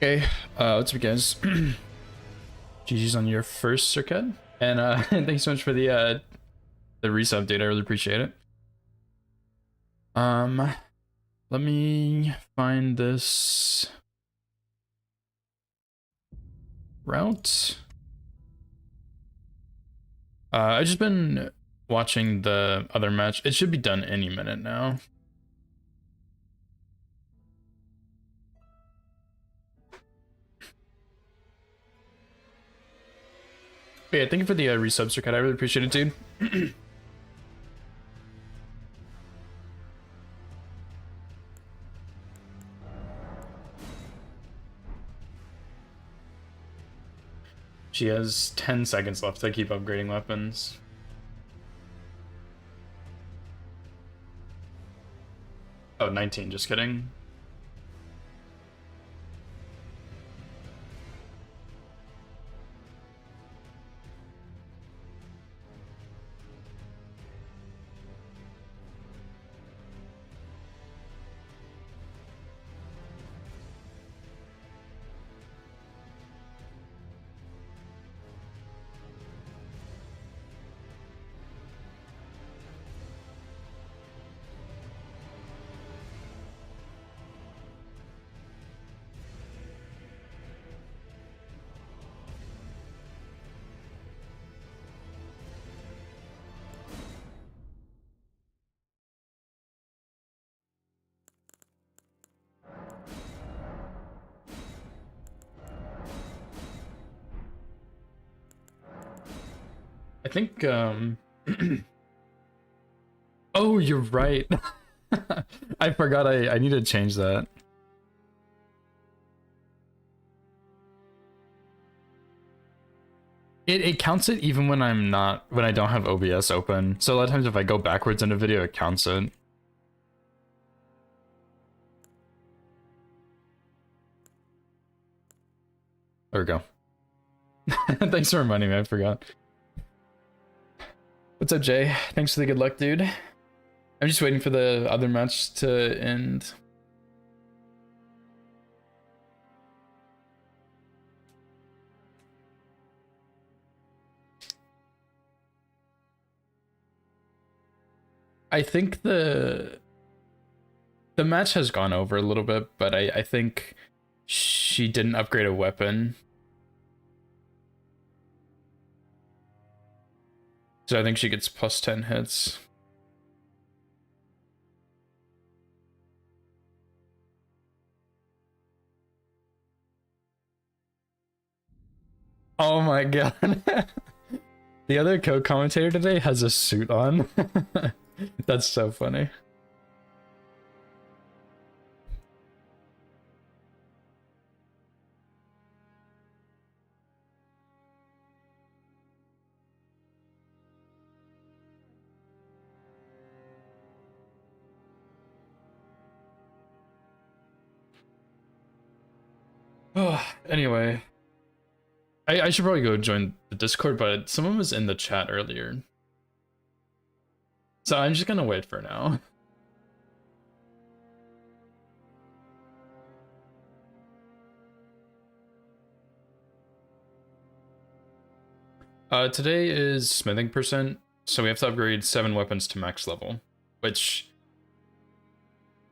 Okay, what's up, guys? GG's on your first circuit, and thanks so much for the resub, dude. I really appreciate it. Let me find this route. I've just been watching the other match. It should be done any minute now. But yeah, thank you for the resub, circuit. I really appreciate it, dude. She has 10 seconds left to keep upgrading weapons. Oh, 19, just kidding. I think, oh, you're right. I forgot I need to change that. It counts it even when when I don't have OBS open. So a lot of times if I go backwards in a video, it counts it. There we go. Thanks for reminding me, I forgot. What's up, Jay? Thanks for the good luck, dude. I'm just waiting for the other match to end. I think the match has gone over a little bit, but I think she didn't upgrade a weapon. So I think she gets plus 10 hits. Oh my god. The other co-commentator today has a suit on. That's so funny. Anyway, I should probably go join the Discord, but someone was in the chat earlier. So I'm just gonna wait for now. Today is smithing percent, so we have to upgrade 7 weapons to max level, which,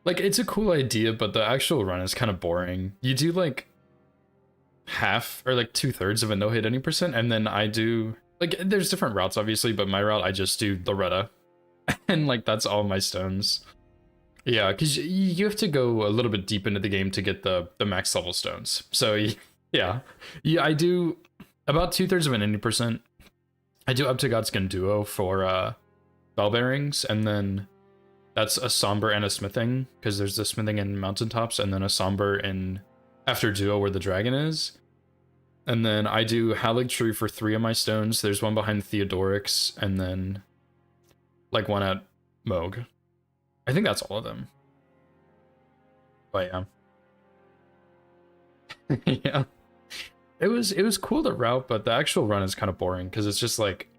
like, it's a cool idea, but the actual run is kind of boring. You do like half or like 2/3 of a no hit any percent, and then I do like, there's different routes obviously, but my route I just do Loretta, and like that's all my stones. Yeah, because you have to go a little bit deep into the game to get the max level stones. So yeah, I do about 2/3 of an 80%. I do up to Godskin Duo for bell bearings, and then that's a somber and a smithing, because there's the smithing in mountaintops, and then a somber in after Duo where the dragon is. And then I do Haligtree for 3 of my stones. There's one behind Theodorix, and then like one at Moog. I think that's all of them. But yeah. Yeah. It was cool to route, but the actual run is kind of boring because it's just like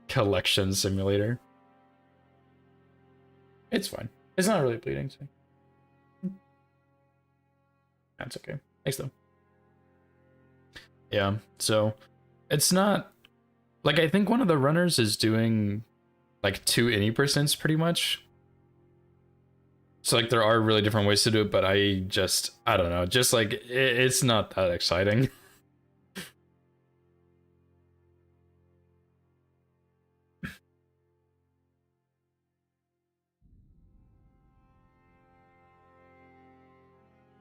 collection simulator. It's fine. It's not really bleeding, so that's okay. Thanks though. Yeah, so it's not like I think one of the runners is doing like 2 any percents pretty much. So like there are really different ways to do it, but I don't know, just like it's not that exciting.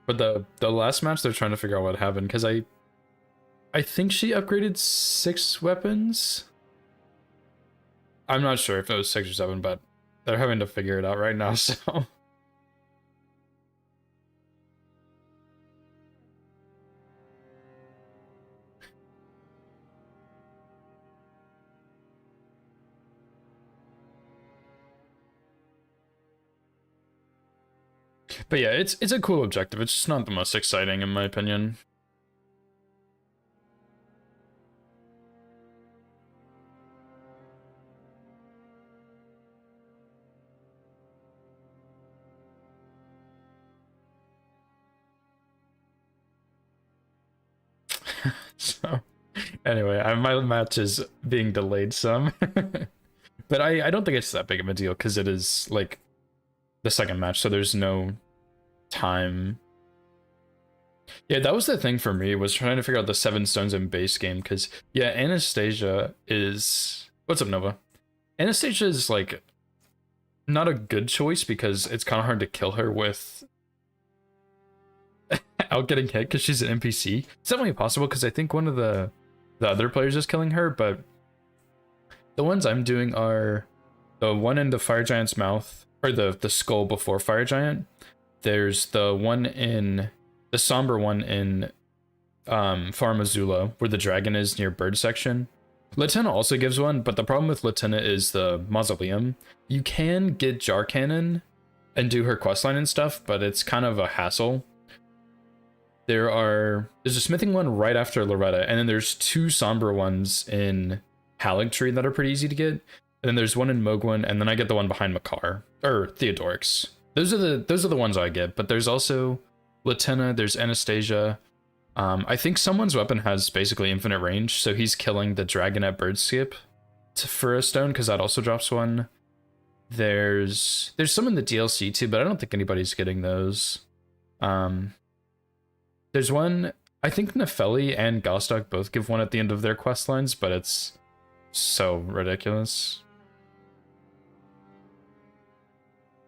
But the last match they're trying to figure out what happened because I think she upgraded 6 weapons. I'm not sure if it was 6 or 7, but they're having to figure it out right now, so. But yeah, it's a cool objective. It's just not the most exciting in my opinion. So anyway, my match is being delayed some. But I don't think it's that big of a deal because it is like the second match, so there's no time. Yeah, that was the thing for me, was trying to figure out the 7 stones in base game, because yeah, Anastasia is, what's up, Nova? Anastasia is like not a good choice because it's kind of hard to kill her with out getting hit because she's an NPC. It's definitely possible because I think one of the other players is killing her, but the ones I'm doing are the one in the fire giant's mouth, or the skull before fire giant. There's the one in the somber one in Farm Azula, where the dragon is near bird section. Latenna also gives one, but the problem with Latenna is the mausoleum. You can get Jar Cannon and do her questline and stuff, but it's kind of a hassle. There's a smithing one right after Loretta, and then there's 2 somber ones in Haligtree that are pretty easy to get. And then there's one in Mogwin, and then I get the one behind Makar or Theodorix. Those are the ones I get, but there's also Latenna, there's Anastasia. I think someone's weapon has basically infinite range, so he's killing the dragon at Birdskip for a stone, because that also drops one. There's some in the DLC too, but I don't think anybody's getting those. There's one, I think Nefeli and Gostok both give one at the end of their quest lines, but it's so ridiculous.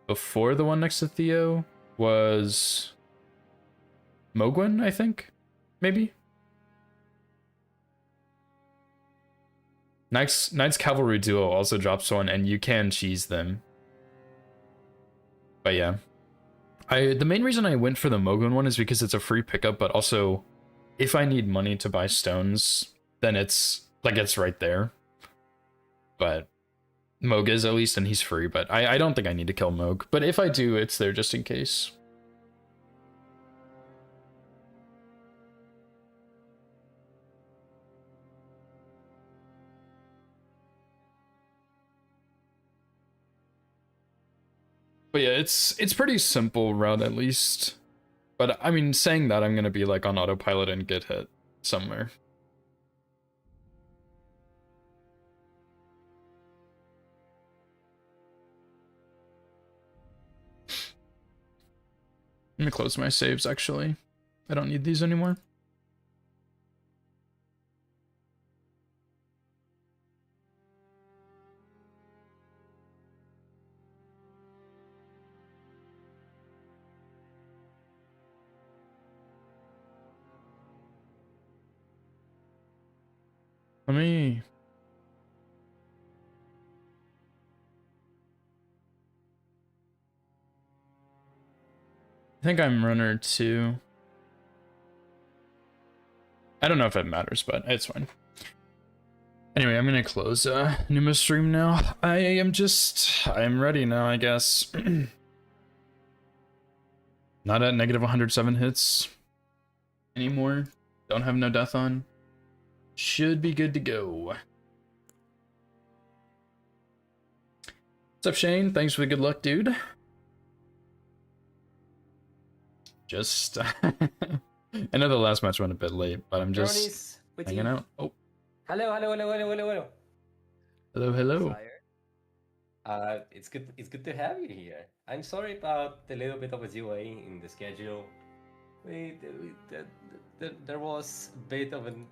Before the one next to Theo was Mogwin, I think, maybe. Knight's Cavalry Duo also drops one, and you can cheese them. But yeah, the main reason I went for the Mogwin one is because it's a free pickup, but also if I need money to buy stones, then it's right there. But Moog is, at least, and he's free, but I don't think I need to kill Moog. But if I do, it's there just in case. But yeah, it's pretty simple route, at least. But I mean, saying that, I'm gonna be like on autopilot and get hit somewhere. Let me close my saves, actually. I don't need these anymore. Let me... I think I'm runner 2. I don't know if it matters, but it's fine. Anyway, I'm gonna close Numa stream now. I'm ready now, I guess. Not at negative 107 hits anymore. Don't have no death on. Should be good to go. What's up, Shane? Thanks for the good luck, dude. Just I know the last match went a bit late, but I'm just Bronies, with hanging you. out. Oh, Hello, hello, hello, hello, hello, hello. hello, hello. Sire. It's good to have you here. I'm sorry about the little bit of a delay in the schedule. There was a bit of an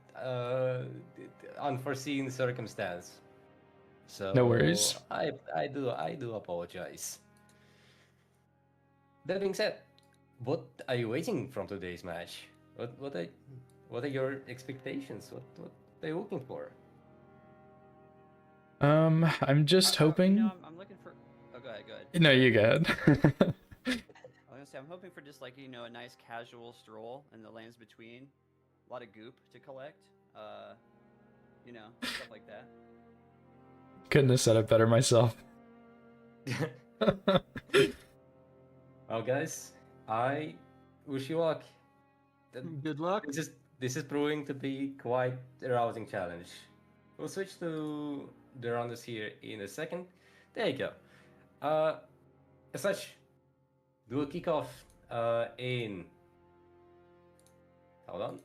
unforeseen circumstance. So No worries. I do apologize. That being said, what are you waiting from today's match? What are your expectations? What are you looking for? I'm just hoping. You know, I'm looking for. Oh, go ahead, go ahead. No, you good. I was gonna say I'm hoping for just like a nice casual stroll in the lands between, a lot of goop to collect, stuff like that. Couldn't have said it better myself. Well, guys, I wish you luck. Good luck. This is proving to be quite a rousing challenge. We'll switch to the rounders here in a second. There you go. As such, do a kickoff in. Hold on.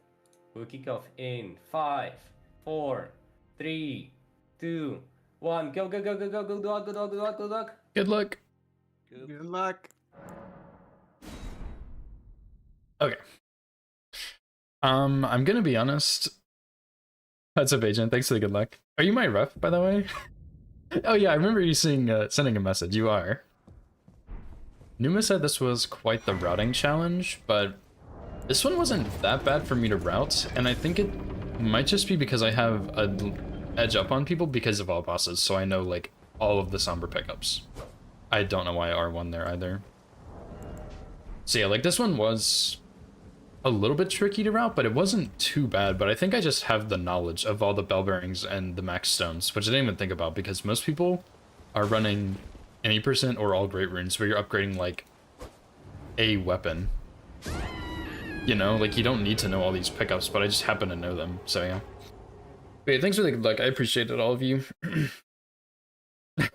We'll kick off in 5, 4, 3, 2, 1. Go, go, go, go, go, go, dog, go, dog, go, dog, go, dog. Good luck. Goop. Good luck. Okay. I'm gonna be honest. That's up, Agent. Thanks for the good luck. Are you my ref, by the way? Oh yeah, I remember you sending a message. You are. Numa said this was quite the routing challenge, but this one wasn't that bad for me to route, and I think it might just be because I have a edge up on people because of all bosses, so I know like all of the Sombra pickups. I don't know why I R1 there either. So yeah, like this one was a little bit tricky to route, but it wasn't too bad. But I think I just have the knowledge of all the bell bearings and the max stones, which I didn't even think about because most people are running any percent or all great runes where you're upgrading like a weapon. You know, like you don't need to know all these pickups, but I just happen to know them. So yeah. Wait, thanks for the good luck. I appreciate it, all of you.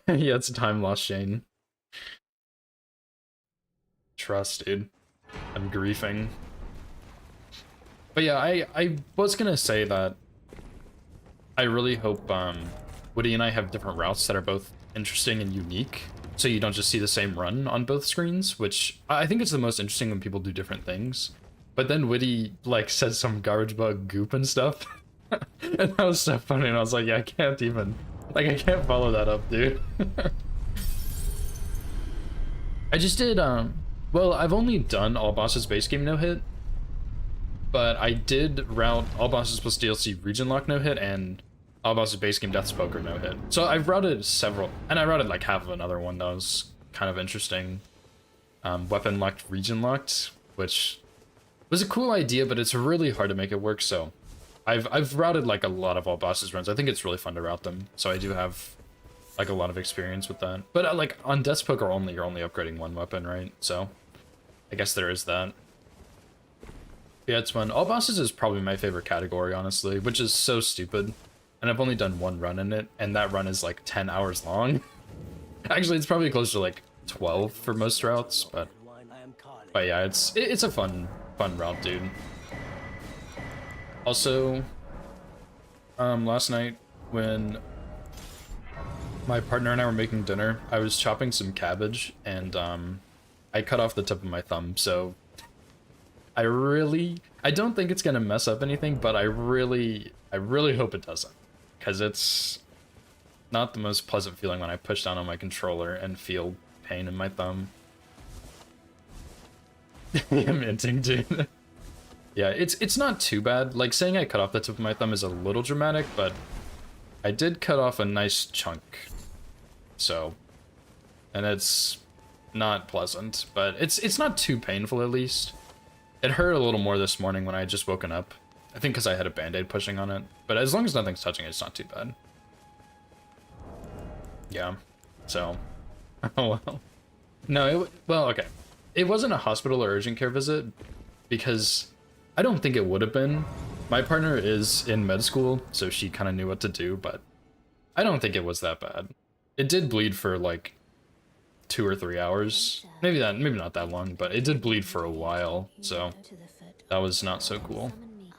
Yeah, it's a time lost, Shane. Trust, dude. I'm griefing. But yeah, I was gonna say that I really hope Woody and I have different routes that are both interesting and unique, so you don't just see the same run on both screens, which I think it's the most interesting when people do different things. But then Woody like said some garbage bug goop and stuff, and that was so funny, and I was like, yeah, I can't even, like, I can't follow that up, dude. I just did well, I've only done all bosses base game no hit, but I did route all bosses plus DLC region lock no hit and all bosses base game Death's Poker no hit. So I've routed several, and I routed like half of another one that was kind of interesting. Weapon locked, region locked, which was a cool idea, but it's really hard to make it work. So I've routed like a lot of all bosses runs. I think it's really fun to route them. So I do have like a lot of experience with that. But like on Death's Poker only, you're only upgrading one weapon, right? So I guess there is that. Yeah, it's fun. All bosses is probably my favorite category, honestly, which is so stupid. And I've only done one run in it, and that run is like 10 hours long. Actually, it's probably close to like 12 for most routes, but yeah, it's a fun route, dude. Also, last night when my partner and I were making dinner, I was chopping some cabbage, and I cut off the tip of my thumb, so I don't think it's gonna mess up anything, but I really hope it doesn't, because it's not the most pleasant feeling when I push down on my controller and feel pain in my thumb. I'm minting, dude. Yeah, it's not too bad. Like, saying I cut off the tip of my thumb is a little dramatic, but I did cut off a nice chunk. So, and it's not pleasant, but it's not too painful, at least. It hurt a little more this morning when I had just woken up. I think because I had a band-aid pushing on it. But as long as nothing's touching it, it's not too bad. Yeah. So. Oh, well. No, well, okay. It wasn't a hospital or urgent care visit, because I don't think it would have been. My partner is in med school, so she kind of knew what to do, but I don't think it was that bad. It did bleed for like 2 or 3 hours. Maybe not that long, but it did bleed for a while, so That was not so cool. Summon me.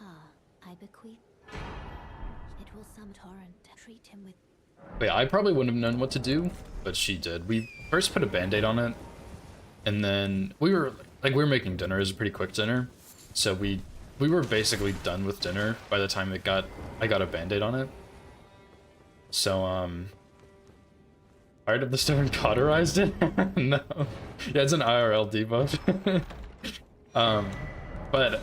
I bequeath. It will summon Torrent. Treat him with. But yeah, I probably wouldn't have known what to do, but she did. We first put a band-aid on it, and then we were making dinner. It was a pretty quick dinner, so we were basically done with dinner by the time I got a band-aid on it. So Heart of the Stone cauterized it? No. Yeah, it's an IRL debuff. But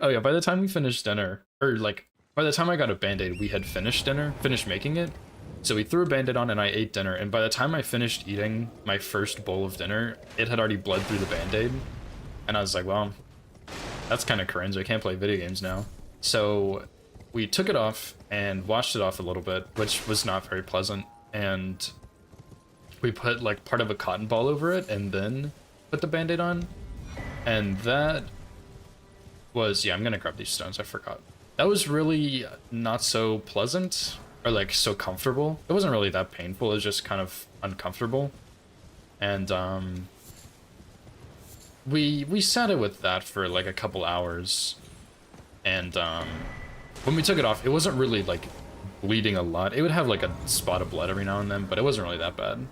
oh yeah, by the time we finished dinner, or like by the time I got a band-aid, we had finished making it. So we threw a band-aid on and I ate dinner, and by the time I finished eating my first bowl of dinner, it had already bled through the band-aid. And I was like, well, that's kind of cringe. I can't play video games now. So we took it off and washed it off a little bit, which was not very pleasant. And we put like part of a cotton ball over it and then put the band-aid on. And that was, yeah, I'm gonna grab these stones, I forgot. That was really not so pleasant, or like so comfortable. It wasn't really that painful, it was just kind of uncomfortable. And we sat it with that for like a couple hours. And when we took it off, it wasn't really like bleeding a lot. It would have like a spot of blood every now and then, but it wasn't really that bad.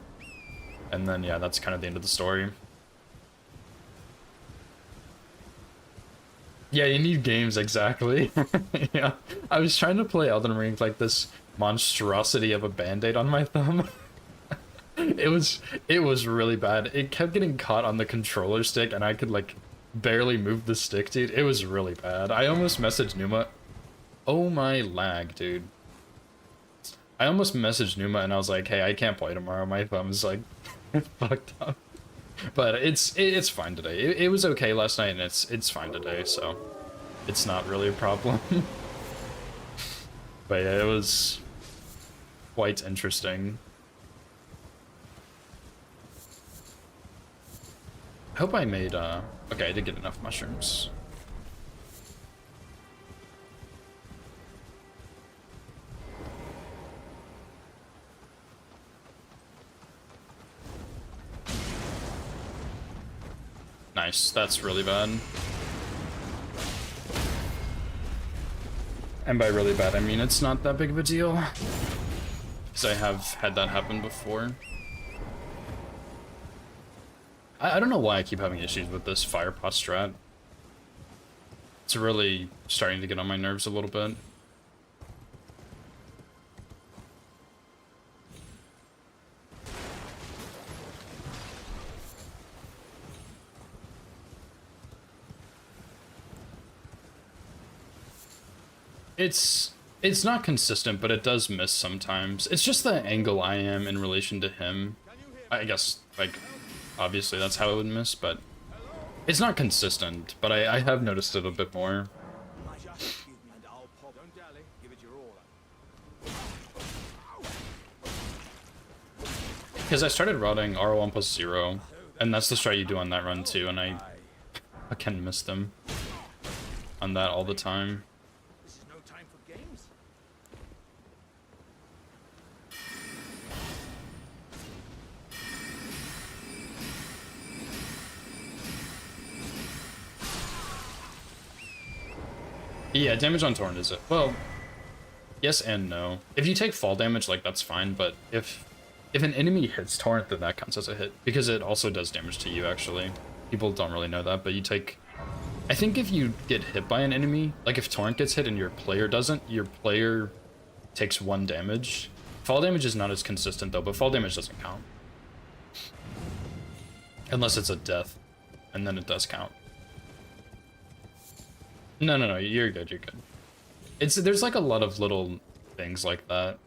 And then yeah, that's kind of the end of the story. Yeah, you need games, exactly. Yeah, I was trying to play Elden Ring like this monstrosity of a band-aid on my thumb. It was really bad. It kept getting caught on the controller stick and I could like barely move the stick, dude. It was really bad. I almost messaged Numa. Oh my lag, dude. I almost messaged Numa and I was like, hey, I can't play tomorrow. My thumb's like fucked up. But it's fine today. It was okay last night and it's fine today, so it's not really a problem. But yeah, it was quite interesting. I hope I made okay, I did get enough mushrooms. Nice, that's really bad. And by really bad, I mean it's not that big of a deal. Because I have had that happen before. I don't know why I keep having issues with this fire pot strat. It's really starting to get on my nerves a little bit. It's not consistent, but it does miss sometimes. It's just the angle I am in relation to him. I guess, like, obviously that's how it would miss, but it's not consistent, but I have noticed it a bit more. Because I started routing R1 plus 0, and that's the strat you do on that run too, and I can miss them on that all the time. Yeah, damage on Torrent is it? Well, yes and no. If you take fall damage, like, that's fine, but if an enemy hits Torrent, then that counts as a hit, because it also does damage to you, actually. People don't really know that, but you take... I think if you get hit by an enemy, like if Torrent gets hit and your player doesn't, your player takes 1 damage. Fall damage is not as consistent, though, but fall damage doesn't count. Unless it's a death, and then it does count. No, you're good, you're good. There's like a lot of little things like that.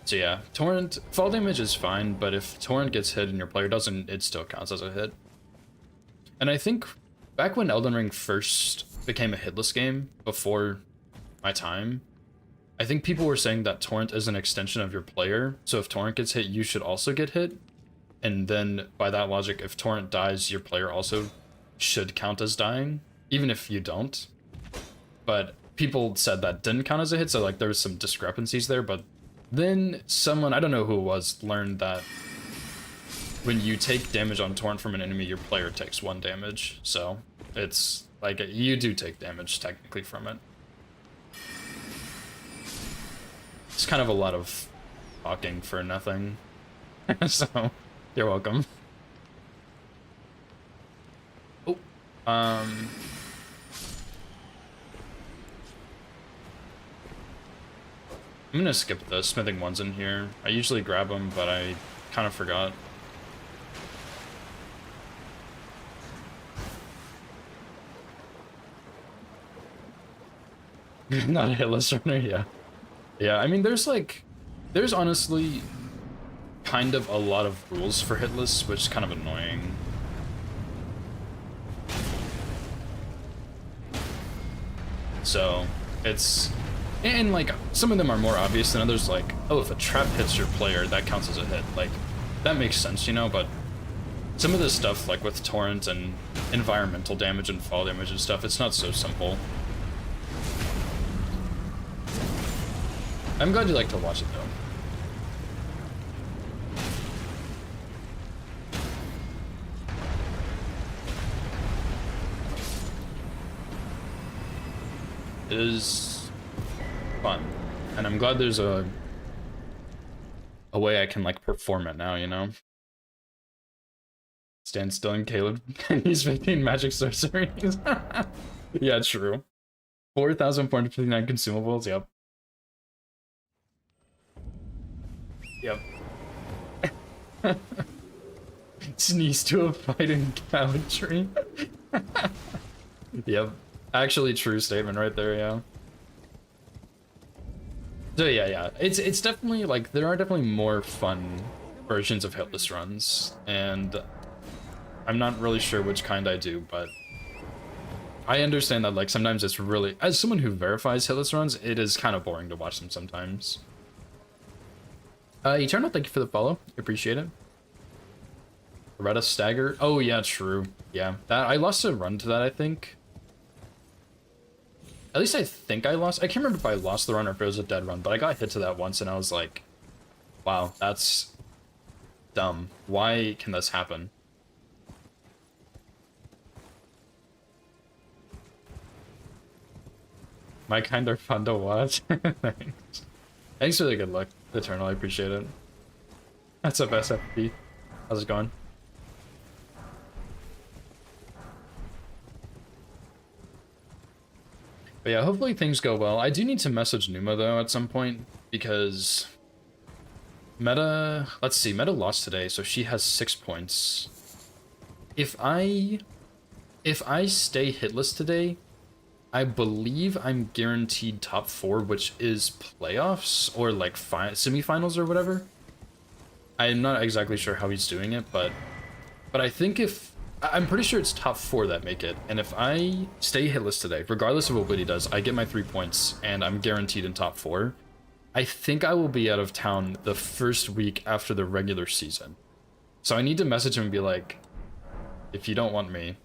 So yeah, Torrent, fall damage is fine, but if Torrent gets hit and your player doesn't, it still counts as a hit. And I think back when Elden Ring first became a hitless game, before my time, I think people were saying that Torrent is an extension of your player, so if Torrent gets hit, you should also get hit. And then, by that logic, if Torrent dies, your player also should count as dying, even if you don't. But people said that didn't count as a hit, so like there was some discrepancies there, but then someone, I don't know who it was, learned that when you take damage on Torrent from an enemy, your player takes 1 damage. So it's like you do take damage technically from it. It's kind of a lot of talking for nothing. So you're welcome. Oh, I'm gonna skip the smithing ones in here. I usually grab them, but I kind of forgot. Not a hitless runner, yeah. Yeah, I mean, there's honestly kind of a lot of rules for hitless, which is kind of annoying. So, and like, some of them are more obvious than others, like, oh, if a trap hits your player, that counts as a hit. Like, that makes sense, you know, but some of this stuff, like with torrent and environmental damage and fall damage and stuff, it's not so simple. I'm glad you like to watch it, though. It is fun, and I'm glad there's a way I can like perform it now, you know? Stand still in Caleb, and he's making magic sorceries. Yeah, true. 4,459 consumables, yep. Yep. Sneeze to a fighting gallantry. Yep. Actually true statement right there, yeah. So yeah. It's definitely like there are definitely more fun versions of hitless runs, and I'm not really sure which kind I do, but I understand that like sometimes it's really, as someone who verifies hitless runs, it is kind of boring to watch them sometimes. Eternal, thank you for the follow. Appreciate it. Retta Stagger. Oh yeah, true. Yeah, that I lost a run to that, I think. At least I think I lost. I can't remember if I lost the run or if it was a dead run, but I got hit to that once and I was like, wow, that's dumb. Why can this happen? My kind are fun to watch. Thanks. Thanks for the good luck, Eternal. I appreciate it. That's up, SFP. How's it going? But yeah, hopefully things go well. I do need to message Numa though at some point because Meta, let's see, Meta lost today, so she has 6 points. If I stay hitless today, I believe I'm guaranteed top 4, which is playoffs or like semifinals or whatever. I'm not exactly sure how he's doing it, but I think I'm pretty sure it's top 4 that make it, and if I stay hitless today, regardless of what Witty does, I get my 3 points, and I'm guaranteed in top 4. I think I will be out of town the first week after the regular season. So I need to message him and be like, if you don't want me,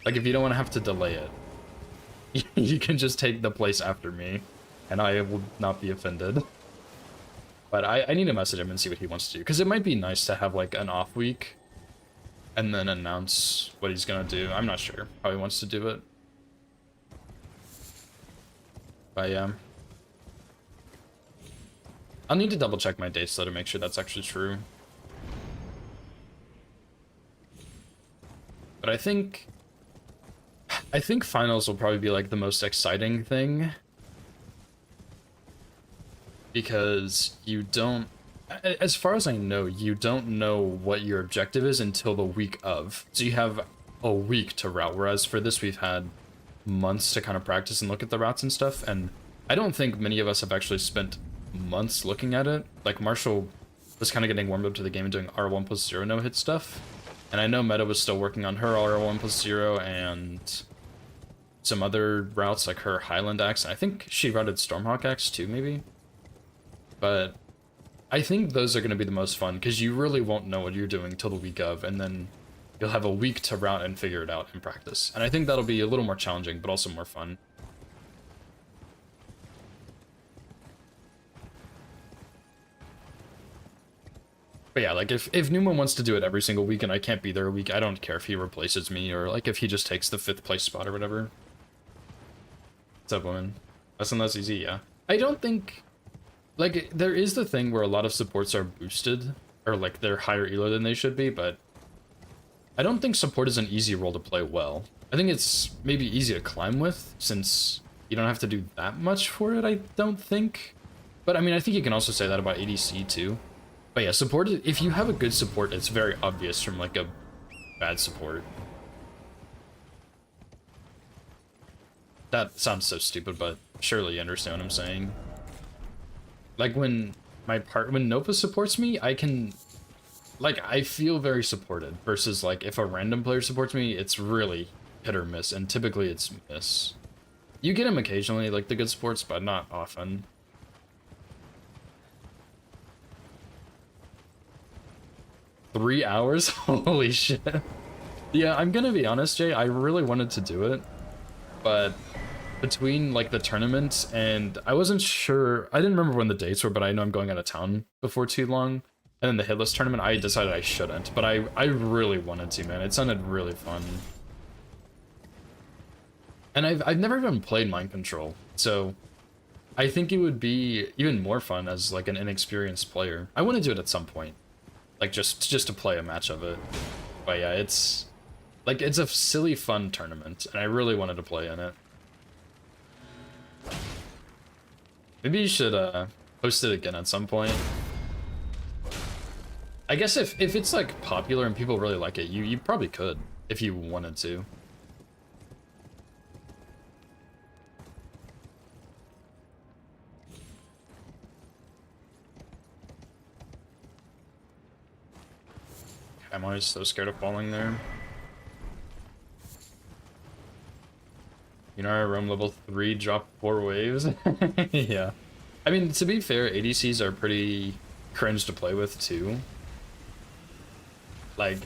like if you don't want to have to delay it, you can just take the place after me, and I will not be offended. But I need to message him and see what he wants to do, because it might be nice to have like an off week and then announce what he's gonna do. I'm not sure how he wants to do it. But yeah. I'll need to double check my dates though to make sure that's actually true. But I think finals will probably be like the most exciting thing. Because you don't, as far as I know, you don't know what your objective is until the week of. So you have a week to route, whereas for this we've had months to kind of practice and look at the routes and stuff, and I don't think many of us have actually spent months looking at it. Like Marshall was kind of getting warmed up to the game and doing R1+0 no-hit stuff, and I know Meta was still working on her R1+0 and some other routes like her Highland Axe, and I think she routed Stormhawk Axe too, maybe? But I think those are going to be the most fun, because you really won't know what you're doing till the week of, and then you'll have a week to route and figure it out in practice. And I think that'll be a little more challenging, but also more fun. But yeah, like if Newman wants to do it every single week and I can't be there a week, I don't care if he replaces me or like if he just takes the 5th place spot or whatever. What's up, woman? Less easy, yeah. I don't think, like, there is the thing where a lot of supports are boosted, or like they're higher elo than they should be, but I don't think support is an easy role to play well. I think it's maybe easy to climb with, since you don't have to do that much for it, I don't think. But I mean, I think you can also say that about ADC too. But yeah, support, if you have a good support, it's very obvious from like a bad support. That sounds so stupid, but surely you understand what I'm saying. Like when when Nova supports me, I can, like, I feel very supported, versus like if a random player supports me, it's really hit or miss, and typically it's miss. You get them occasionally, like the good supports, but not often. Three hours? Holy shit. Yeah, I'm gonna be honest, Jay, I really wanted to do it, but between like the tournament and I wasn't sure, I didn't remember when the dates were, but I know I'm going out of town before too long, and then the hitless tournament, I decided I shouldn't, but I really wanted to, man. It sounded really fun. And I've never even played Mind Control, so I think it would be even more fun as like an inexperienced player. I want to do it at some point, like just to play a match of it. But yeah, it's like, it's a silly fun tournament, and I really wanted to play in it. Maybe you should host it again at some point. I guess if it's like popular and people really like it, you probably could if you wanted to. I'm always so scared of falling there. You know, I roam level 3, drop 4 waves. Yeah. I mean, to be fair, ADCs are pretty cringe to play with too. Like,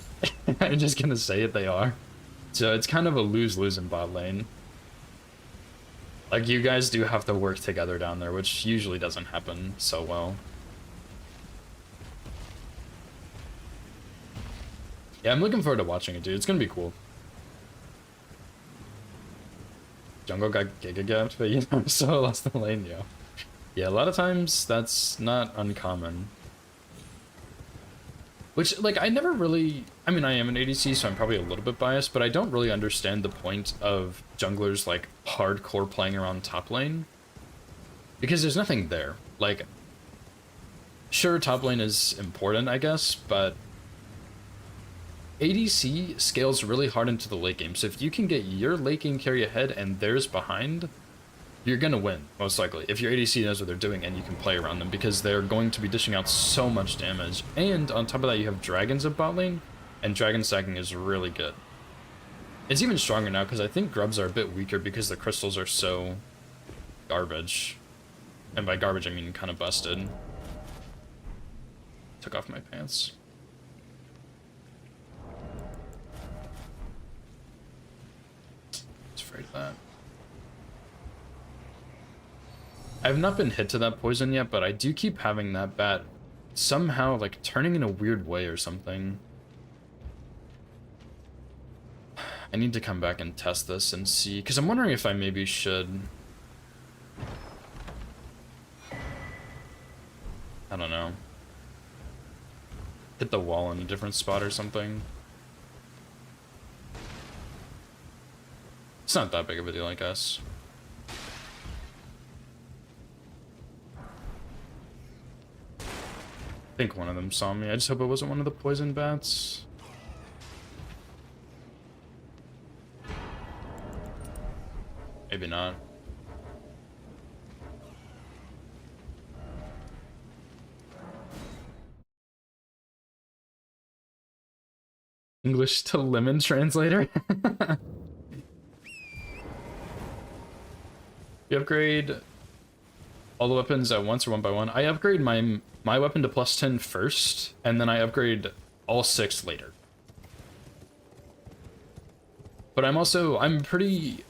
I'm just gonna say it, they are. So it's kind of a lose-lose in bot lane. Like, you guys do have to work together down there, which usually doesn't happen so well. Yeah, I'm looking forward to watching it, dude. It's gonna be cool. Jungle got Giga gapped, but you know, so lost the lane, yo. Yeah, a lot of times that's not uncommon. Which, like, I never really, I mean, I am an ADC, so I'm probably a little bit biased, but I don't really understand the point of junglers, like, hardcore playing around top lane. Because there's nothing there. Like, sure, top lane is important, I guess, but ADC scales really hard into the late game, so if you can get your late game carry ahead and theirs behind, you're gonna win, most likely, if your ADC knows what they're doing and you can play around them, because they're going to be dishing out so much damage. And on top of that, you have dragons at bot lane, and dragon stacking is really good. It's even stronger now, because I think grubs are a bit weaker because the crystals are so garbage. And by garbage, I mean kind of busted. Took off my pants. Afraid of that. I have not been hit to that poison yet, but I do keep having that bat somehow like turning in a weird way or something. I need to come back and test this and see, because I'm wondering if I maybe should, I don't know, hit the wall in a different spot or something. It's not that big of a deal, I guess. I think one of them saw me. I just hope it wasn't one of the poison bats. Maybe not. English to lemon translator? You upgrade all the weapons at once or one by one? I upgrade my weapon to +10 first, and then I upgrade all 6 later. But I'm pretty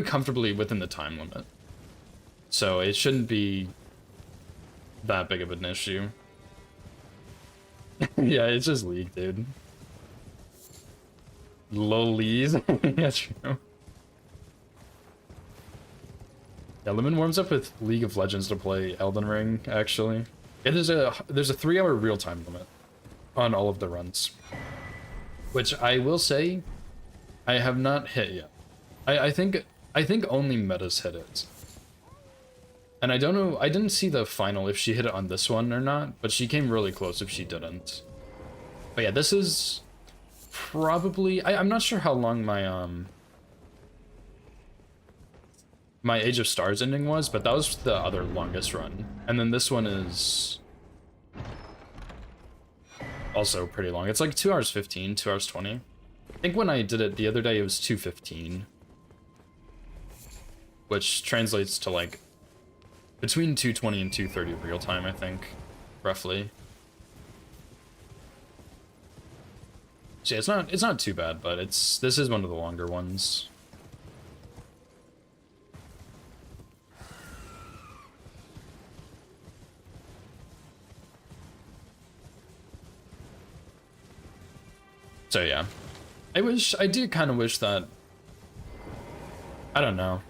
comfortably within the time limit, so it shouldn't be that big of an issue. Yeah, it's just League, dude. Lolies. Yeah, true. Yeah, Lemon warms up with League of Legends to play Elden Ring, actually. Yeah, there's a 3-hour real-time limit on all of the runs. Which I will say, I have not hit yet. I think only Meta's hit it. And I don't know, I didn't see the final if she hit it on this one or not, but she came really close if she didn't. But yeah, this is probably, I'm not sure how long my Age of Stars ending was, but that was the other longest run. And then this one is also pretty long. It's like 2 hours 15, 2 hours 20. I think when I did it the other day, it was 2:15. Which translates to like between 2:20 and 2:30 real time, I think, roughly. So yeah, it's not too bad, but this is one of the longer ones. So yeah, I do kind of wish that, I don't know,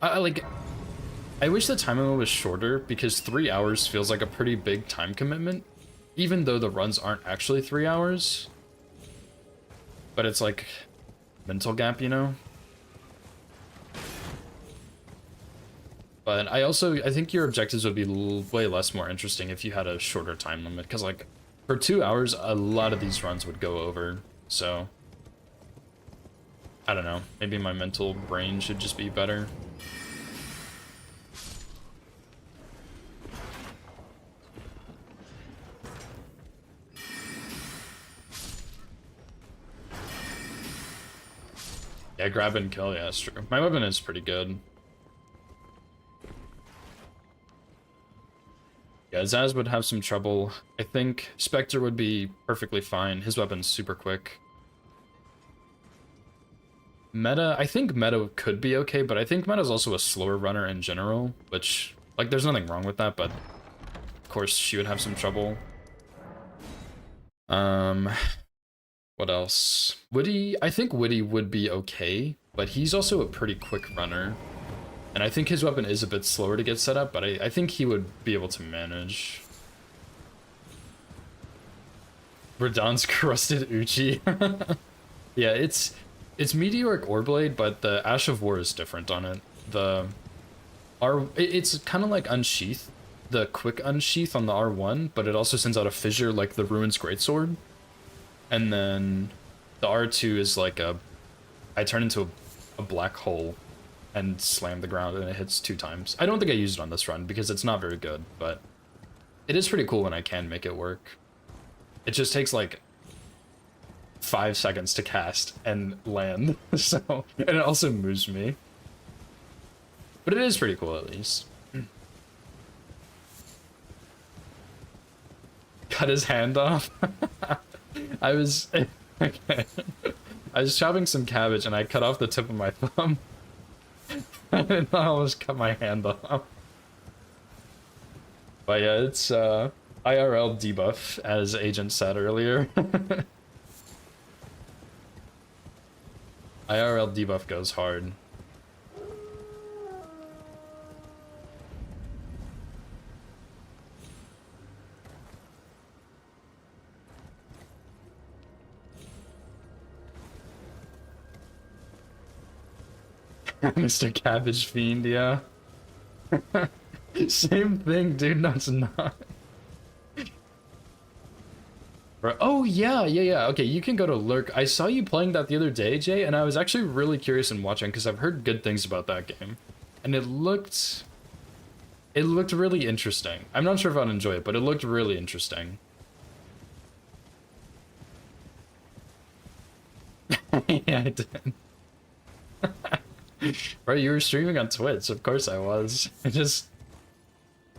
I wish the time limit was shorter, because 3 hours feels like a pretty big time commitment, even though the runs aren't actually 3 hours. But it's like mental gap, you know? But I think your objectives would be way more interesting if you had a shorter time limit, because like for 2 hours, a lot of these runs would go over. So I don't know, maybe my mental brain should just be better. Yeah, grab and kill, yeah, that's true. My weapon is pretty good. Yeah, Zaz would have some trouble. I think Spectre would be perfectly fine. His weapon's super quick. Meta, I think Meta could be okay, but I think Meta's also a slower runner in general, which, like, there's nothing wrong with that, but of course she would have some trouble. What else? Woody, I think Woody would be okay, but he's also a pretty quick runner. And I think his weapon is a bit slower to get set up, but I think he would be able to manage. Radahn's crusted Uchi. Yeah, it's Meteoric Oreblade, but the Ash of War is different on it. It's kind of like Unsheath, the quick Unsheath on the R1, but it also sends out a fissure like the Ruin's Greatsword. And then the R2 is like I turn into a black hole and slam the ground, and it hits 2 times. I don't think I used it on this run because it's not very good, but it is pretty cool when I can make it work. It just takes like 5 seconds to cast and land, so, and it also moves me. But it is pretty cool at least. Cut his hand off. I was okay. I was chopping some cabbage and I cut off the tip of my thumb. And I almost cut my hand off. But yeah, it's IRL debuff, as Agent said earlier. IRL debuff goes hard. Mr. Cabbage Fiend, yeah. Same thing, dude. No, it's not. Bro, oh, yeah. Okay, you can go to Lurk. I saw you playing that the other day, Jay, and I was actually really curious in watching because I've heard good things about that game. And it looked really interesting. I'm not sure if I'd enjoy it, but it looked really interesting. Yeah, I did. Bro, you were streaming on Twitch, of course I was.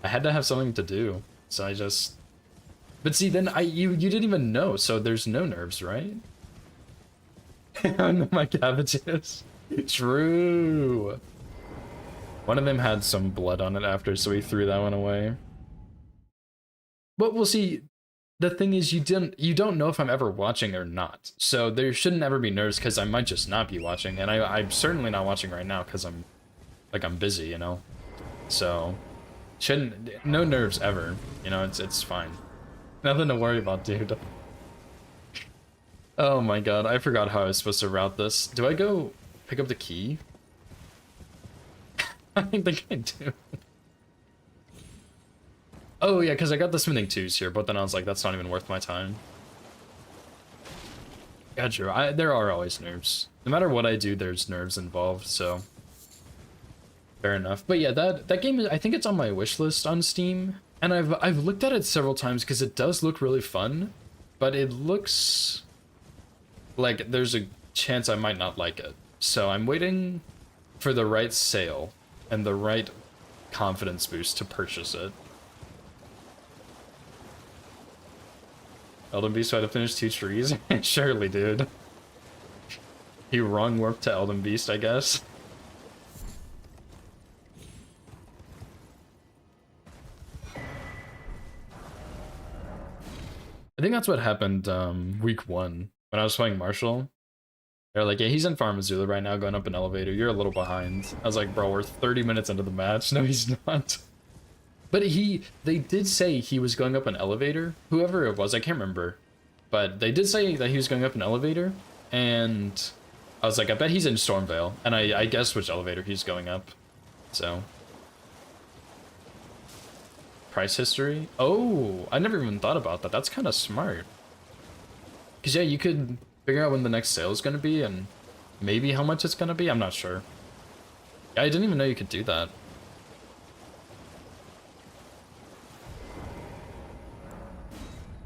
I had to have something to do, so I just... But see, then you didn't even know, so there's no nerves, right? I know my cabbages. True. One of them had some blood on it after, so we threw that one away. But we'll see. the thing is, you don't know if I'm ever watching or not. So there shouldn't ever be nerves because I might just not be watching, and I'm certainly not watching right now because I'm busy, you know. So no nerves ever, you know. It's fine. Nothing to worry about, dude. Oh my god, I forgot how I was supposed to route this. Do I go pick up the key? I think I do. Oh yeah, because I got the smithing twos here, but then I was like, that's not even worth my time. Yeah, true. There are always nerves. No matter what I do, there's nerves involved, so fair enough. But yeah, that game is, I think it's on my wish list on Steam, and I've looked at it several times because it does look really fun, but it looks like there's a chance I might not like it. So I'm waiting for the right sale and the right confidence boost to purchase it. Elden Beast tried to finish 2 trees? Surely, dude. He wrong warped to Elden Beast, I guess. I think that's what happened week 1 when I was playing Marshall. They're like, yeah, he's in Farm Azula right now, going up an elevator. You're a little behind. I was like, bro, we're 30 minutes into the match. No, he's not. But they did say he was going up an elevator. Whoever it was, I can't remember. But they did say that he was going up an elevator. And I was like, I bet he's in Stormvale. And I guessed which elevator he's going up. So. Price history? Oh, I never even thought about that. That's kind of smart. Because, yeah, you could figure out when the next sale is going to be and maybe how much it's going to be. I'm not sure. Yeah, I didn't even know you could do that.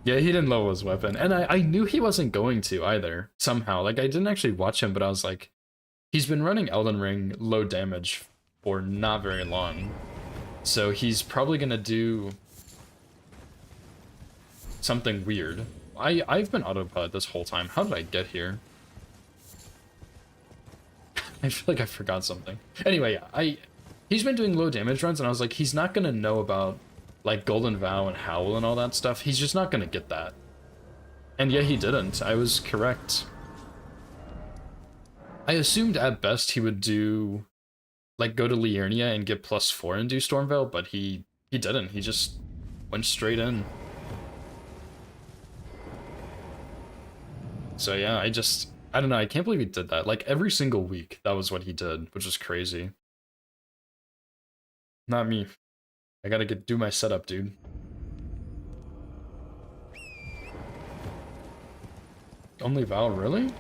Yeah, he didn't level his weapon. And I knew he wasn't going to either, somehow. Like, I didn't actually watch him, but I was like, he's been running Elden Ring low damage for not very long. So he's probably going to do something weird. I've been autopilot this whole time. How did I get here? I feel like I forgot something. Anyway, he's been doing low damage runs, and I was like, he's not gonna know about like Golden Vow and Howl and all that stuff. He's just not gonna get that. And yeah, he didn't. I was correct. I assumed at best he would do like go to Liurnia and get +4 and do Stormveil, but he didn't. He just went straight in. So yeah, I don't know, I can't believe he did that. Like every single week, that was what he did, which is crazy. Not me. I gotta do my setup, dude. Only Val, really?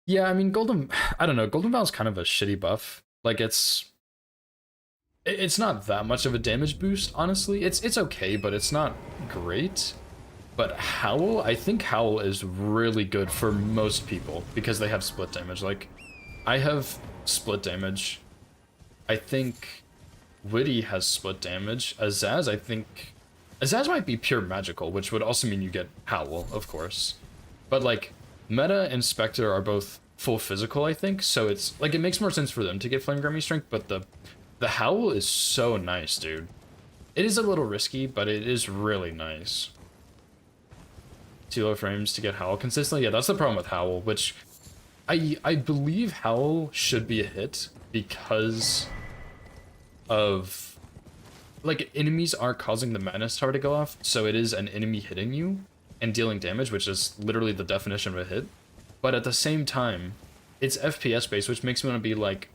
Yeah, I mean, I don't know, Golden Vow is kind of a shitty buff. Like, it's not that much of a damage boost, honestly. It's okay, but it's not great. But Howl, I think Howl is really good for most people because they have split damage. Like, I have split damage. I think Witty has split damage. Azaz, I think... Azaz might be pure magical, which would also mean you get Howl, of course. But, like, Meta and Spectre are both full physical, I think, so it's... Like, it makes more sense for them to get Flame Grammy Strength, but the Howl is so nice, dude. It is a little risky, but it is really nice. 2 low frames to get Howl consistently. Yeah, that's the problem with Howl, which I believe Howl should be a hit because of, like, enemies are causing the Madness Tower to go off, so it is an enemy hitting you and dealing damage, which is literally the definition of a hit. But at the same time, it's FPS based, which makes me want to be like,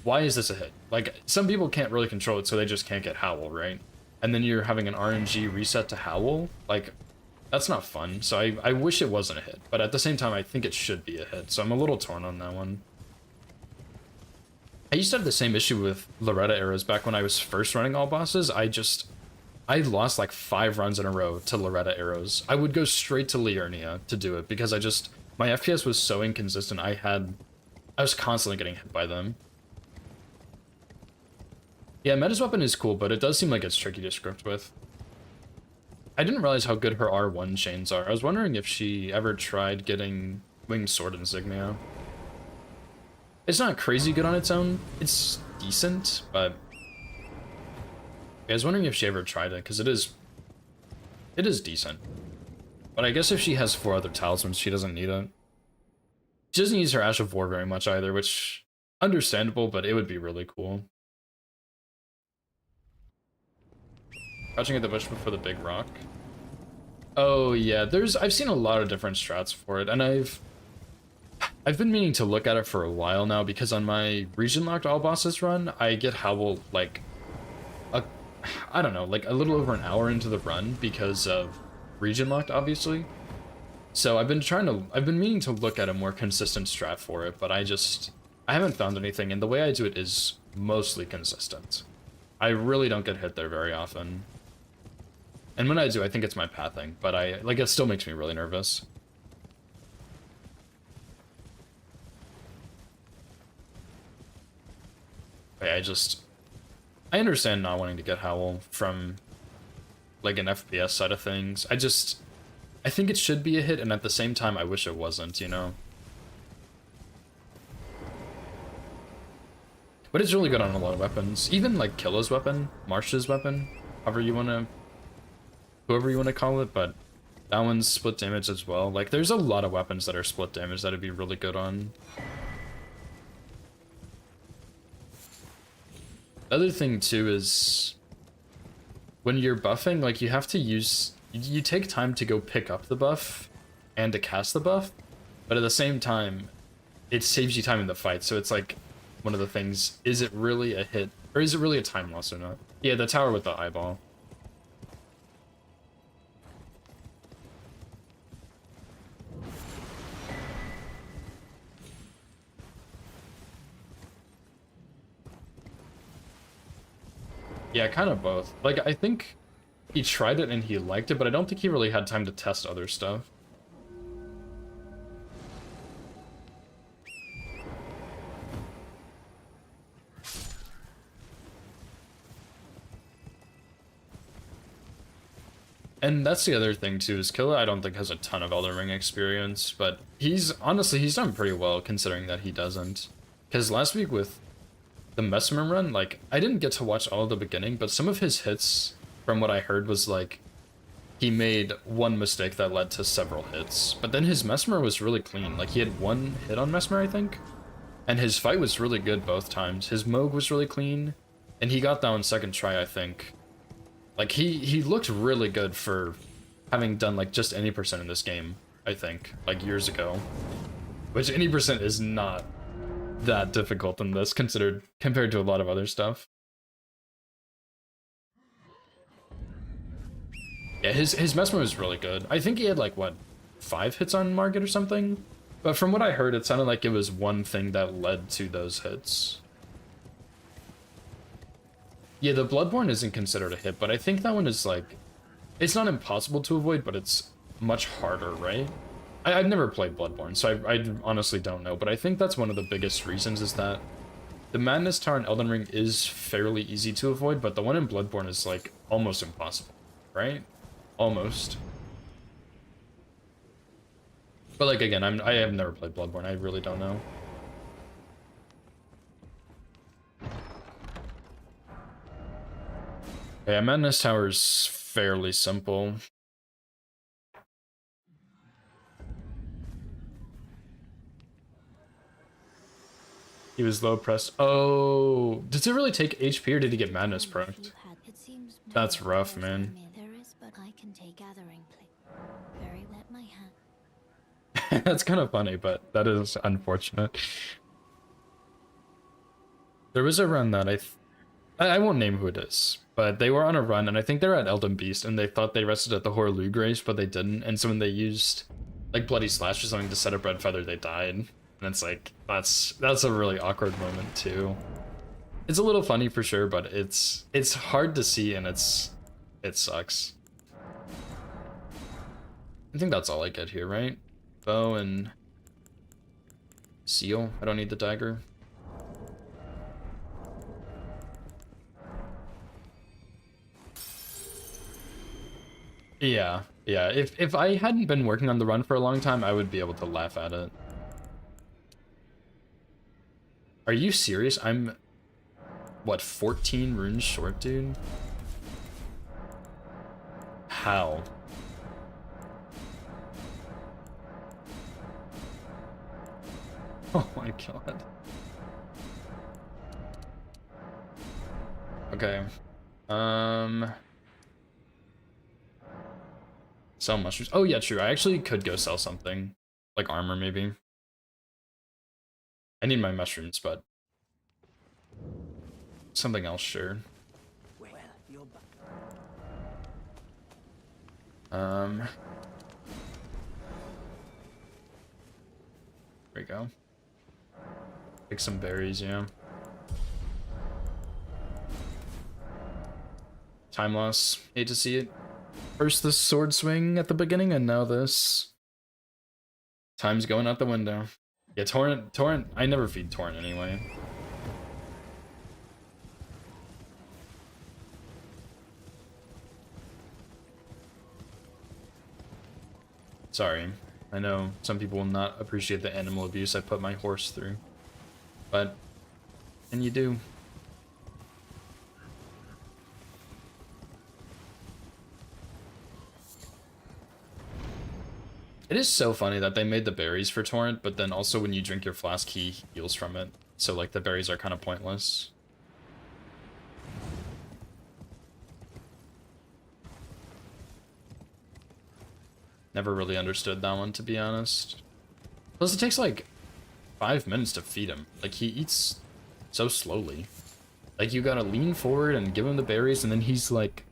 why is this a hit? Like, some people can't really control it, so they just can't get Howl, right? And then you're having an RNG reset to Howl, like, that's not fun, so I wish it wasn't a hit, but at the same time, I think it should be a hit, so I'm a little torn on that one. I used to have the same issue with Loretta arrows back when I was first running all bosses. I lost like 5 runs in a row to Loretta arrows. I would go straight to Liurnia to do it, because my FPS was so inconsistent, I was constantly getting hit by them. Yeah, Meta's weapon is cool, but it does seem like it's tricky to script with. I didn't realize how good her R1 chains are. I was wondering if she ever tried getting Winged Sword Insignia. It's not crazy good on its own. It's decent, but I was wondering if she ever tried it, because it is decent. But I guess if she has 4 other talismans, she doesn't need it. She doesn't use her Ash of War very much either, which understandable, but it would be really cool. Crouching at the bush before the big rock. Oh yeah, I've seen a lot of different strats for it, and I've been meaning to look at it for a while now, because on my region locked all bosses run, I get Howl like I don't know, like a little over an hour into the run because of region locked, obviously. So I've been meaning to look at a more consistent strat for it, but I haven't found anything, and the way I do it is mostly consistent. I really don't get hit there very often. And when I do, I think it's my pathing, but it still makes me really nervous. I understand not wanting to get Howl from, like, an FPS side of things. I think it should be a hit, and at the same time, I wish it wasn't, you know? But it's really good on a lot of weapons. Even, like, Killa's weapon, Marsh's weapon, whoever you want to call it, but that one's split damage as well. Like, there's a lot of weapons that are split damage that'd be really good on. The other thing too is when you're buffing, like, you have to you take time to go pick up the buff and to cast the buff, but at the same time it saves you time in the fight. So it's like one of the things, is it really a hit or is it really a time loss or not? Yeah, the tower with the eyeball. Yeah, kind of both. Like, I think he tried it and he liked it, but I don't think he really had time to test other stuff. And that's the other thing too, is Killa I don't think has a ton of Elden Ring experience, but he's done pretty well considering that he doesn't. Because last week with the Mesmer run, like, I didn't get to watch all of the beginning, but some of his hits, from what I heard, was like, he made one mistake that led to several hits. But then his Mesmer was really clean. Like, he had one hit on Mesmer, I think. And his fight was really good both times. His Moog was really clean, and he got that on second try, I think. Like, he looked really good for having done, like, just any percent in this game, I think, like, years ago. Which any percent is not that difficult in this, compared to a lot of other stuff. Yeah, his Mesmer was really good. I think he had, like, what, 5 hits on Margit or something? But from what I heard, it sounded like it was one thing that led to those hits. Yeah, the Bloodborne isn't considered a hit, but I think that one is, like, it's not impossible to avoid, but it's much harder, right? I've never played Bloodborne, so I honestly don't know, but I think that's one of the biggest reasons, is that the Madness Tower in Elden Ring is fairly easy to avoid, but the one in Bloodborne is, like, almost impossible, right? Almost. But, like, again, I have never played Bloodborne, I really don't know. Yeah, Madness Tower is fairly simple. He was low pressed. Oh, does it really take HP or did he get Madness procced? That's rough, man. That's kind of funny, but that is unfortunate. There was a run that I won't name who it is, but they were on a run, and I think they were at Elden Beast, and they thought they rested at the Horaloo Grace, but they didn't, and so when they used, like, Bloody Slash or something to set up Red Feather, they died. And it's like, that's a really awkward moment too. It's a little funny for sure, but it's hard to see, and it sucks. I think that's all I get here, right? Bow and seal. I don't need the dagger. Yeah. If I hadn't been working on the run for a long time, I would be able to laugh at it. Are you serious? I'm, what, 14 runes short, dude? How? Oh my god. Okay. Sell mushrooms. Oh yeah, true. I actually could go sell something. Like armor, maybe. I need my mushrooms, but something else, sure. There we go. Pick some berries, yeah. Time loss. Hate to see it. First the sword swing at the beginning, and now this. Time's going out the window. Yeah, Torrent, I never feed Torrent anyway. Sorry. I know some people will not appreciate the animal abuse I put my horse through. But, and you do. It is so funny that they made the berries for Torrent, but then also when you drink your flask, he heals from it. So, like, the berries are kind of pointless. Never really understood that one, to be honest. Plus, it takes, like, 5 minutes to feed him. Like, he eats so slowly. Like, you gotta lean forward and give him the berries, and then he's, like,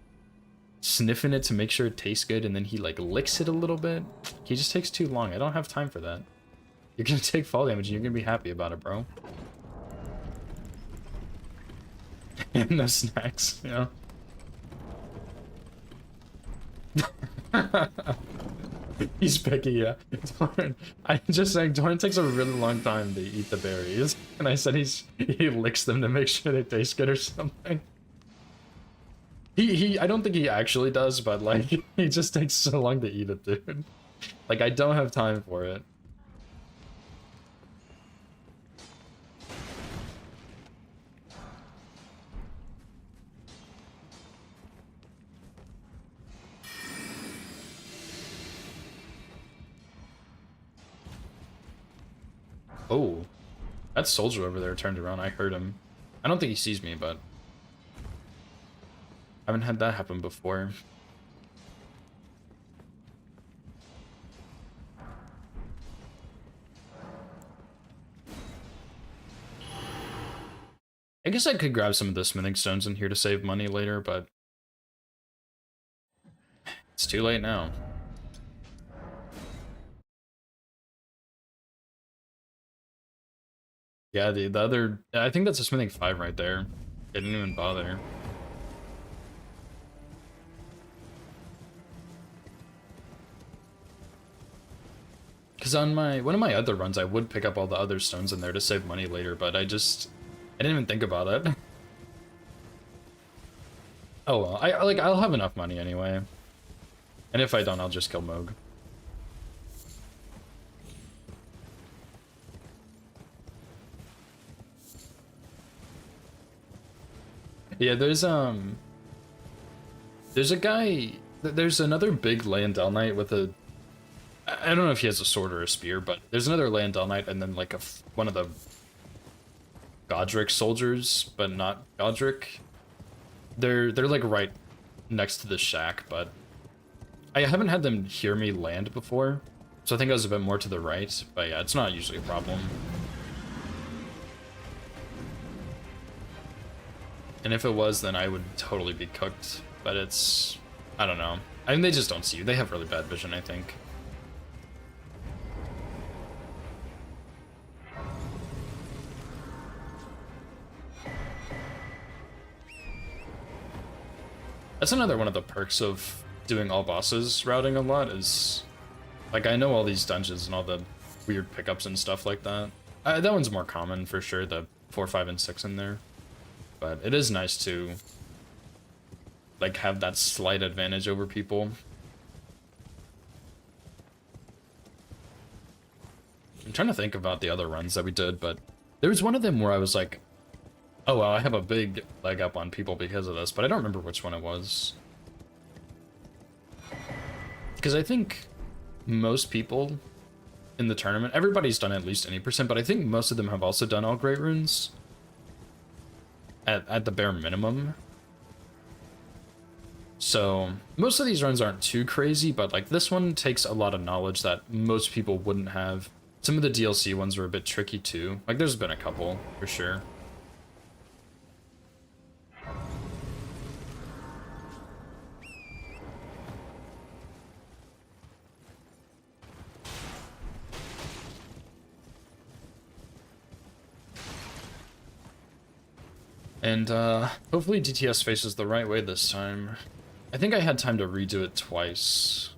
sniffing it to make sure it tastes good, and then he, like, licks it a little bit. He just takes too long. I don't have time for that. You're gonna take fall damage, and you're gonna be happy about it, bro. And no snacks, you know? He's picky, yeah. Torrent, I'm just saying, Torrent takes a really long time to eat the berries. And I said he licks them to make sure they taste good or something. I don't think he actually does, but, like, he just takes so long to eat it, dude. Like, I don't have time for it. Oh, that soldier over there turned around. I heard him. I don't think he sees me, but I haven't had that happen before. I guess I could grab some of the smithing stones in here to save money later, but it's too late now. Yeah, the other... I think that's a smithing 5 right there. I didn't even bother. Because on one of my other runs, I would pick up all the other stones in there to save money later, but I didn't even think about it. Oh well, I'll have enough money anyway. And if I don't, I'll just kill Moog. Yeah, there's a guy, there's another big Landell Knight with a, I don't know if he has a sword or a spear, but there's another Landell Knight and then like one of the Godric soldiers, but not Godric. They're like right next to the shack, but I haven't had them hear me land before, so I think I was a bit more to the right, but yeah, it's not usually a problem. And if it was, then I would totally be cooked. But it's... I don't know. I mean, they just don't see you. They have really bad vision, I think. That's another one of the perks of doing all bosses routing a lot is... Like, I know all these dungeons and all the weird pickups and stuff like that. That one's more common, for sure, the 4, 5, and 6 in there. But it is nice to, like, have that slight advantage over people. I'm trying to think about the other runs that we did, but there was one of them where I was like, oh, well, I have a big leg up on people because of this, but I don't remember which one it was. because I think most people in the tournament, everybody's done at least any percent, but I think most of them have also done all Great Runes at the bare minimum. So most of these runs aren't too crazy, but like this one takes a lot of knowledge that most people wouldn't have. Some of the DLC ones were a bit tricky too. Like there's been a couple for sure. And hopefully DTS faces the right way this time. I think I had time to redo it twice.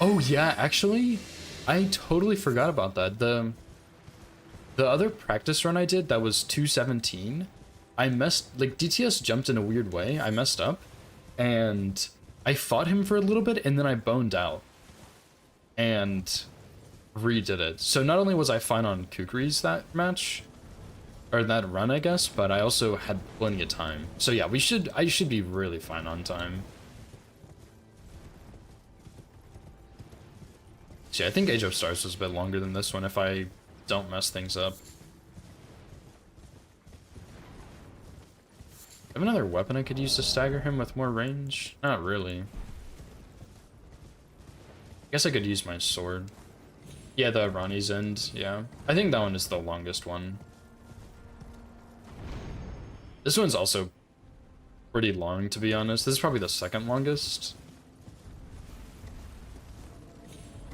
Oh yeah, actually, I totally forgot about that. The other practice run I did that was 217, I messed, like DTS jumped in a weird way. I messed up and I fought him for a little bit and then I boned out and redid it. So not only was I fine on Kukris that match, or that run, I guess, but I also had plenty of time. So yeah, I should be really fine on time. See, I think Age of Stars was a bit longer than this one if I don't mess things up. Have another weapon I could use to stagger him with more range? Not really. I guess I could use my sword. Yeah, the Ronnie's End, yeah. I think that one is the longest one. This one's also pretty long, to be honest. This is probably the second longest.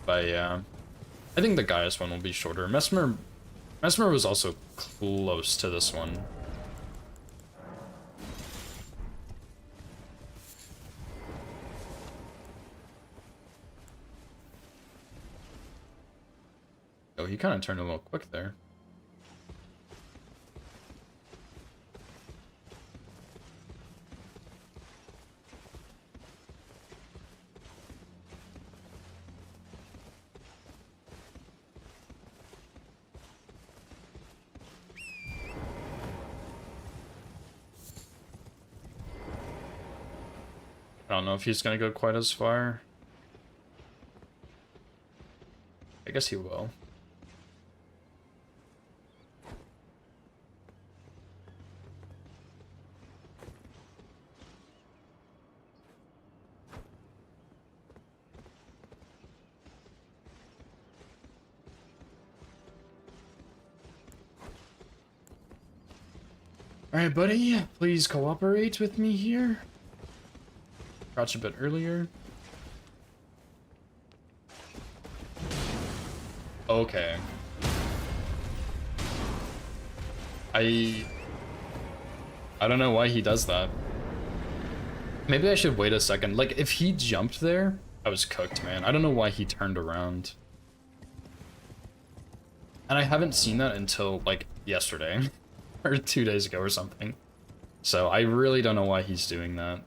But yeah, I think the Gaius one will be shorter. Mesmer was also close to this one. Oh, he kind of turned a little quick there. I don't know if he's gonna go quite as far. I guess he will. Alright, buddy, please cooperate with me here. Crouch a bit earlier. Okay. I don't know why he does that. Maybe I should wait a second. Like, if he jumped there, I was cooked, man. I don't know why he turned around. And I haven't seen that until, like, yesterday. Or 2 days ago or something. So I really don't know why he's doing that.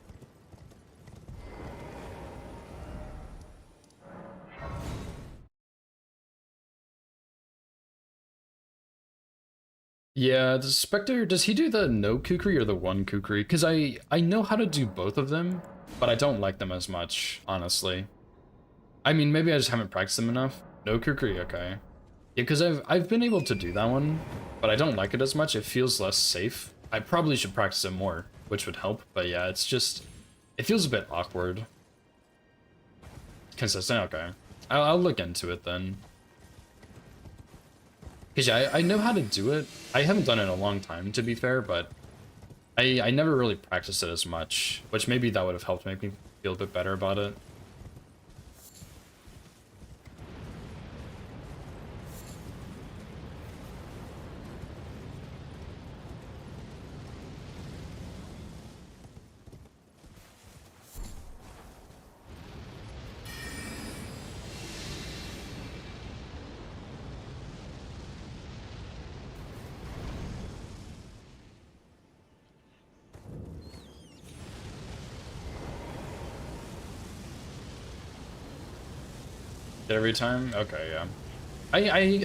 Yeah, the Spectre, does he do the no Kukri or the one Kukri? Because I know how to do both of them, but I don't like them as much, honestly. I mean, maybe I just haven't practiced them enough. No Kukri, okay. Yeah, because I've been able to do that one, but I don't like it as much. It feels less safe. I probably should practice it more, which would help, but yeah, it's just, it feels a bit awkward. Consistent, okay. I'll look into it then. Because yeah, I know how to do it. I haven't done it in a long time, to be fair, but I never really practiced it as much, which maybe that would have helped make me feel a bit better about it. Every time? Okay, yeah.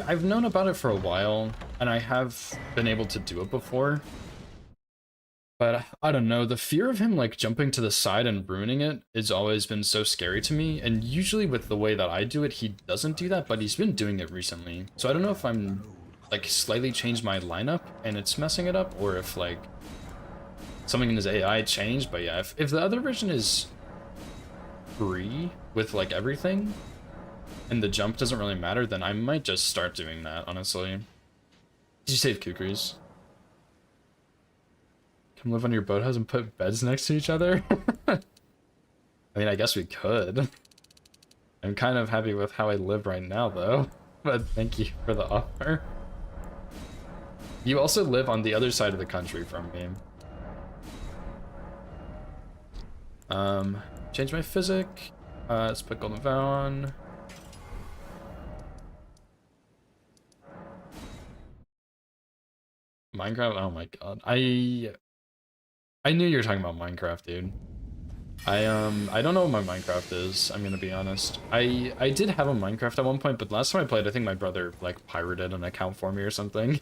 I've known about it for a while, and I have been able to do it before. But I don't know, the fear of him like jumping to the side and ruining it has always been so scary to me, and usually with the way that I do it, he doesn't do that, but he's been doing it recently. So I don't know if I'm like slightly changed my lineup and it's messing it up, or if like something in his AI changed. But yeah, if the other version is free with like everything, and the jump doesn't really matter, then I might just start doing that, honestly. Did you save Kukris? Come live on your boathouse and put beds next to each other? I mean, I guess we could. I'm kind of happy with how I live right now, though. But thank you for the offer. You also live on the other side of the country from me. Change my physic. Let's put Golden Vow on. Minecraft? Oh my god. I knew you were talking about Minecraft, dude. I don't know what my Minecraft is, I'm gonna be honest. I did have a Minecraft at one point, but last time I played, I think my brother like pirated an account for me or something.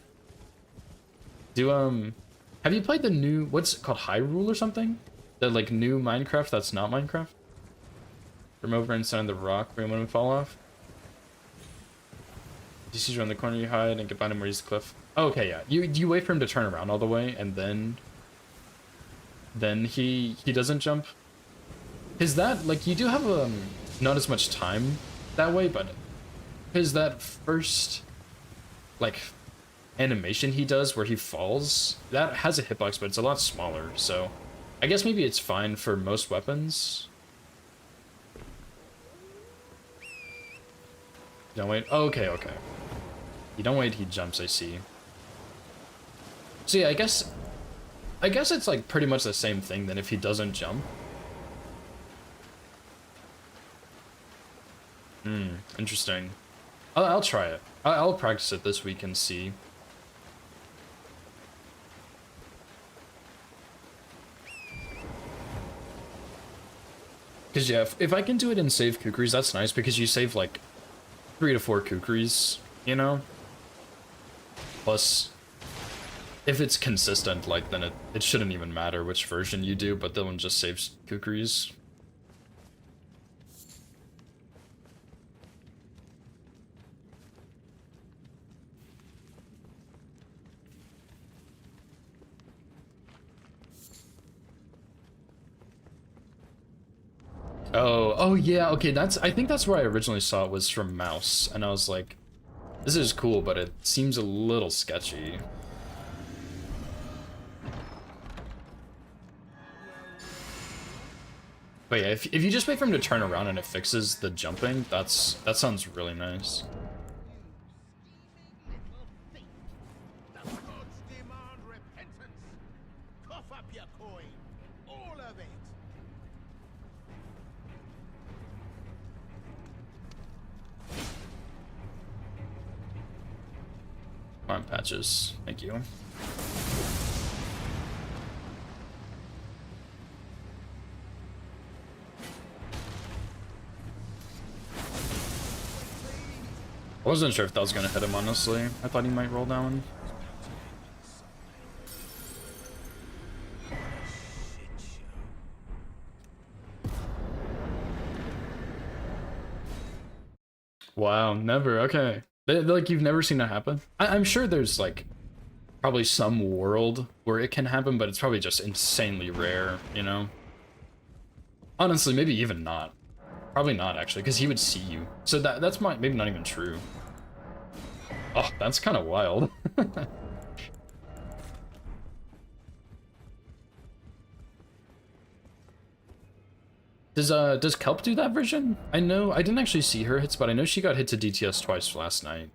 Have you played the new, what's it called, Hyrule or something? The like new Minecraft that's not Minecraft? From over inside the rock where you want to fall off? You see around the corner, you hide and get behind him where he's the cliff. Oh, okay, yeah. You wait for him to turn around all the way, and then he doesn't jump. Is that like, you do have not as much time that way, but is that first like animation he does where he falls, that has a hitbox, but it's a lot smaller, so I guess maybe it's fine for most weapons. Don't wait. Oh, okay, okay. You don't wait, he jumps, I see. So yeah, I guess it's like pretty much the same thing then if he doesn't jump. Interesting. I'll try it. I'll practice it this week and see. Because yeah, if I can do it and save Kukris, that's nice, because you save like 3 to 4 Kukris, you know? Plus, if it's consistent, like, then it shouldn't even matter which version you do, but that one just saves Kukris. Oh yeah, okay, I think that's where I originally saw it, was from Mouse, and I was like, this is cool, but it seems a little sketchy. But yeah, if you just wait for him to turn around and it fixes the jumping, that sounds really nice. Come on, Patches. Thank you. I wasn't sure if that was gonna hit him, honestly. I thought he might roll down. Wow, never. Okay. Like, you've never seen that happen? I'm sure there's, like, probably some world where it can happen, but it's probably just insanely rare, you know? Honestly, maybe even not. Probably not, actually, because he would see you. So that's maybe not even true. Oh, that's kind of wild. Does Kelp do that version? I know, I didn't actually see her hits, but I know she got hit to DTS twice last night.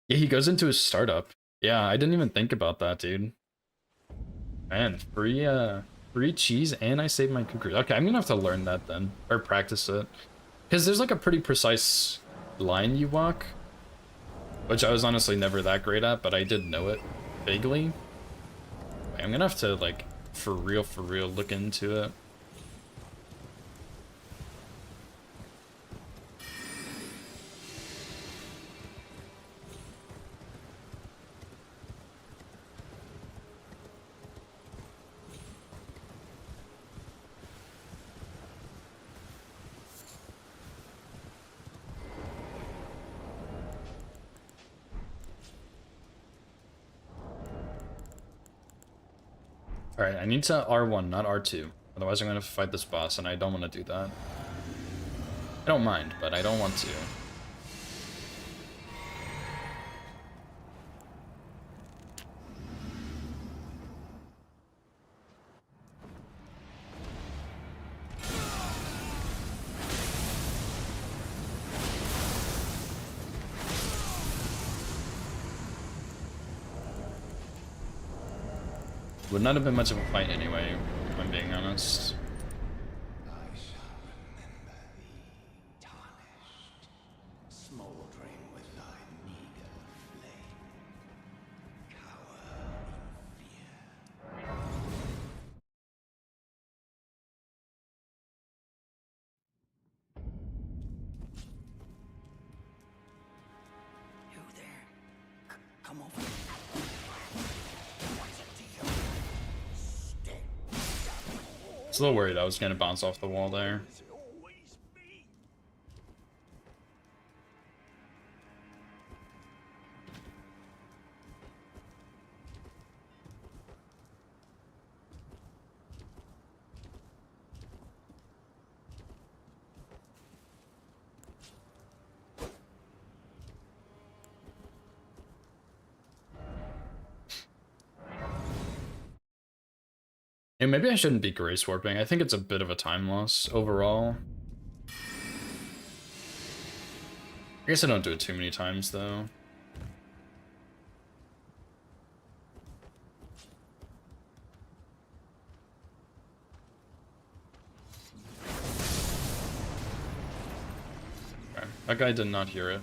Yeah, he goes into his startup. Yeah, I didn't even think about that, dude. Man, free cheese, and I saved my Kukris. Okay, I'm gonna have to learn that then, or practice it. Because there's like a pretty precise line you walk, which I was honestly never that great at, but I did know it vaguely. I'm gonna have to, like, for real, look into it. Alright, I need to R1, not R2. Otherwise I'm gonna fight this boss, and I don't want to do that. I don't mind, but I don't want to. Would not have been much of a fight anyway, if I'm being honest. I shall remember thee, tarnished, smouldering with thy meager flame. Cower in fear. You there? Come over. I was a little worried I was gonna bounce off the wall there. And maybe I shouldn't be grace warping. I think it's a bit of a time loss overall. I guess I don't do it too many times though. Okay, that guy did not hear it.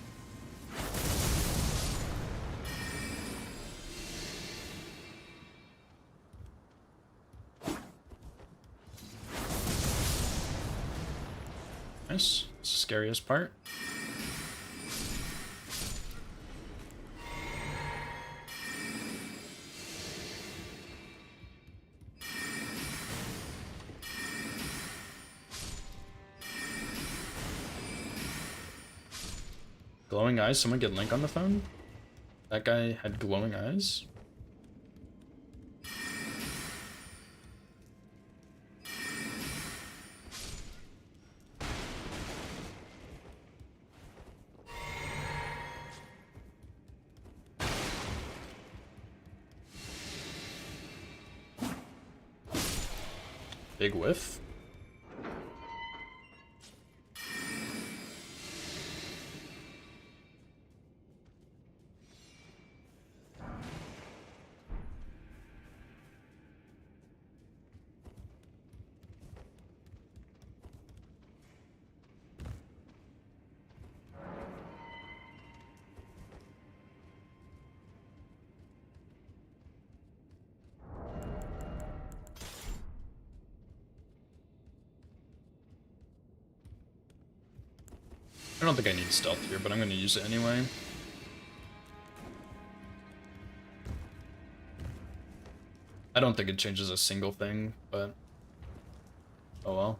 Nice. It's the scariest part. Glowing eyes? Someone get Link on the phone? That guy had glowing eyes? Big whiff. I don't think I need stealth here, but I'm going to use it anyway. I don't think it changes a single thing, but oh well.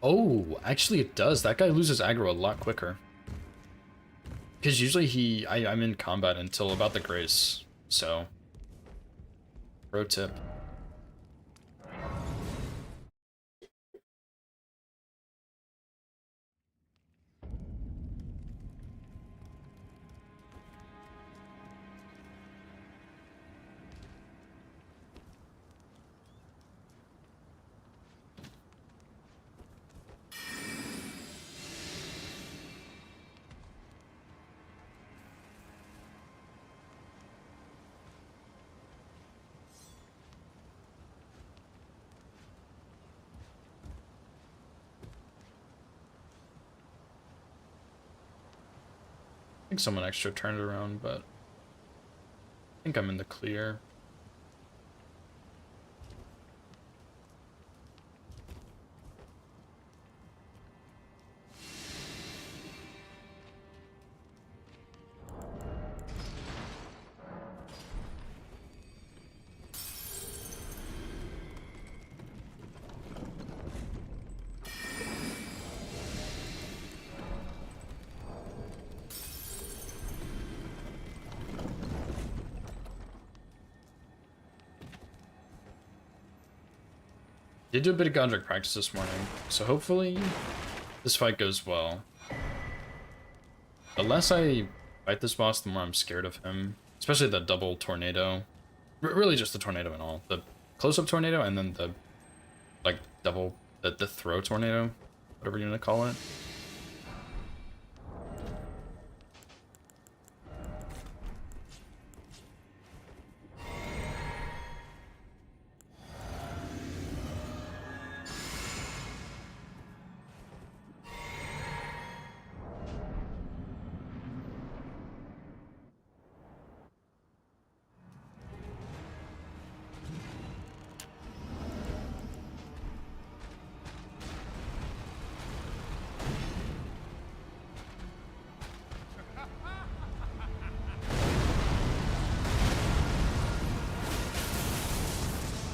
Oh, actually it does. That guy loses aggro a lot quicker. Because usually I'm in combat until about the grace, so pro tip. I think someone extra turned around, but I think I'm in the clear. Did do a bit of Godric practice this morning, so hopefully this fight goes well. The less I fight this boss, the more I'm scared of him. Especially the double tornado. Really just the tornado and all. The close-up tornado and then the, like, double, the throw tornado. Whatever you want to call it.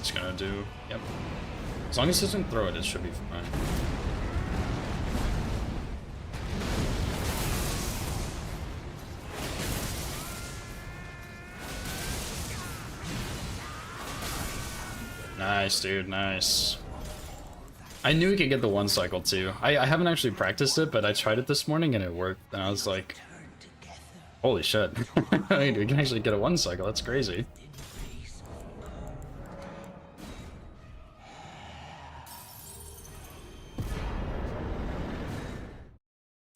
It's gonna do, yep. As long as it doesn't throw it, it should be fine. Nice, dude, nice. I knew we could get the one cycle too. I haven't actually practiced it, but I tried it this morning and it worked. And I was like, holy shit. Wait, we can actually get a one cycle, that's crazy.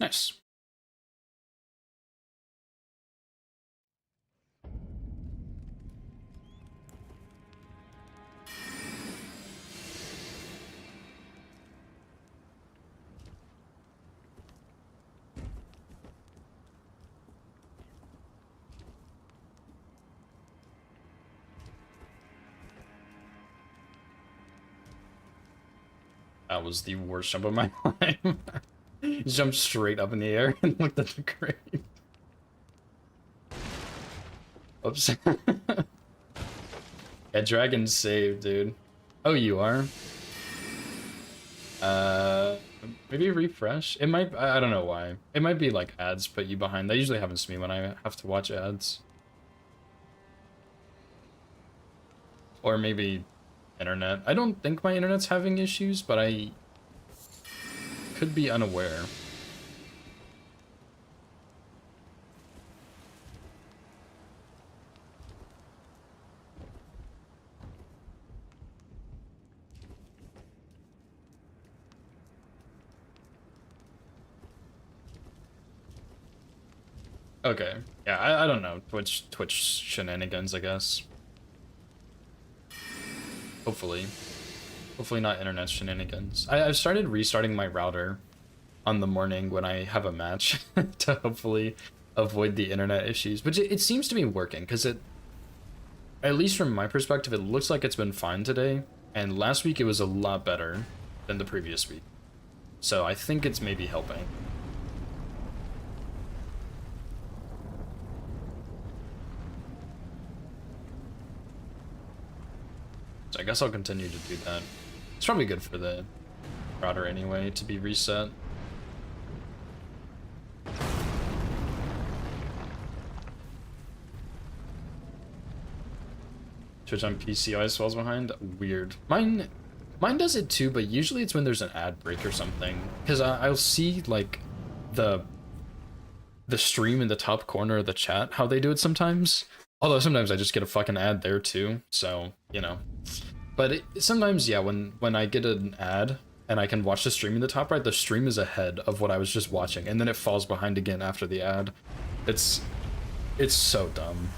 Nice. That was the worst jump of my life. Jumped straight up in the air and looked at the grave. Oops. Yeah, dragon saved, dude. Oh, you are? Maybe refresh? It might, I don't know why. It might be like ads put you behind. That usually happens to me when I have to watch ads. Or maybe internet. I don't think my internet's having issues, but I could be unaware. Okay. Yeah, I don't know. Twitch shenanigans, I guess. Hopefully. Hopefully not internet shenanigans. I've started restarting my router on the morning when I have a match to hopefully avoid the internet issues. But it seems to be working, because it, at least from my perspective, it looks like it's been fine today. And last week it was a lot better than the previous week. So I think it's maybe helping. So I guess I'll continue to do that. It's probably good for the router anyway to be reset. Twitch on PC always falls behind. Weird. Mine does it too, but usually it's when there's an ad break or something. Because I'll see like the stream in the top corner of the chat, how they do it sometimes. Although sometimes I just get a fucking ad there too, so, you know. But sometimes, yeah, when I get an ad and I can watch the stream in the top right, the stream is ahead of what I was just watching, and then it falls behind again after the ad. It's so dumb.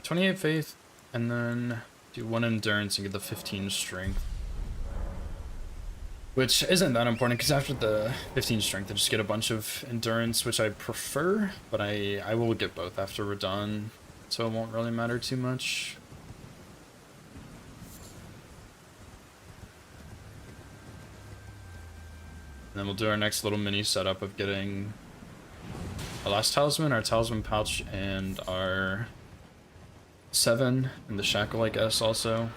28 faith, and then do 1 endurance and get the 15 strength. Which isn't that important, because after the 15 strength, I just get a bunch of endurance, which I prefer, but I will get both after we're done, so it won't really matter too much. And then we'll do our next little mini setup of getting our last talisman, our talisman pouch, and our 7, and the shackle, I guess, also.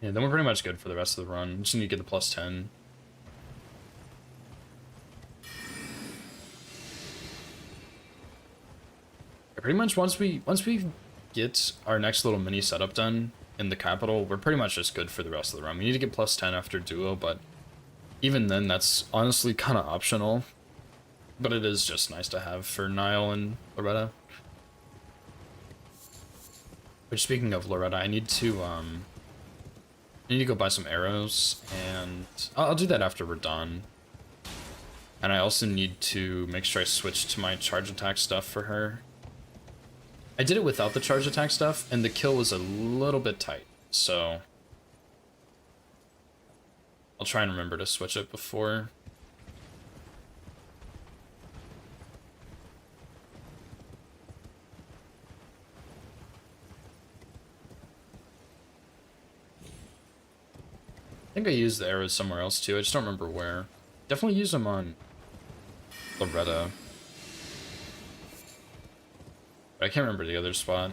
Yeah, then we're pretty much good for the rest of the run. Just need to get the plus 10. Pretty much once we get our next little mini setup done in the capital, we're pretty much just good for the rest of the run. We need to get plus 10 after duo, but even then, that's honestly kind of optional. But it is just nice to have for Niall and Loretta. Which, speaking of Loretta, I need to go buy some arrows, and I'll do that after we're done. And I also need to make sure I switch to my charge attack stuff for her. I did it without the charge attack stuff, and the kill was a little bit tight, so I'll try and remember to switch it before. I think I used the arrows somewhere else too, I just don't remember where. Definitely use them on Loretta. But I can't remember the other spot.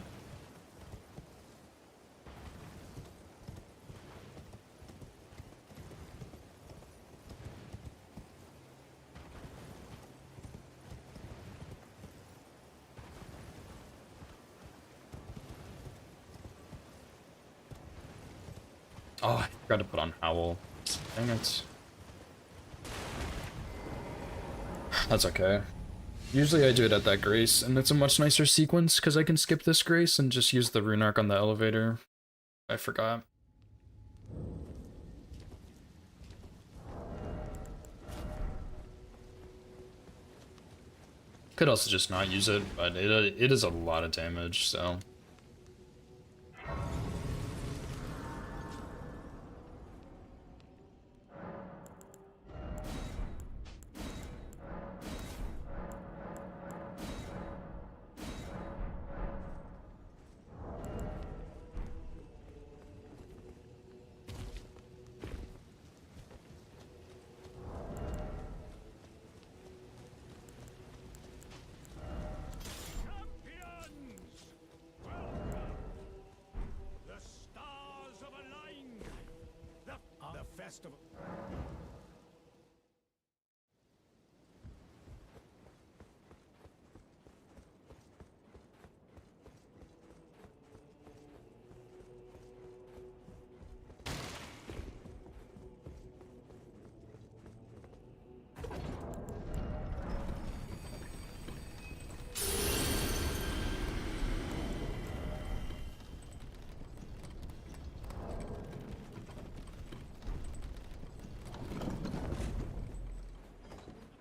Oh, I forgot to put on Howl. Dang it. That's okay. Usually I do it at that grace, and it's a much nicer sequence because I can skip this grace and just use the rune arc on the elevator. I forgot. Could also just not use it, but it is a lot of damage, so... Festival.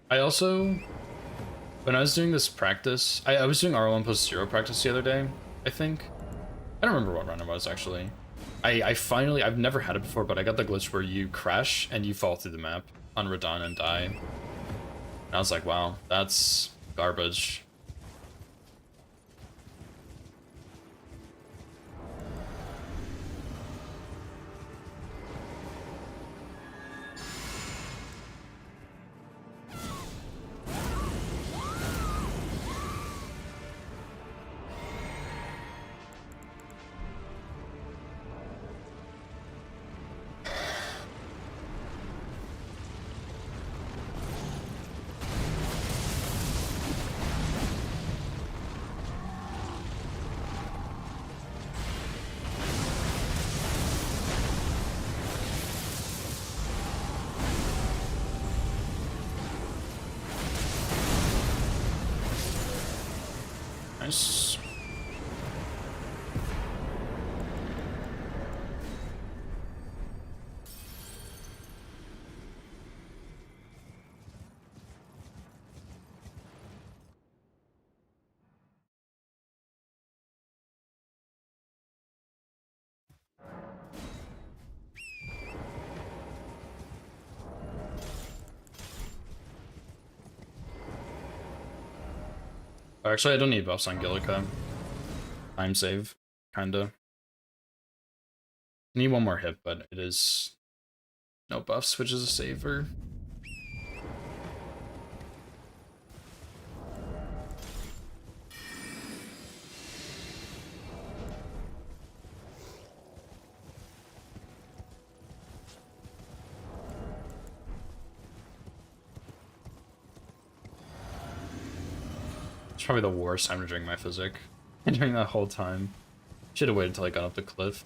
I also, when I was doing this practice, I was doing R1+0 practice the other day, I think. I don't remember what run it was, actually. I finally, I've never had it before, but I got the glitch where you crash and you fall through the map on Radahn and die. And I was like, wow, that's garbage. Nice. Actually, I don't need buffs on Gillica. Time save, kinda. Need one more hit, but it is no buffs, which is a saver. It's probably the worst time to drink my physic. During that whole time. Should have waited till I got up the cliff.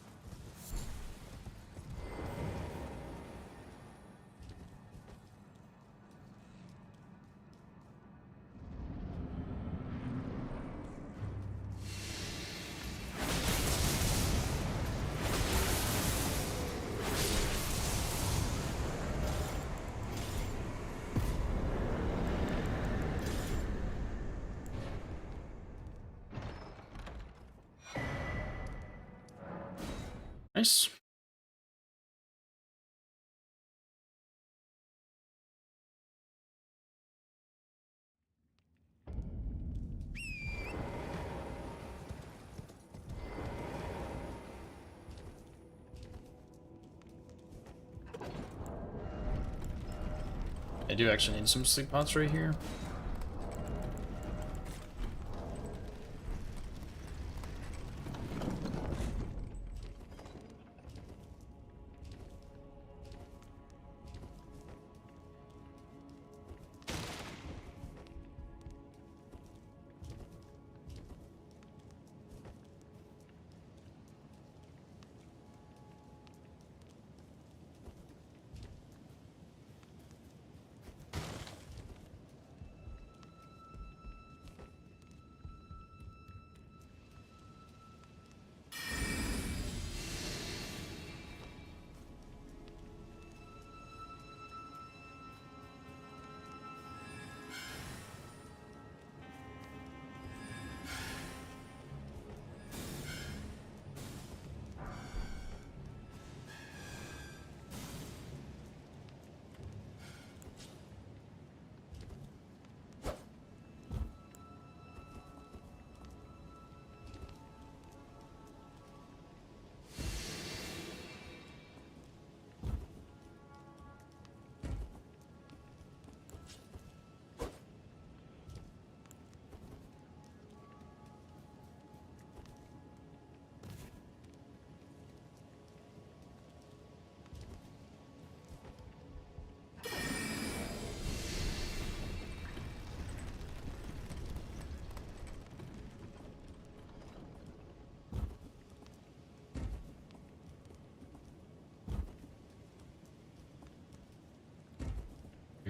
Nice. I do actually need some sleep pots right here.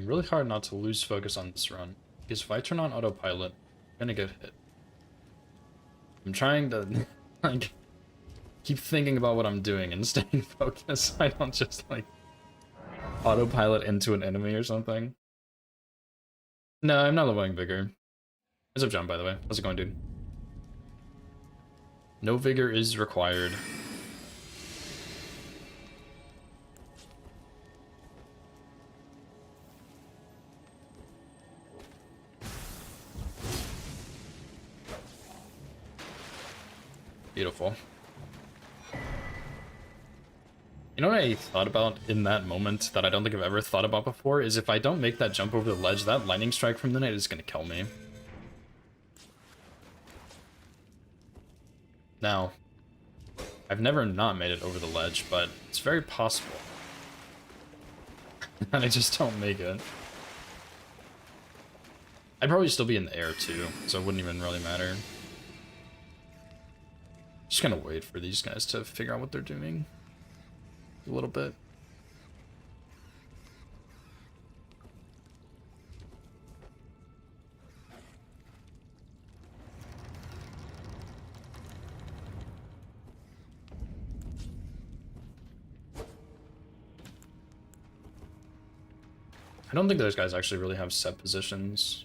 Really hard not to lose focus on this run, because if I turn on autopilot, I'm gonna get hit. I'm trying to, like, keep thinking about what I'm doing and staying focused so I don't just, like, autopilot into an enemy or something. No, I'm not leveling Vigor. What's up, John, by the way? How's it going, dude? No Vigor is required. Beautiful. You know what I thought about in that moment that I don't think I've ever thought about before is if I don't make that jump over the ledge, that lightning strike from the knight is gonna kill me. Now, I've never not made it over the ledge, but it's very possible. And I just don't make it. I'd probably still be in the air too, so it wouldn't even really matter. Just gonna wait for these guys to figure out what they're doing a little bit. I don't think those guys actually really have set positions.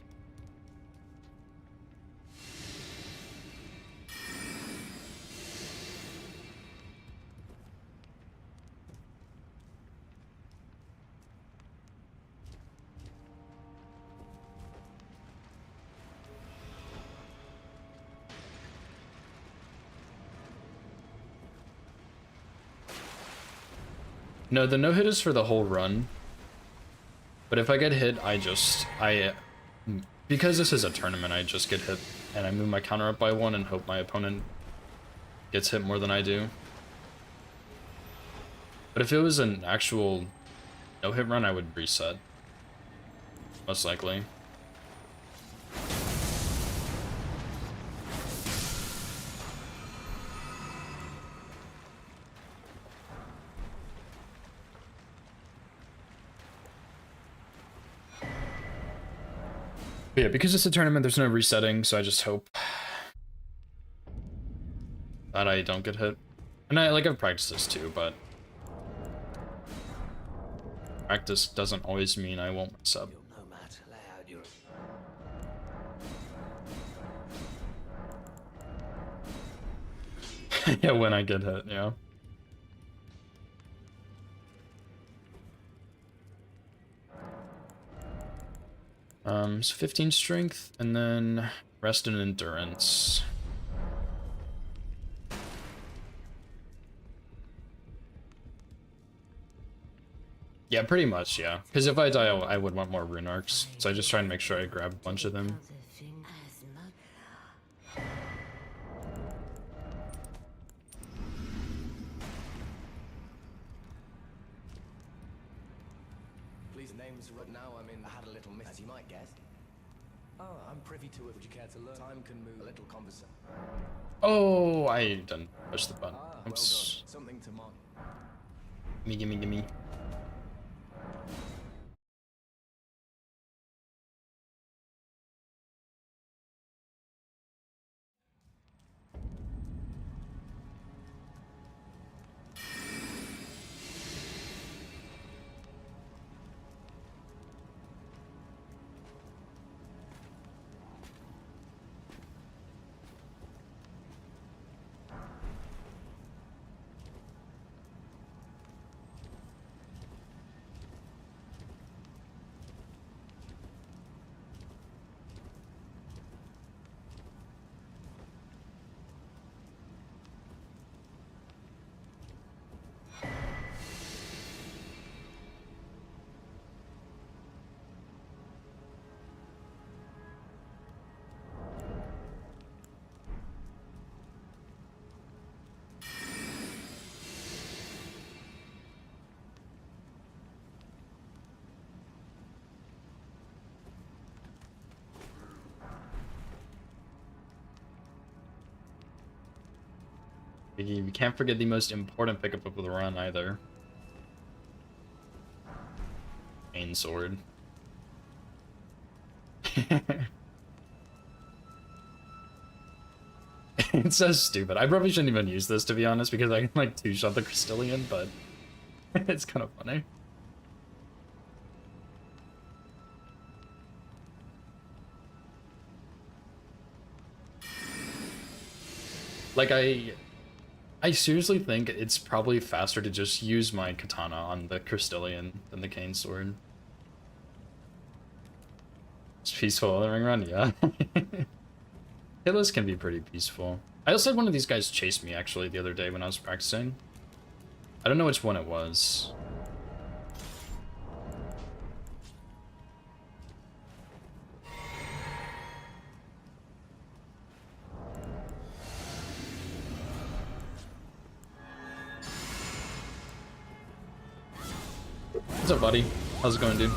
No, the no-hit is for the whole run. But if I get hit, because this is a tournament, I just get hit and I move my counter up by 1 and hope my opponent gets hit more than I do. But if it was an actual no-hit run, I would reset. Most likely. But yeah, because it's a tournament, there's no resetting, so I just hope that I don't get hit. And I've practiced this too, but practice doesn't always mean I won't mess up. Yeah, when I get hit, yeah. So 15 strength, and then rest and endurance. Yeah, pretty much, yeah. Because if I die, I would want more rune arcs, so I just try and make sure I grab a bunch of them. Please, names right now. I had a little miss, as you might guess. Oh, I'm privy to it. Would you care to learn? Time can move. A little conversation. Oh, I didn't push the button. Well Oops. done. Something to mark. Gimme. You can't forget the most important pickup of the run either. Main sword. It's so stupid. I probably shouldn't even use this, to be honest, because I can like two-shot the Crystallian, but it's kind of funny. Like, I seriously think it's probably faster to just use my katana on the Crystallian than the cane sword. It's peaceful in the ring run, yeah. Hitless can be pretty peaceful. I also had one of these guys chase me actually the other day when I was practicing. I don't know which one it was. What's up, buddy? How's it going, dude?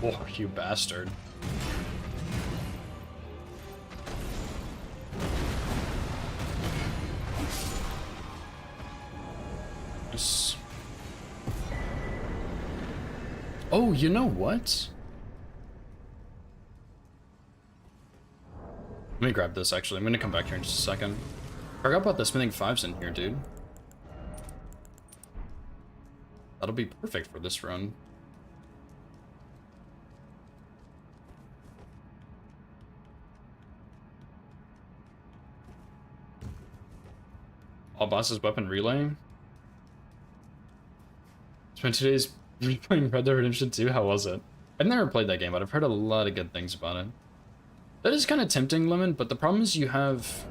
Oh, you bastard. Oh, you know what? Let me grab this, actually. I'm gonna come back here in just a second. Forgot about the smithing 5s in here, dude. That'll be perfect for this run. All bosses weapon relay. Spent 2 days replaying Red Dead Redemption 2. How was it? I've never played that game, but I've heard a lot of good things about it. That is kind of tempting, Lemon, but the problem is you have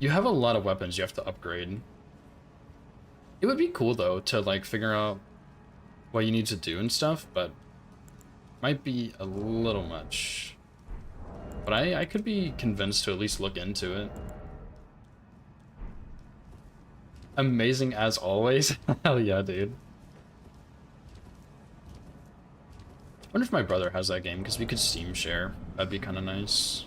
a lot of weapons you have to upgrade. It would be cool though to like figure out what you need to do and stuff, but might be a little much. But I could be convinced to at least look into it. Amazing as always. Hell yeah, dude. I wonder if my brother has that game, because we could Steam share. That'd be kind of nice.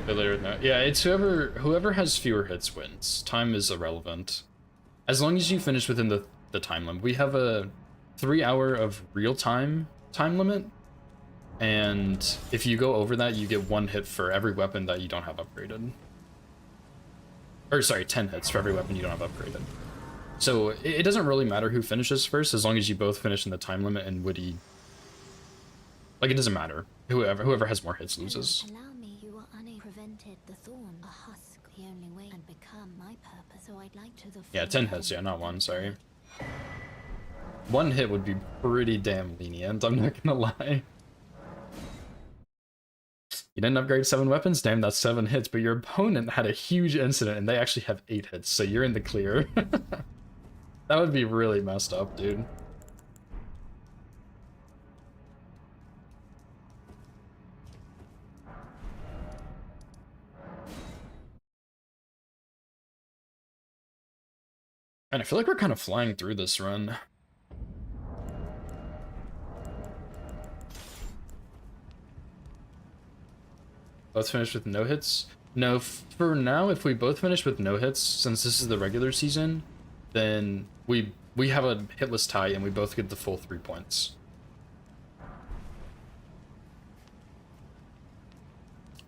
Later than that. Yeah, it's whoever has fewer hits wins. Time is irrelevant. As long as you finish within the time limit. We have a 3 hour of real time limit. And if you go over that, you get 1 hit for every weapon that you don't have upgraded. Or sorry, 10 hits for every weapon you don't have upgraded. So it doesn't really matter who finishes first, as long as you both finish in the time limit and Woody. Like, it doesn't matter. Whoever has more hits loses. Allow me, you are prevented the thorn, a husk, the only way, and become my purpose. So I'd like to the Yeah, 10 hits, yeah, not 1, sorry. 1 hit would be pretty damn lenient, I'm not gonna lie. You didn't upgrade 7 weapons? Damn, that's 7 hits, but your opponent had a huge incident and they actually have 8 hits, so you're in the clear. That would be really messed up, dude. And I feel like we're kind of flying through this run. Both finished with no hits? No, for now, if we both finish with no hits, since this is the regular season, then we have a hitless tie and we both get the full 3 points.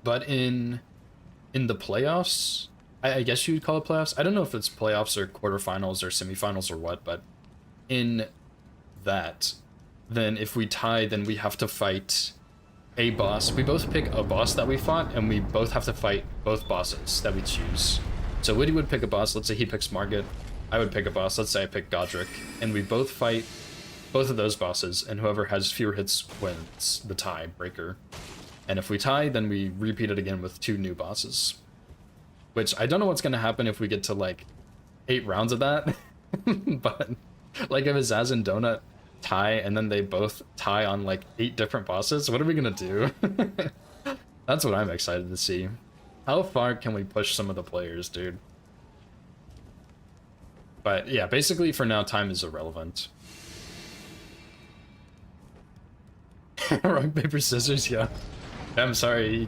But in the playoffs, I guess you would call it playoffs. I don't know if it's playoffs or quarterfinals or semifinals or what, but in that, then if we tie, then we have to fight a boss. We both pick a boss that we fought, and we both have to fight both bosses that we choose. So Woody would pick a boss, let's say he picks Margit. I would pick a boss, let's say I pick Godric, and we both fight both of those bosses, and whoever has fewer hits wins the tiebreaker. And if we tie, then we repeat it again with 2 new bosses. Which, I don't know what's gonna happen if we get to, like, 8 rounds of that. But, like, if it's Zaz and Donut tie, and then they both tie on, like, 8 different bosses, what are we gonna do? That's what I'm excited to see. How far can we push some of the players, dude? But, yeah, basically, for now, time is irrelevant. Rock, paper, scissors, yeah. I'm sorry,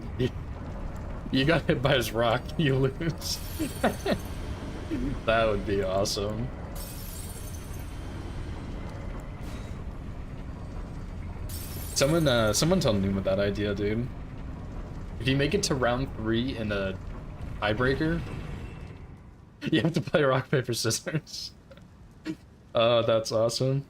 you got hit by his rock, you lose. That would be awesome. Someone tell Numa that idea, dude. If you make it to round 3 in a tiebreaker, you have to play rock, paper, scissors. Oh, that's awesome.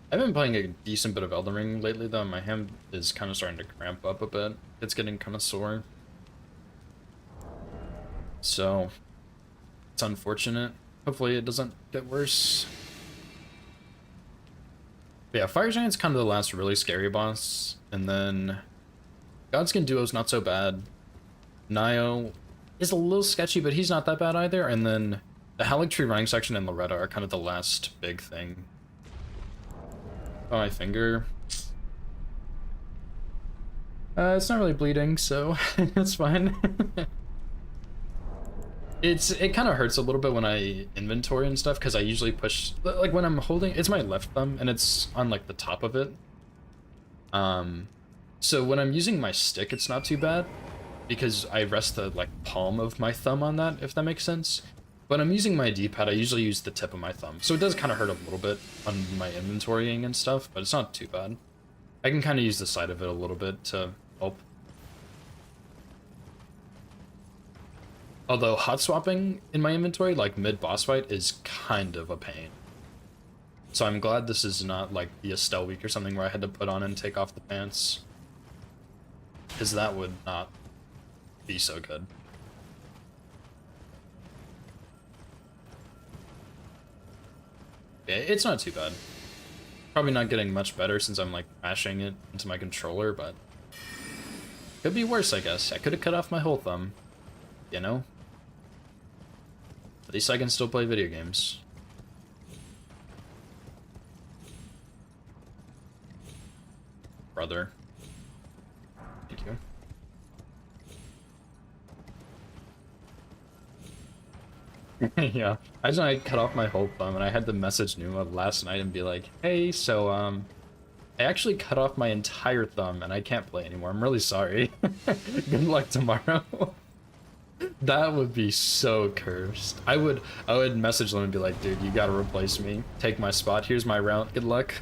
I've been playing a decent bit of Elden Ring lately, though. My hand is kind of starting to cramp up a bit. It's getting kind of sore. So, it's unfortunate. Hopefully it doesn't get worse. But yeah, Fire Giant's kind of the last really scary boss, and then Godskin Duo's not so bad. Nio is a little sketchy, but he's not that bad either, and then the Haligtree running section and Loretta are kind of the last big thing. Oh, my finger. It's not really bleeding, so it's fine. It kind of hurts a little bit when I inventory and stuff, because I usually push, like when I'm holding, it's my left thumb, and it's on like the top of it. So when I'm using my stick, it's not too bad, because I rest the like palm of my thumb on that, if that makes sense. When I'm using my D-pad, I usually use the tip of my thumb, so it does kind of hurt a little bit on my inventorying and stuff, but it's not too bad. I can kind of use the side of it a little bit to help. Although hot swapping in my inventory, like mid-boss fight, is kind of a pain. So I'm glad this is not like the Estelle week or something where I had to put on and take off the pants. Because that would not be so good. Yeah, it's not too bad. Probably not getting much better since I'm like mashing it into my controller, but could be worse, I guess. I could have cut off my whole thumb, you know? At least I can still play video games. Brother. Thank you. Yeah, I just I cut off my whole thumb, and I had to message Numa last night and be like, hey, so I actually cut off my entire thumb and I can't play anymore. I'm really sorry. Good luck tomorrow. That would be so cursed. I would message them and be like, dude, you gotta replace me. Take my spot. Here's my round. Good luck.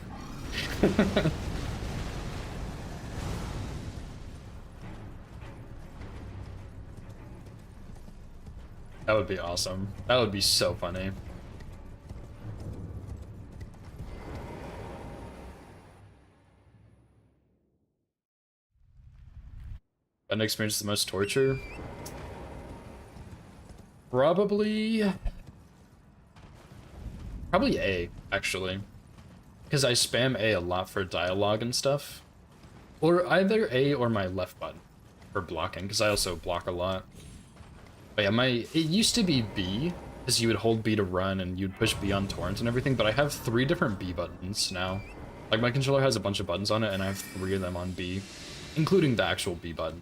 That would be awesome. That would be so funny. An experience the most torture? Probably A, actually. Because I spam A lot for dialogue and stuff. Or either A or my left button for blocking, because I also block a lot. But yeah, it used to be B, because you would hold B to run and you'd push B on torrents and everything, but I have 3 different B buttons now. Like, my controller has a bunch of buttons on it, and I have 3 of them on B, including the actual B button.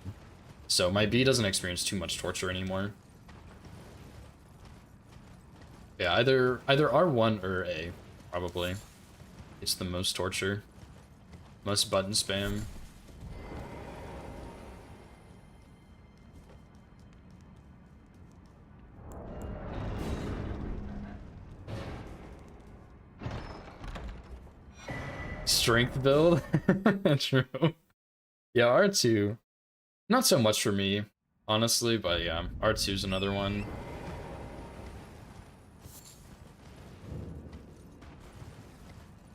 So my B doesn't experience too much torture anymore. Yeah, either R1 or A, probably. It's the most torture. Most button spam. Strength build? True. Yeah, R2. Not so much for me, honestly, but yeah, R2 is another one.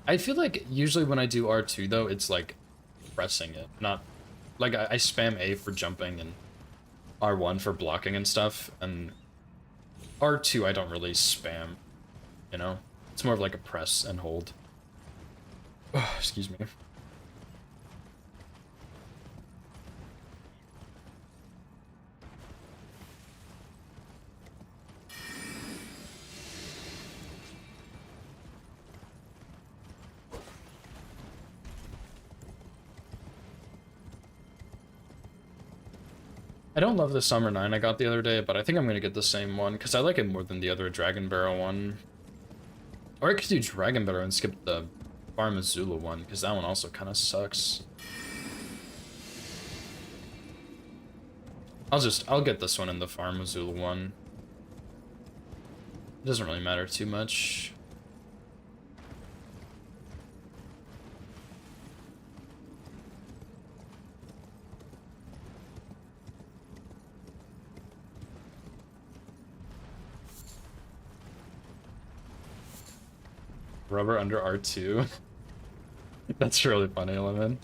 I feel like usually when I do R2 though, it's like pressing it, not like I spam A for jumping and R1 for blocking and stuff, and R2 I don't really spam, you know? It's more of like a press and hold. Oh, excuse me. I don't love the Summer 9 I got the other day, but I think I'm gonna get the same one, because I like it more than the other Dragon Barrel one. Or I could do Dragon Barrel and skip the Farm Azula one, because that one also kind of sucks. I'll get this one in the Farm Azula one. It doesn't really matter too much. Rubber under R2. That's really funny, Lemon.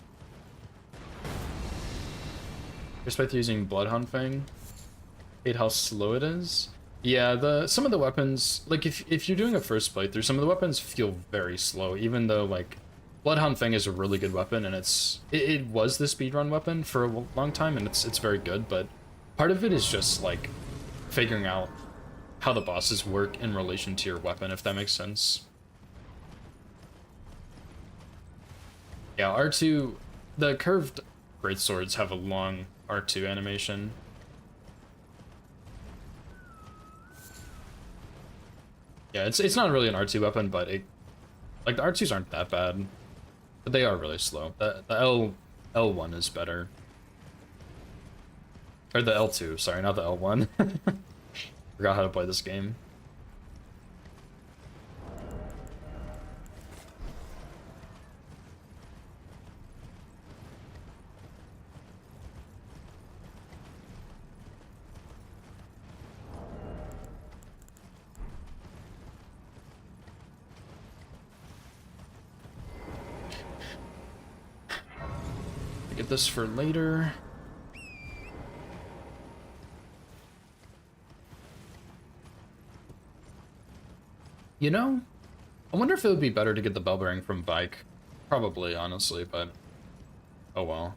Respect using Bloodhound Fang. Hate how slow it is. Yeah, some of the weapons, like if you're doing a first playthrough, some of the weapons feel very slow, even though like Bloodhound Fang is a really good weapon, and it was the speedrun weapon for a long time, and it's very good, but part of it is just, like, figuring out how the bosses work in relation to your weapon, if that makes sense. Yeah, R2, the curved greatswords have a long R2 animation. Yeah, it's not really an R2 weapon, but like the R2s aren't that bad, but they are really slow. The L1 is better. Or the L2, sorry, not the L1. Forgot how to play this game. Get this for later. You know, I wonder if it would be better to get the bell bearing from Bike. Probably, honestly, but oh well.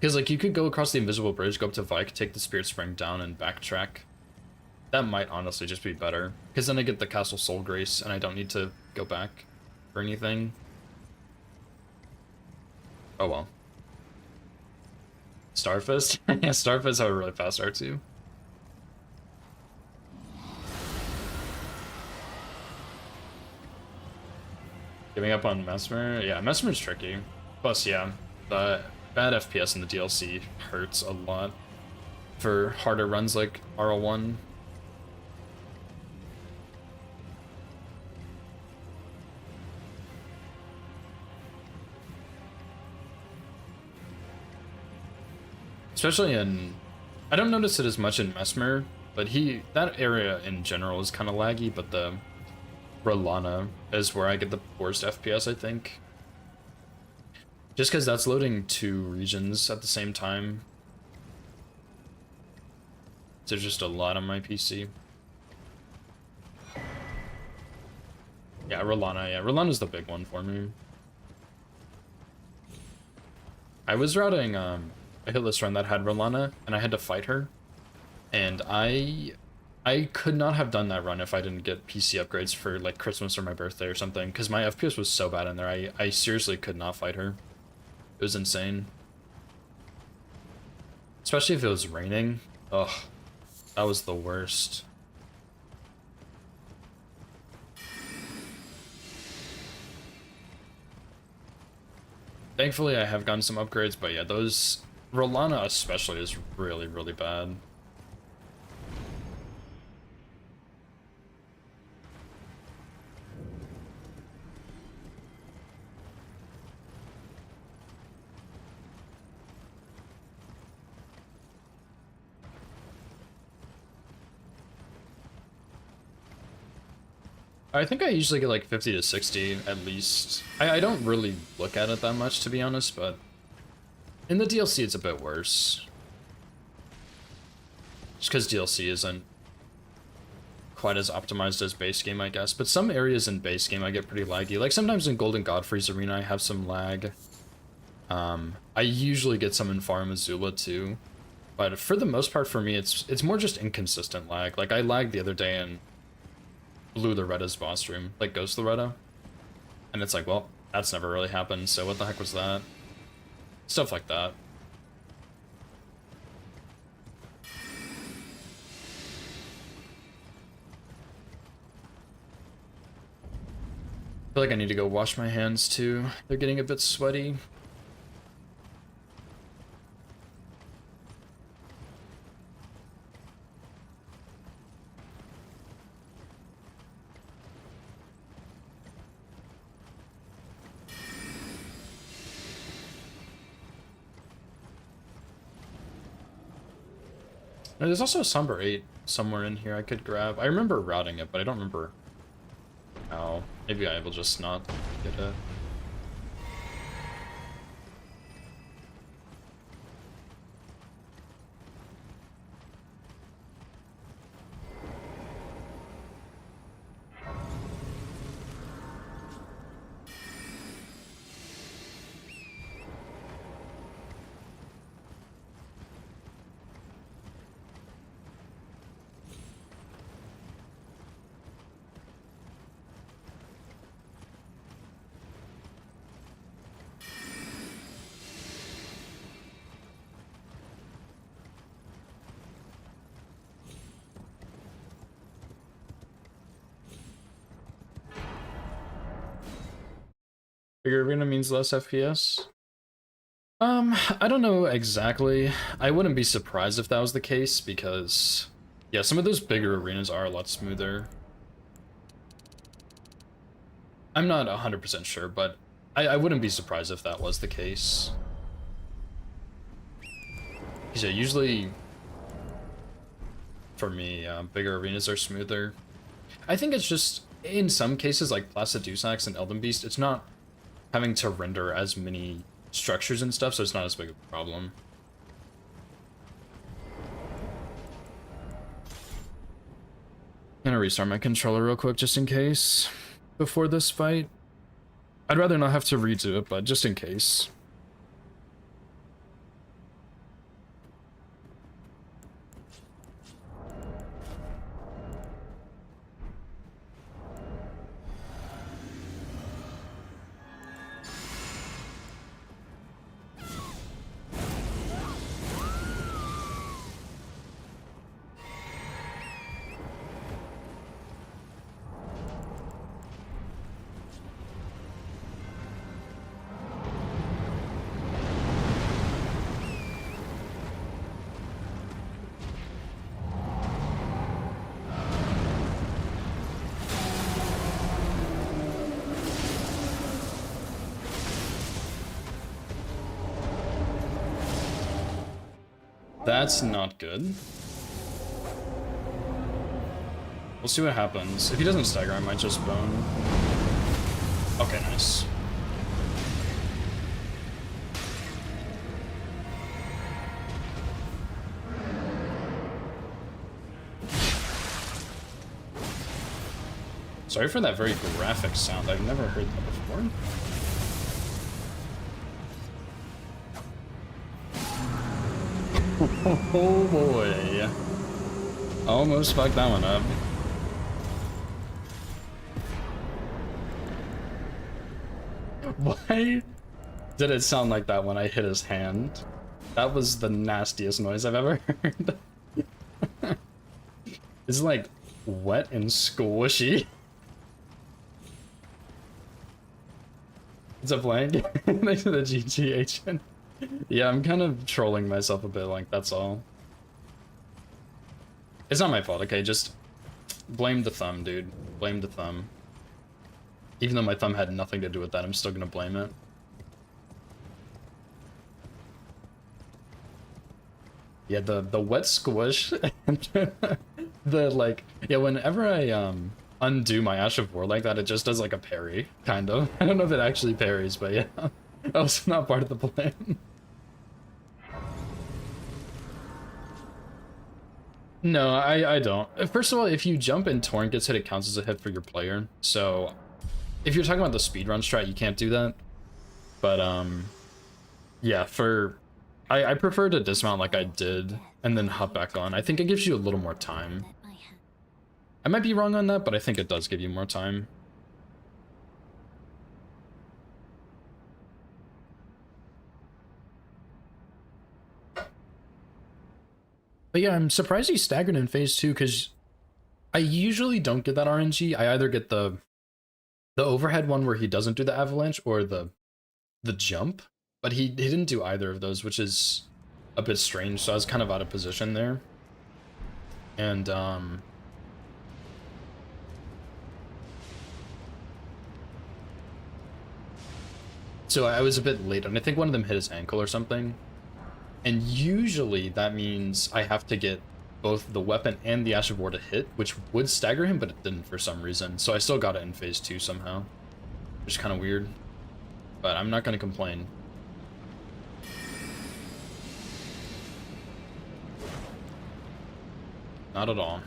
Because, like, you could go across the invisible bridge, go up to Vike, take the Spirit Spring down, and backtrack. That might honestly just be better. Because then I get the Castle Soul Grace, and I don't need to go back for anything. Oh well. Starfist? Yeah, Starfist have a really fast R2. Giving up on Mesmer? Yeah, Mesmer's tricky. Plus, yeah, the bad FPS in the DLC hurts a lot for harder runs like RL1. Especially in... I don't notice it as much in Mesmer, but that area in general is kind of laggy, but the Rolana is where I get the worst FPS, I think. Just because that's loading 2 regions at the same time. There's just a lot on my PC. Yeah, Rolana, yeah. Rolana's the big one for me. I was routing a hitless run that had Rolana, and I had to fight her. And I could not have done that run if I didn't get PC upgrades for like Christmas or my birthday or something, because my FPS was so bad in there. I seriously could not fight her. It was insane. Especially if it was raining. Ugh, that was the worst. Thankfully I have gotten some upgrades, but yeah, those... Rolana especially is really, really bad. I think I usually get like 50 to 60 at least. I don't really look at it that much, to be honest, but in the DLC it's a bit worse. Just because DLC isn't quite as optimized as base game, I guess. But some areas in base game I get pretty laggy. Like sometimes in Golden Godfrey's Arena I have some lag. I usually get some in Farm Azula too. But for the most part for me it's more just inconsistent lag. Like I lagged the other day in Blue Loretta's boss room, like Ghost Loretta. And it's like, well, that's never really happened, so what the heck was that? Stuff like that. I feel like I need to go wash my hands too. They're getting a bit sweaty. There's also a Somber 8 somewhere in here I could grab. I remember routing it, but I don't remember how. Maybe I will just not get it. Bigger arena means less FPS? I don't know exactly. I wouldn't be surprised if that was the case because, yeah, some of those bigger arenas are a lot smoother. I'm not 100% sure, but I wouldn't be surprised if that was the case. Because yeah, usually, for me, bigger arenas are smoother. I think it's just, in some cases, like Placidusax and Elden Beast, it's not having to render as many structures and stuff, so it's not as big of a problem. I'm gonna restart my controller real quick just in case before this fight. I'd rather not have to redo it, but just in case. That's not good. We'll see what happens. If he doesn't stagger, I might just bone. Okay, nice. Sorry for that very graphic sound. I've never heard that before. Oh boy. Almost fucked that one up. Why did it sound like that when I hit his hand? That was the nastiest noise I've ever heard. It's like wet and squishy. It's a blank. Thanks for the GGHN. Yeah, I'm kind of trolling myself a bit, like, that's all. It's not my fault, okay? Just blame the thumb, dude. Blame the thumb. Even though my thumb had nothing to do with that, I'm still gonna blame it. Yeah, the wet squish. The, like, yeah, whenever I, undo my Ash of War like that, it just does, like, a parry, kind of. I don't know if it actually parries, but yeah. That was not part of the plan. No, I don't. First of all, if you jump and Torrent gets hit, it counts as a hit for your player. So, if you're talking about the speedrun strat, you can't do that. But, yeah, I prefer to dismount like I did, and then hop back on. I think it gives you a little more time. I might be wrong on that, but I think it does give you more time. But yeah, I'm surprised he staggered in phase 2, because I usually don't get that RNG. I either get the overhead one where he doesn't do the avalanche, or the jump. But he didn't do either of those, which is a bit strange, so I was kind of out of position there. And, so I was a bit late, and I think one of them hit his ankle or something. And usually that means I have to get both the weapon and the Ash of War to hit, which would stagger him, but it didn't for some reason. So I still got it in phase 2 somehow, which is kind of weird. But I'm not going to complain. Not at all.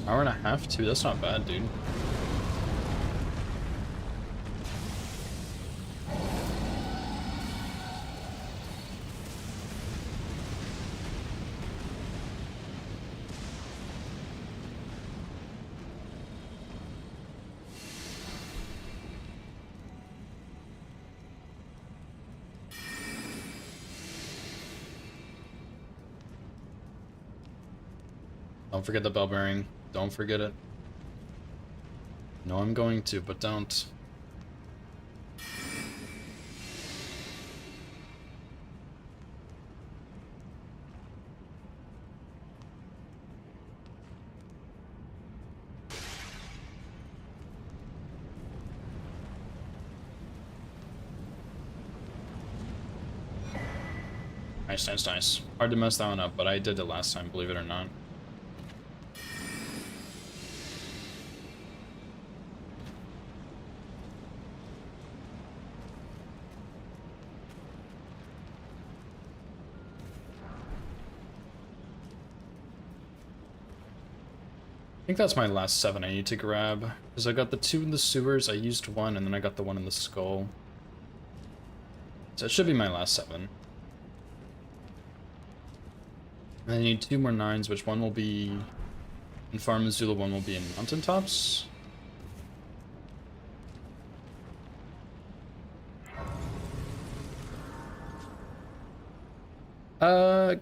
Hour and a half too, that's not bad, dude. Don't forget the bell bearing. Don't forget it. No, I'm going to, but don't. Nice, nice, nice. Hard to mess that one up, but I did it last time, believe it or not. I think that's my last 7 I need to grab, because I got the 2 in the sewers, I used 1, and then I got the 1 in the skull. So it should be my last 7. And I need 2 more 9s, which one will be in Farm Missoula, one will be in Mountaintops.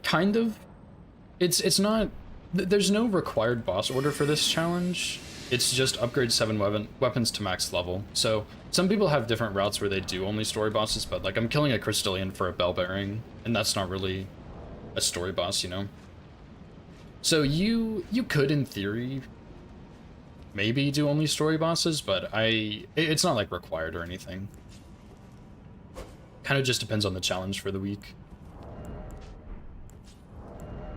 Kind of. It's not... There's no required boss order for this challenge. It's just upgrade 7 weapons to max level. So some people have different routes where they do only story bosses, but like I'm killing a Crystallian for a bell bearing, and that's not really a story boss, you know? So you could, in theory, maybe do only story bosses, but it's not like required or anything. Kind of just depends on the challenge for the week.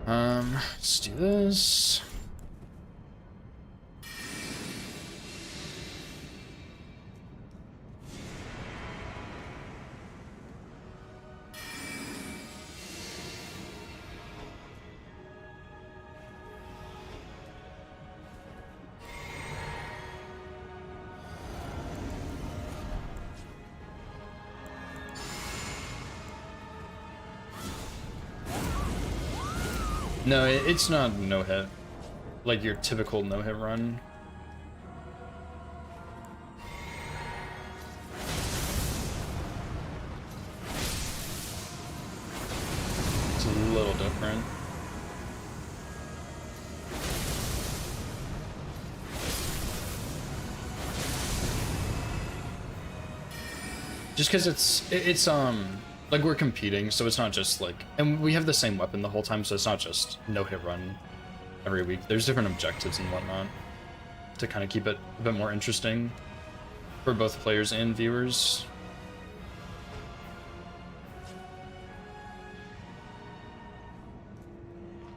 Let's do this. No, it's not no-hit. Like your typical no-hit run. It's a little different. Just because it's like we're competing, so it's not just like, and we have the same weapon the whole time, so it's not just no hit run every week. There's different objectives and whatnot to kind of keep it a bit more interesting for both players and viewers.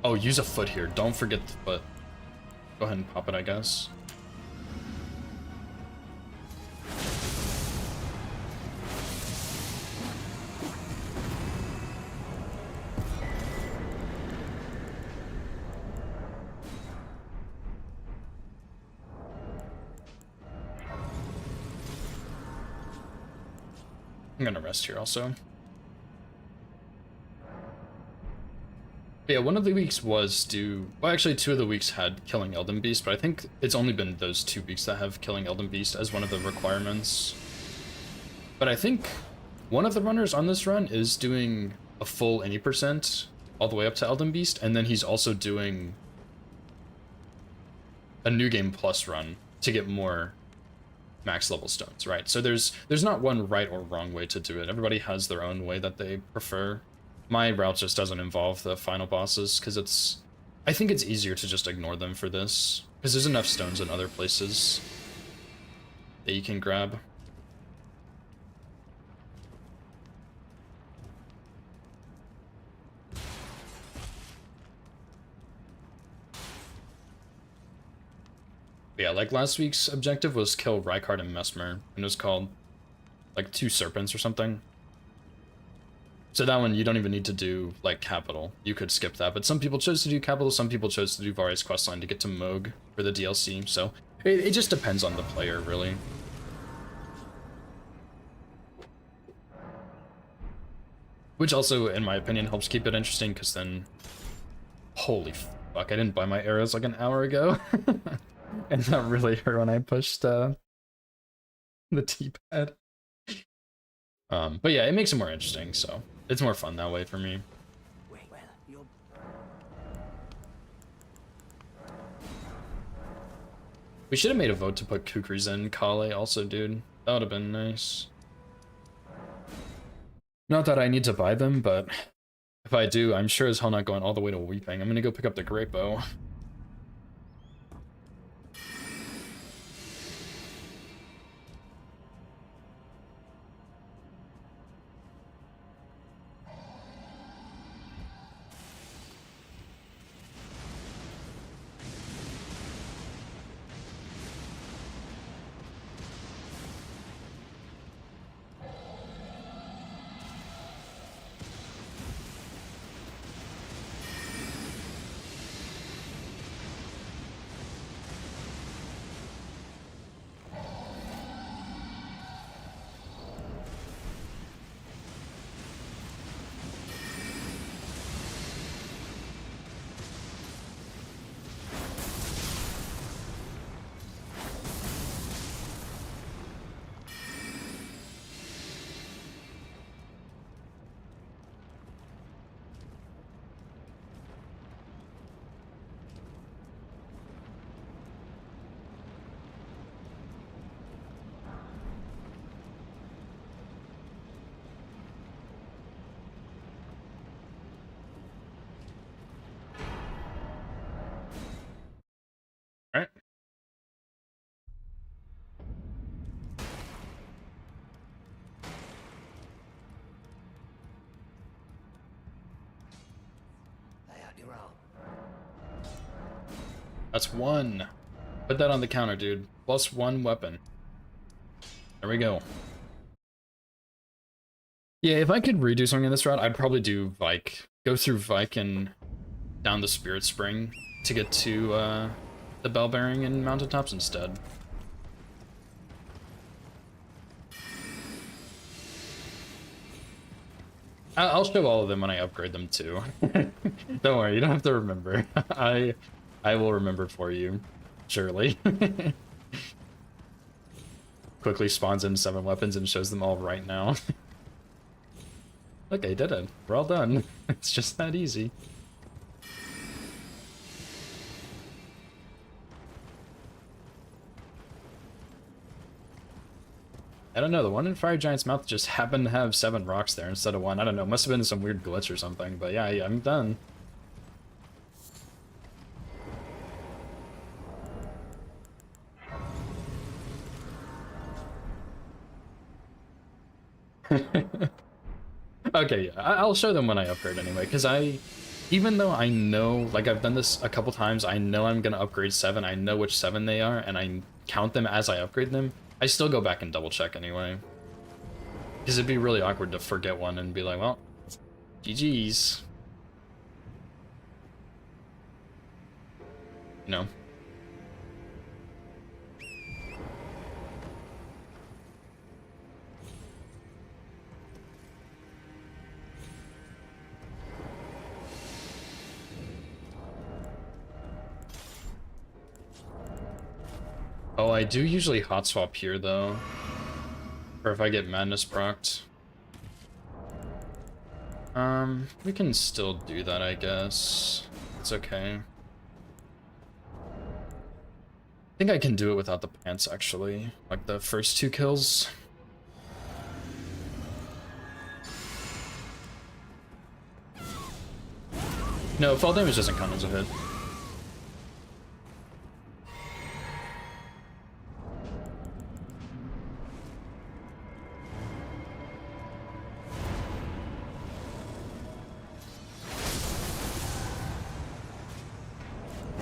Oh, use a foot here. Don't forget the foot. Go ahead and pop it, I guess. I'm gonna rest here also. But yeah, one of the weeks was well, actually 2 of the weeks had killing Elden Beast, but I think it's only been those 2 weeks that have killing Elden Beast as one of the requirements. But I think one of the runners on this run is doing a full any % all the way up to Elden Beast, and then he's also doing a New Game Plus run to get more max level stones, right? So there's not one right or wrong way to do it. Everybody has their own way that they prefer. My route just doesn't involve the final bosses because I think it's easier to just ignore them for this because there's enough stones in other places that you can grab. Yeah, like last week's objective was kill Rykard and Messmer, and it was called like 2 serpents or something. So that one you don't even need to do like capital. You could skip that, but some people chose to do capital, some people chose to do Various questline to get to Moog for the DLC. So it just depends on the player, really. Which also, in my opinion, helps keep it interesting because then, holy fuck, I didn't buy my arrows like an hour ago. And that really hurt when I pushed the T-pad. But yeah, it makes it more interesting, so it's more fun that way for me. We should have made a vote to put Kukris in Kale also, dude. That would have been nice. Not that I need to buy them, but if I do, I'm sure as hell not going all the way to Weeping. I'm gonna go pick up the Great Bow. Alright. Lay out your arm. That's 1. Put that on the counter, dude. Plus 1 weapon. There we go. Yeah, if I could redo something in this route, I'd probably do Vike. Go through Vike and down the Spirit Spring to get to the Bell Bearing and Mountaintops instead. I'll show all of them when I upgrade them too. Don't worry, you don't have to remember. I will remember for you, surely. Quickly spawns in 7 weapons and shows them all right now. Look, I did it. We're all done. It's just that easy. I don't know, the one in Fire Giant's Mouth just happened to have 7 rocks there instead of 1. I don't know, must have been some weird glitch or something, but yeah, I'm done. Okay, yeah, I'll show them when I upgrade anyway, because even though I know, like I've done this a couple times, I know I'm gonna upgrade 7, I know which 7 they are, and I count them as I upgrade them, I still go back and double check anyway. Because it'd be really awkward to forget one and be like, well, GG's. You know? Oh, I do usually hot swap here though. Or if I get Madness procced. We can still do that, I guess. It's okay. I think I can do it without the pants, actually. Like the first 2 kills. No, fall damage doesn't count as a hit.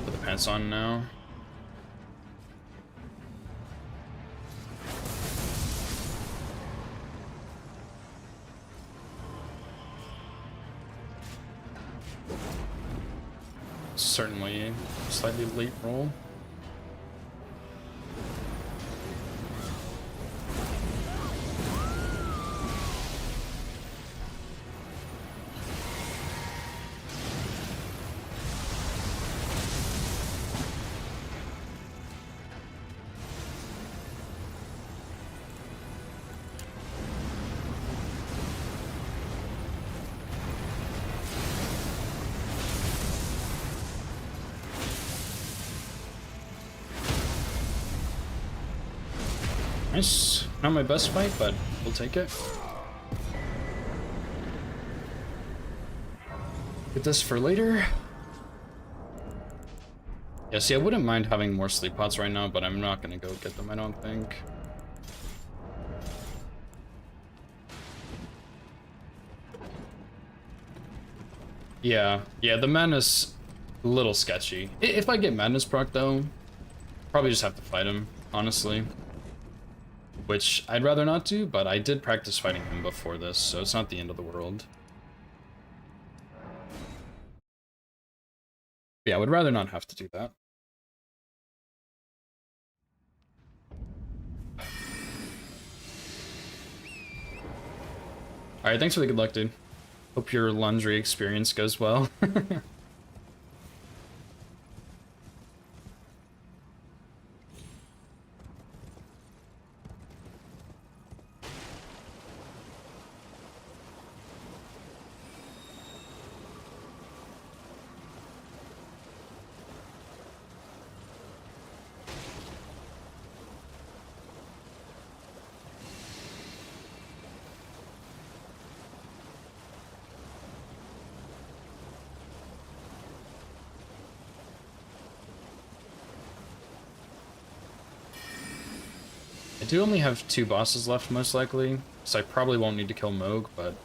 Put the pants on now. Certainly slightly late roll. Nice. Not my best fight, but we'll take it. Get this for later. Yeah, see, I wouldn't mind having more sleep pots right now, but I'm not gonna go get them, I don't think. Yeah, the madness, a little sketchy. If I get madness proc though, probably just have to fight him, honestly. Which I'd rather not do, but I did practice fighting him before this, so it's not the end of the world. Yeah, I would rather not have to do that. Alright, thanks for the good luck, dude. Hope your laundry experience goes well. I do only have 2 bosses left, most likely, so I probably won't need to kill Moog, but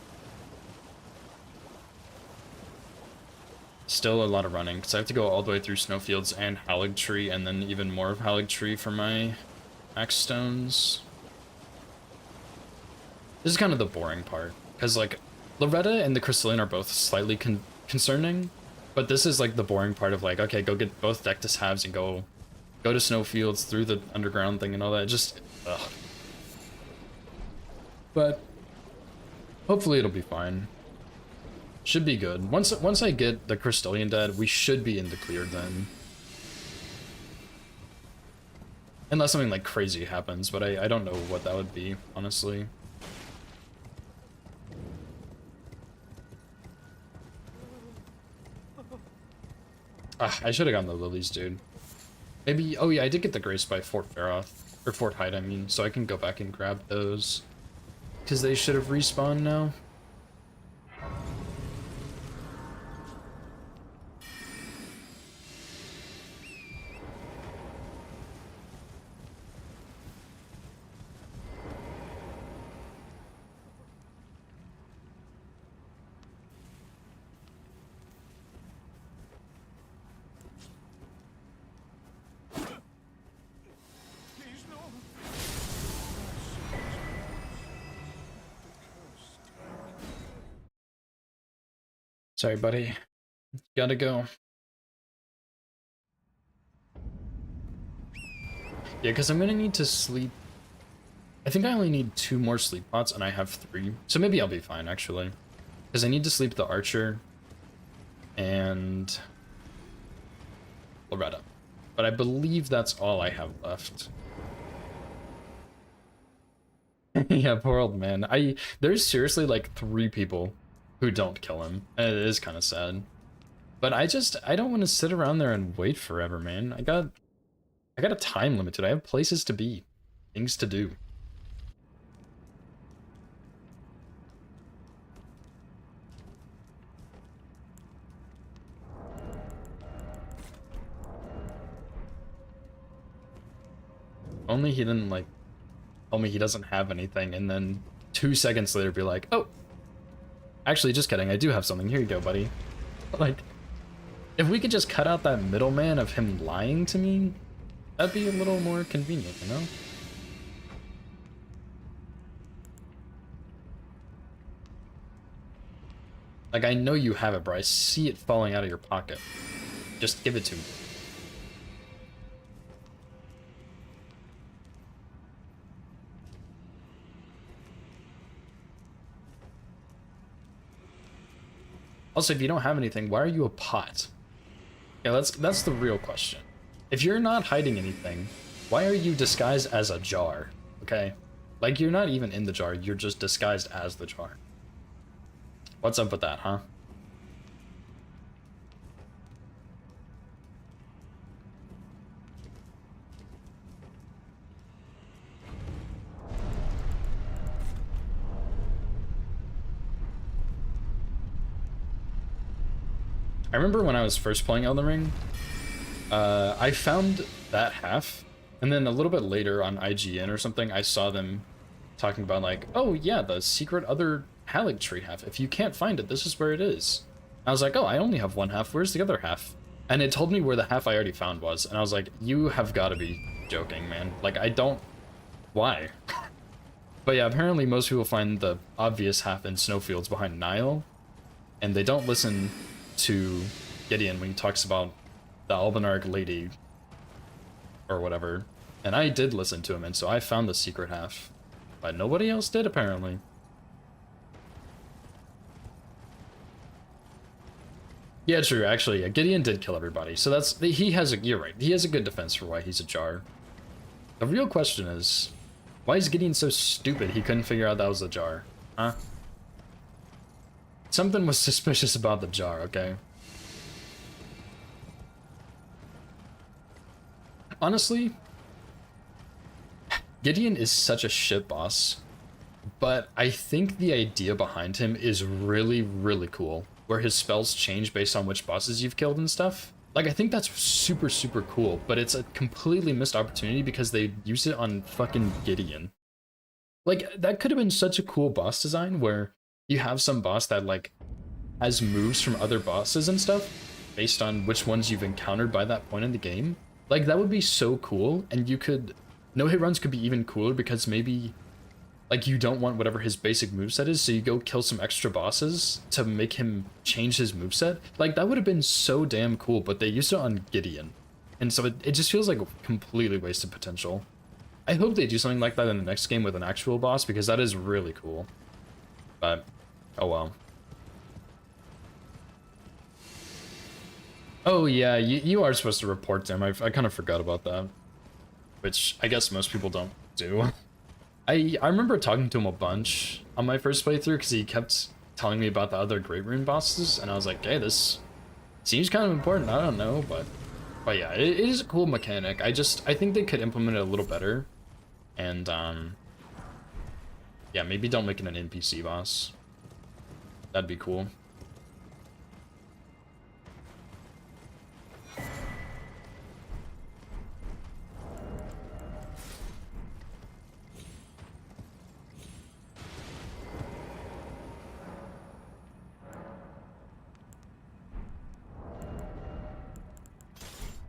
still a lot of running, because I have to go all the way through Snowfields and Haligtree, and then even more of Haligtree for my Axe Stones. This is kind of the boring part, because, like, Loretta and the Crystalline are both slightly concerning, but this is, like, the boring part of, like, okay, go get both Dectus halves and go to Snowfields through the underground thing and all that. Just, ugh. But hopefully it'll be fine. Should be good. Once I get the Crystallian dead, we should be in the clear then. Unless something like crazy happens, but I don't know what that would be, honestly. Ah, I should have gotten the lilies, dude. Maybe, oh yeah, I did get the Grace by Fort Feroth, or Fort Hyde, I mean, so I can go back and grab those. Because they should have respawned now. Please, no. Sorry, buddy. Gotta go. Yeah, because I'm gonna need to sleep. I think I only need 2 more sleep pots, and I have 3. So maybe I'll be fine, actually. Because I need to sleep the Archer and Loretta. But I believe that's all I have left. Yeah, poor old man. There's seriously like 3 people who don't kill him. And it is kind of sad. But I don't want to sit around there and wait forever, man. I got a time limit. I have places to be, things to do. Only he didn't like tell me he doesn't have anything, and then 2 seconds later be like, oh, actually, just kidding, I do have something. Here you go, buddy. Like, if we could just cut out that middleman of him lying to me, that'd be a little more convenient, you know? Like, I know you have it, bro. I see it falling out of your pocket. Just give it to me. Also, if you don't have anything, why are you a pot? Yeah, that's the real question. If you're not hiding anything, why are you disguised as a jar? Okay? Like, you're not even in the jar, you're just disguised as the jar. What's up with that, huh? I remember when I was first playing Elden Ring, I found that half, and then a little bit later on IGN or something, I saw them talking about like, oh yeah, the secret other Haligtree half. If you can't find it, this is where it is. I was like, oh, I only have one half. Where's the other half? And it told me where the half I already found was, and I was like, you have got to be joking, man. Like, I don't... Why? But yeah, apparently most people find the obvious half in snowfields behind Nile, and they don't listen to Gideon when he talks about the Albanarg lady or whatever. And I did listen to him, and so I found the secret half. But nobody else did, apparently. Yeah, true, actually, yeah, Gideon did kill everybody, so that's... He has a... You're right, he has a good defense for why he's a jar. The real question is, why is Gideon so stupid he couldn't figure out that was a jar? Huh? Something was suspicious about the jar, okay? Honestly, Gideon is such a shit boss, but I think the idea behind him is really, really cool, where his spells change based on which bosses you've killed and stuff. Like, I think that's super, super cool, but it's a completely missed opportunity because they used it on fucking Gideon. Like, that could have been such a cool boss design where you have some boss that, like, has moves from other bosses and stuff based on which ones you've encountered by that point in the game. Like, that would be so cool, and you could... No-hit runs could be even cooler because maybe, like, you don't want whatever his basic moveset is, so you go kill some extra bosses to make him change his moveset. Like, that would have been so damn cool, but they used it on Gideon. And so it just feels like a completely wasted potential. I hope they do something like that in the next game with an actual boss, because that is really cool. But, oh well. Oh yeah, you are supposed to report to him. I kind of forgot about that. Which I guess most people don't do. I remember talking to him a bunch on my first playthrough because he kept telling me about the other Great Rune bosses, and I was like, hey, this seems kind of important. I don't know, but yeah, it is a cool mechanic. I think they could implement it a little better, and yeah, maybe don't make it an NPC boss. That'd be cool.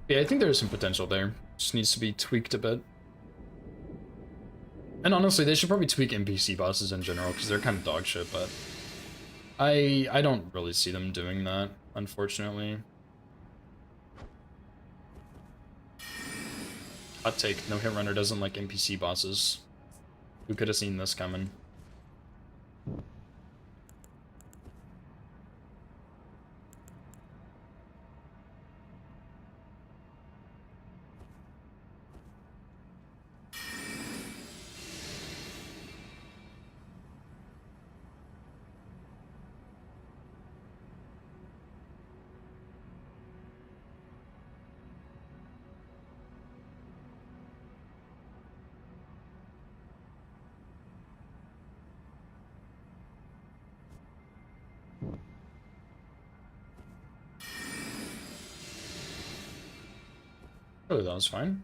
Yeah, I think there's some potential there. Just needs to be tweaked a bit. And honestly, they should probably tweak NPC bosses in general, because they're kind of dog shit, but... I don't really see them doing that, unfortunately. Hot take, no hit runner doesn't like NPC bosses. Who could have seen this coming? Oh, that was fine.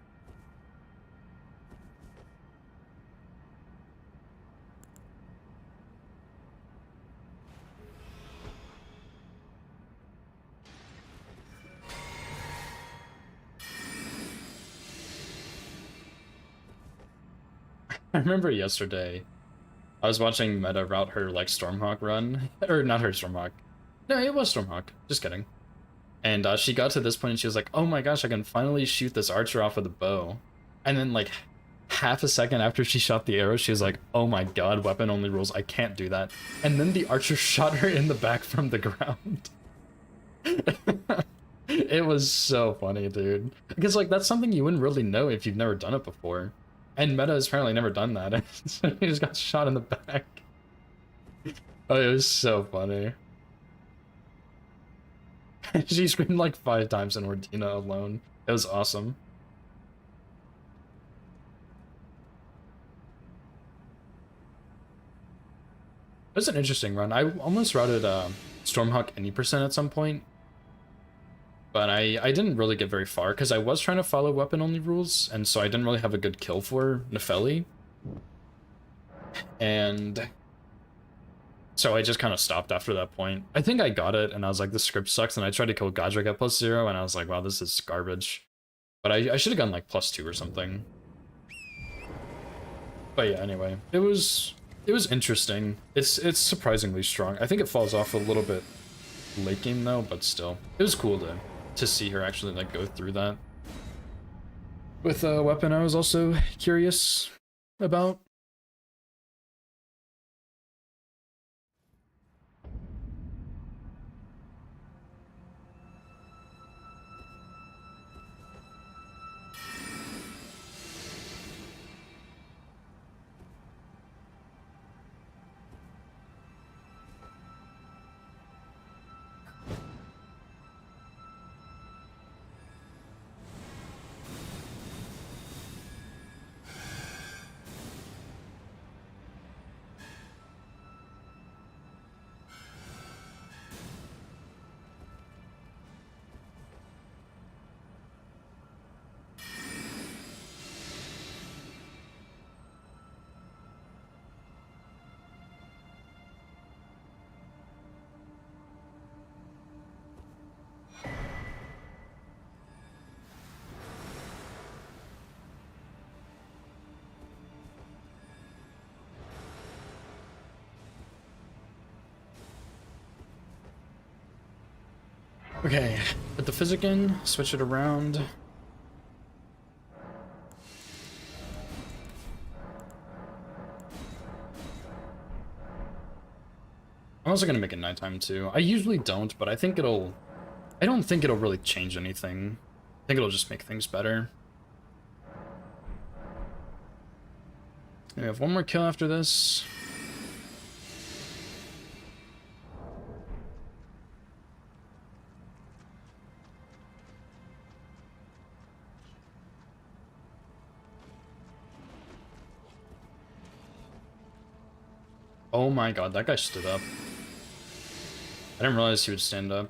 I remember yesterday, I was watching Meta route her, like, Stormhawk run. Or, not her Stormhawk. No, it was Stormhawk. Just kidding. And she got to this point and she was like, oh my gosh, I can finally shoot this archer off with a bow. And then, like, half a second after she shot the arrow, she was like, oh my god, weapon only rules, I can't do that. And then the archer shot her in the back from the ground. It was so funny, dude. Because, like, that's something you wouldn't really know if you've never done it before. And Meta has apparently never done that. So he just got shot in the back. Oh, it was so funny. She screamed like 5 times in Ordina alone. It was awesome. It was an interesting run. I almost routed Stormhawk any percent at some point. but I didn't really get very far because I was trying to follow weapon only rules, and so I didn't really have a good kill for Nefeli. And so I just kind of stopped after that point. I think I got it, and I was like, this script sucks, and I tried to kill Godric at +0, and I was like, wow, this is garbage. But I should have gotten like +2 or something. But yeah, anyway, it was interesting. It's surprisingly strong. I think it falls off a little bit late game though, but still, it was cool to see her actually like go through that. With a weapon I was also curious about. Okay, put the physic in, switch it around. I'm also gonna make it nighttime too. I usually don't, but I don't think it'll really change anything. I think it'll just make things better. We have one more kill after this. Oh my god, that guy stood up. I didn't realize he would stand up.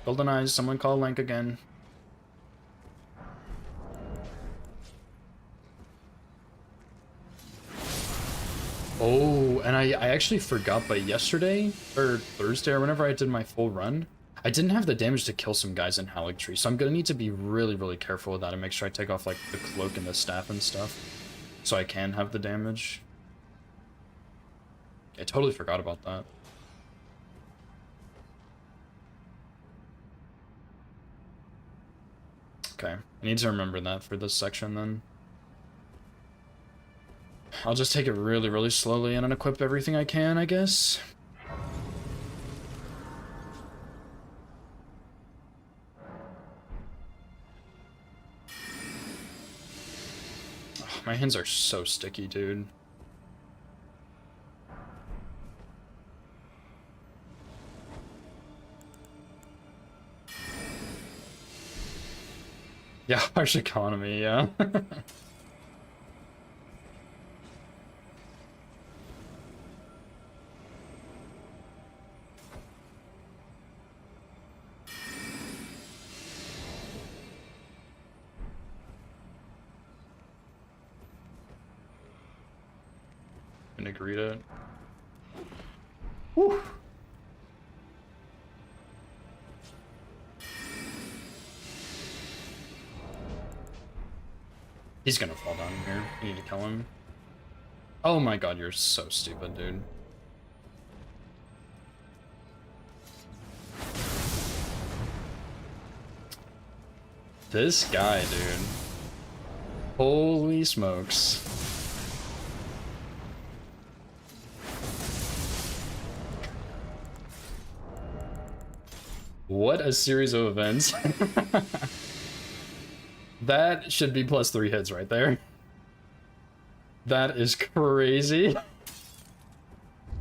Golden Eyes, someone call Link again. Oh, and I actually forgot, but yesterday, or Thursday, or whenever I did my full run, I didn't have the damage to kill some guys in Haligtree, so I'm gonna need to be really, really careful with that and make sure I take off, like, the cloak and the staff and stuff, so I can have the damage. I totally forgot about that. Okay, I need to remember that for this section then. I'll just take it really, really slowly and unequip everything I can, I guess. Oh, my hands are so sticky, dude. Yeah, harsh economy, yeah. Gonna greet it. Whew. He's gonna fall down here. I need to kill him. Oh my god, you're so stupid, dude. This guy, dude. Holy smokes. What a series of events. That should be +3 hits right there. That is crazy.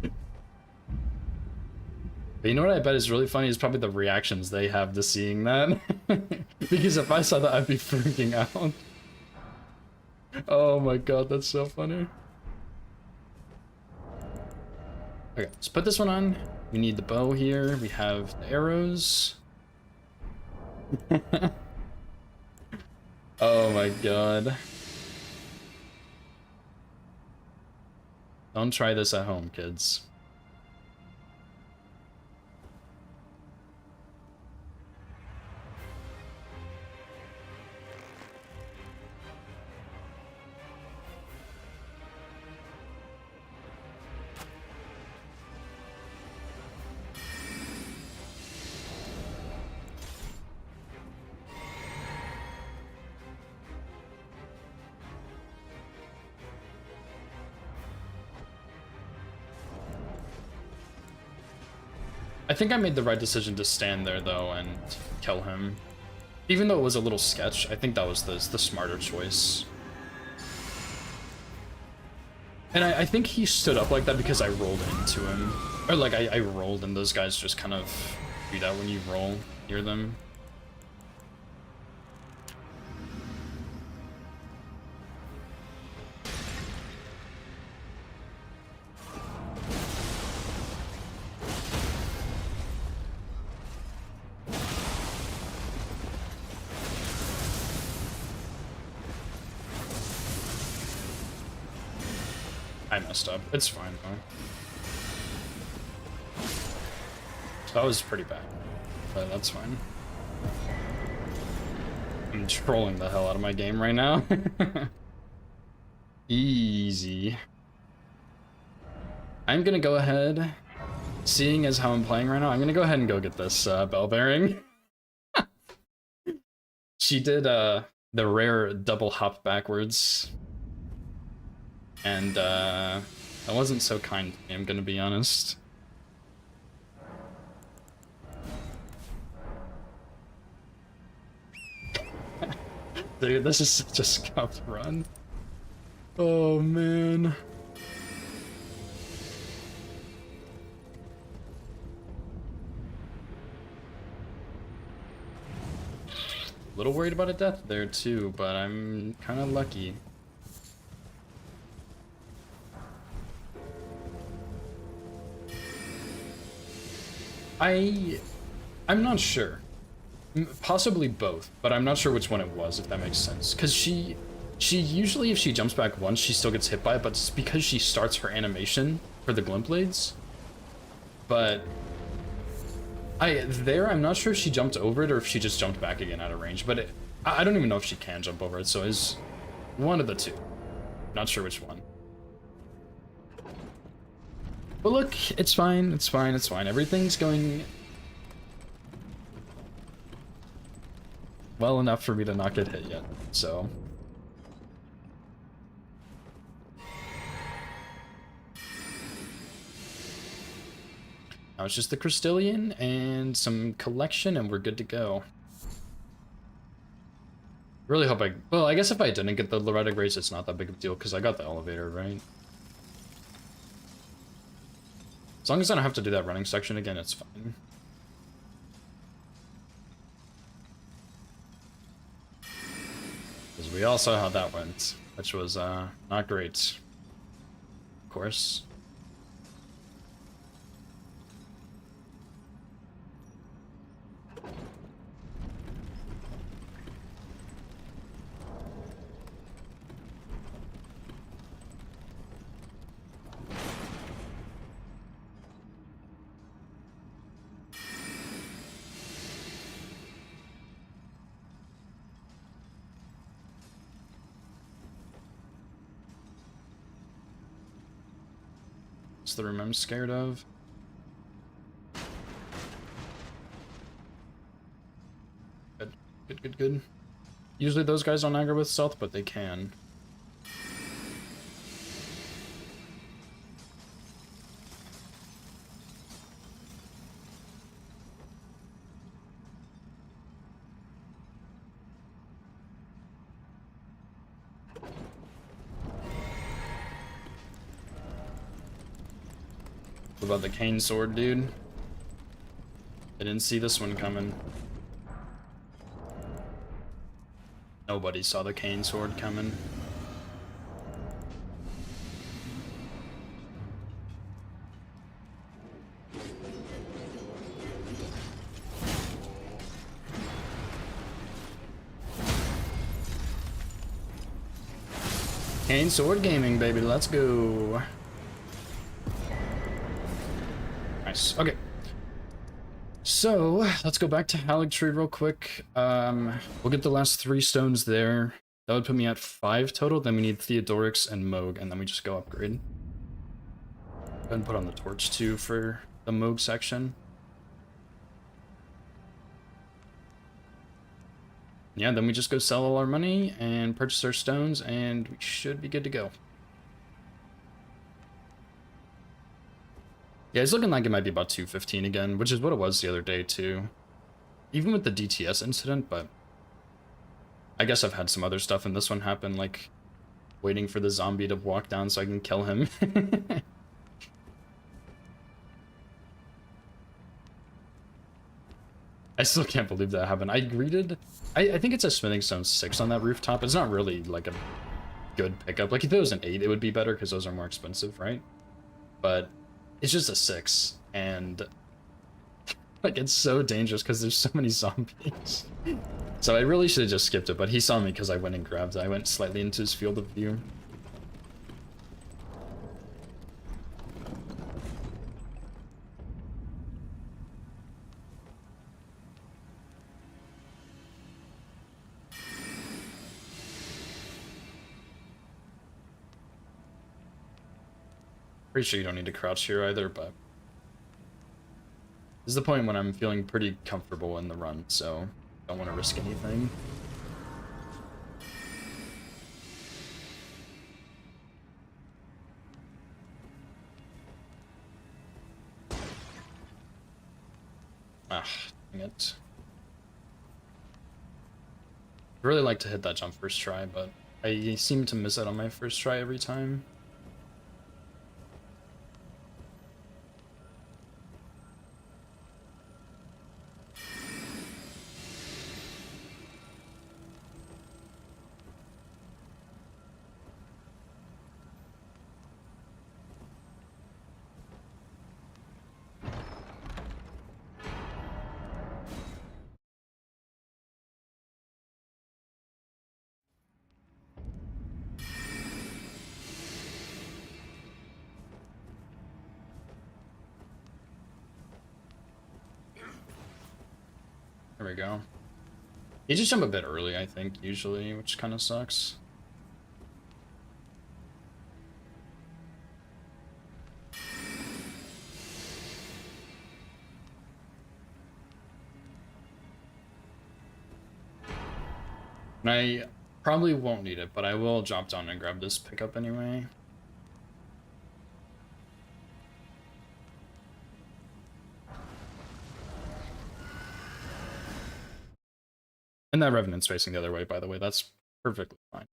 But you know what I bet is really funny is probably the reactions they have to seeing that. Because if I saw that, I'd be freaking out. Oh my god, that's so funny. Okay, let's put this one on. We need the bow here. We have the arrows. Oh my god. Don't try this at home, kids. I think I made the right decision to stand there, though, and kill him. Even though it was a little sketch, I think that was the smarter choice. And I think he stood up like that because I rolled into him. Or, like, I rolled, and those guys just kind of do that when you roll near them. I messed up. It's fine, though. That was pretty bad, but that's fine. I'm trolling the hell out of my game right now. Easy. I'm gonna go ahead, seeing as how I'm playing right now, I'm gonna go ahead and go get this bell bearing. She did the rare double hop backwards. And, that wasn't so kind to me, I'm gonna be honest. Dude, this is such a scuffed run. Oh, man. A little worried about a death there, too, but I'm kind of lucky. I'm not sure. Possibly both, but I'm not sure which one it was, if that makes sense. Because she usually, if she jumps back once, she still gets hit by it, but it's because she starts her animation for the glint blades. But I'm not sure if she jumped over it or if she just jumped back again out of range, but I don't even know if she can jump over it, so it's one of the two. Not sure which one. But look, it's fine, it's fine, it's fine. Everything's going well enough for me to not get hit yet, so. Now it's just the Crystallian and some collection and we're good to go. Really hope well, I guess if I didn't get the Loretic race, it's not that big of a deal because I got the elevator, right? As long as I don't have to do that running section again, it's fine. Because we all saw how that went, which was not great. Of course. What's the room I'm scared of? Good, good, good, good. Usually those guys don't aggro with stealth, but they can. What about the cane sword, dude? I didn't see this one coming. Nobody saw the cane sword coming. Kane Sword Gaming, baby, let's go. Nice. Okay. So let's go back to Haligtree real quick. We'll get the last 3 stones there. That would put me at 5 total. Then we need Theodorix and Moog, and then we just go upgrade. Go ahead and put on the torch too for the Moog section. Yeah, then we just go sell all our money and purchase our stones, and we should be good to go. Yeah, it's looking like it might be about 215 again, which is what it was the other day too. Even with the DTS incident, but I guess I've had some other stuff in this one happen, like waiting for the zombie to walk down so I can kill him. I still can't believe that happened. I greeted... I think it's a Smithing Stone 6 on that rooftop. It's not really like a good pickup. Like if it was an 8, it would be better because those are more expensive, right? But it's just a 6, and like it's so dangerous because there's so many zombies. So I really should have just skipped it, but he saw me because I went and grabbed it. I went slightly into his field of view. Pretty sure you don't need to crouch here either, but this is the point when I'm feeling pretty comfortable in the run, so don't want to risk anything. Ah, dang it. I'd really like to hit that jump first try, but I seem to miss it on my first try every time. There we go. You just jump a bit early, I think, usually, which kind of sucks. And I probably won't need it, but I will drop down and grab this pickup anyway. And that Revenant's facing the other way, by the way. That's perfectly fine.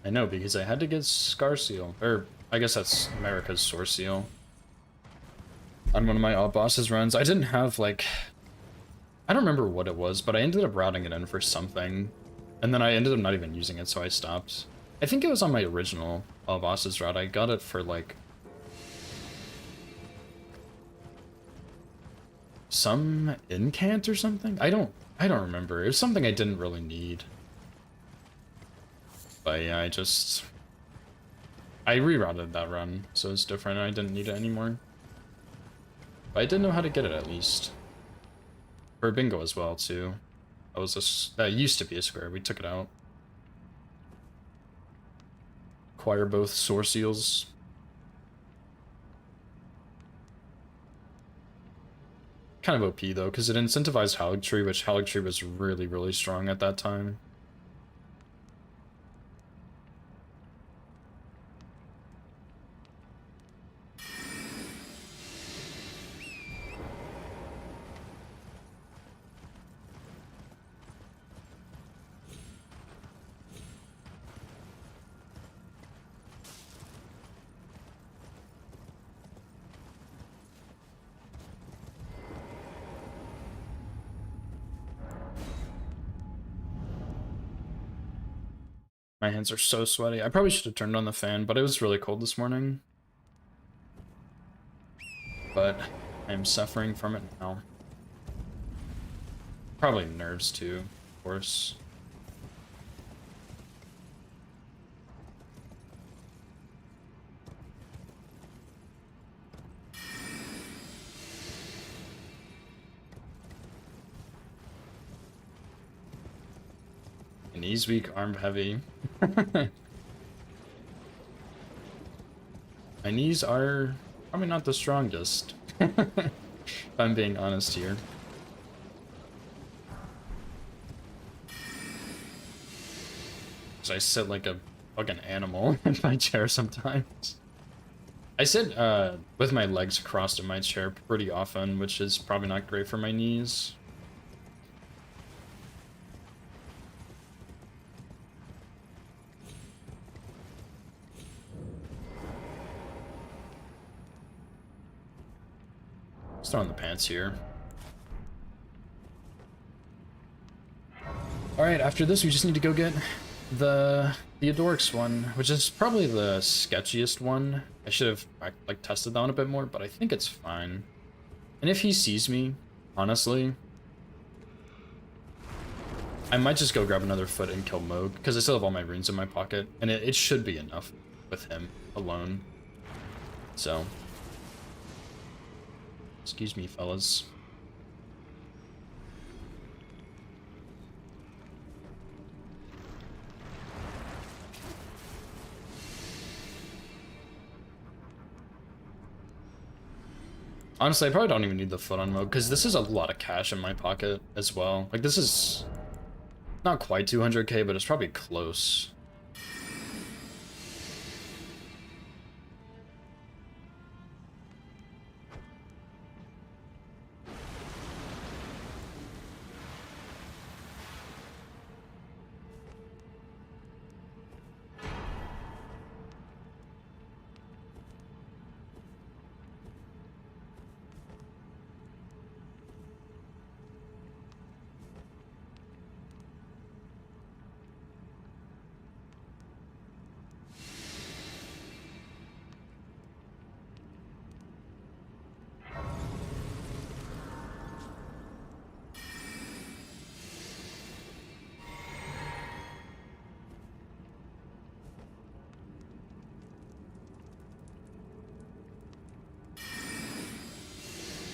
I know, because I had to get Scar Seal. Or, I guess that's America's Source Seal. On one of my odd bosses runs. I didn't have, like... I don't remember what it was, but I ended up routing it in for something. And then I ended up not even using it, so I stopped. I think it was on my original all bosses route. I got it for, like... some incant or something? I don't remember. It was something I didn't really need. But yeah, I rerouted that run, so it's different. I didn't need it anymore. But I did know how to get it at least. For bingo as well too. That used to be a square. We took it out. Acquire both source seals. Kind of OP though, because it incentivized Haligtree, which Haligtree was really, really strong at that time. My hands are so sweaty. I probably should have turned on the fan, but it was really cold this morning. But I'm suffering from it now. Probably nerves too, of course. Knees weak, arm heavy. My knees are probably not the strongest, if I'm being honest here. So I sit like a fucking animal in my chair sometimes. I sit with my legs crossed in my chair pretty often, which is probably not great for my knees. Just throwing the pants here. Alright, after this we just need to go get the Theodorix one, which is probably the sketchiest one. I should have like tested that one a bit more, but I think it's fine. And if he sees me, honestly, I might just go grab another foot and kill Moog, because I still have all my runes in my pocket, and it should be enough with him alone. So, excuse me, fellas. Honestly, I probably don't even need the foot on mode, because this is a lot of cash in my pocket as well. Like, this is not quite 200k, but it's probably close.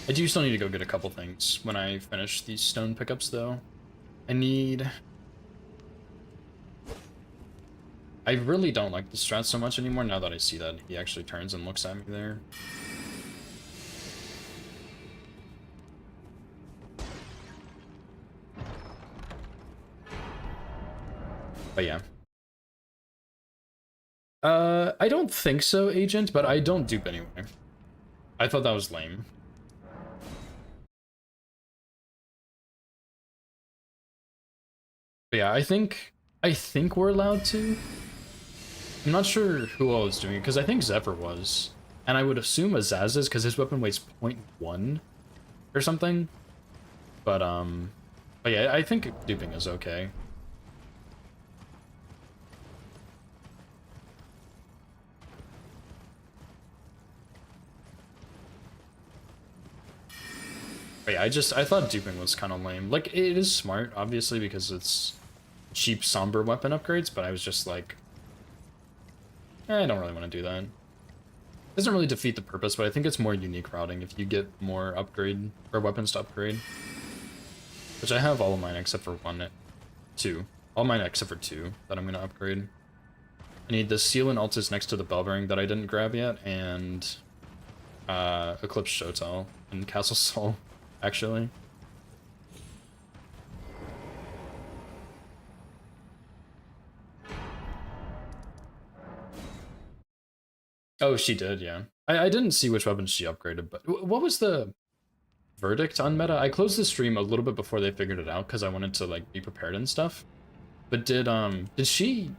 I do still need to go get a couple things when I finish these stone pickups, though. I really don't like the strat so much anymore now that I see that he actually turns and looks at me there. But yeah. I don't think so, Agent, but I don't dupe anyway. I thought that was lame. But yeah, I think we're allowed to. I'm not sure who all is doing it, because I think Zephyr was. And I would assume Azaz is, because his weapon weighs 0.1 or something. But yeah, I think duping is okay. But yeah, I thought duping was kind of lame. Like, it is smart, obviously, because it's cheap somber weapon upgrades, but I was just like, I don't really want to do that. It doesn't really defeat the purpose, but I think it's more unique routing if you get more upgrade or weapons to upgrade. Which I have all of mine except for two. All mine except for two that I'm gonna upgrade. I need the Seal and Altus next to the Bell Ring that I didn't grab yet, and Eclipse Shotel and Castle Soul, actually. Oh, she did, yeah. I didn't see which weapons she upgraded, but what was the verdict on meta? I closed the stream a little bit before they figured it out because I wanted to like be prepared and stuff. But did she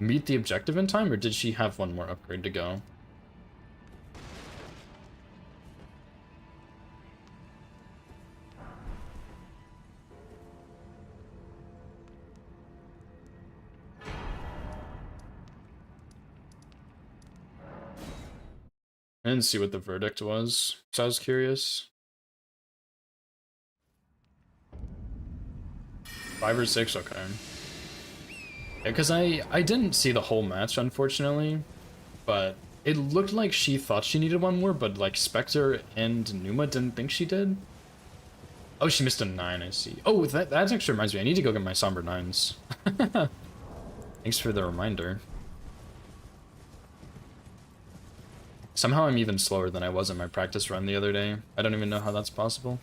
meet the objective in time, or did she have one more upgrade to go? I didn't see what the verdict was, so I was curious. 5 or 6, okay. Yeah, because I didn't see the whole match, unfortunately, but it looked like she thought she needed one more, but like Spectre and Numa didn't think she did. Oh, she missed a 9, I see. Oh, that actually reminds me, I need to go get my Somber 9s. Thanks for the reminder. Somehow I'm even slower than I was in my practice run the other day. I don't even know how that's possible.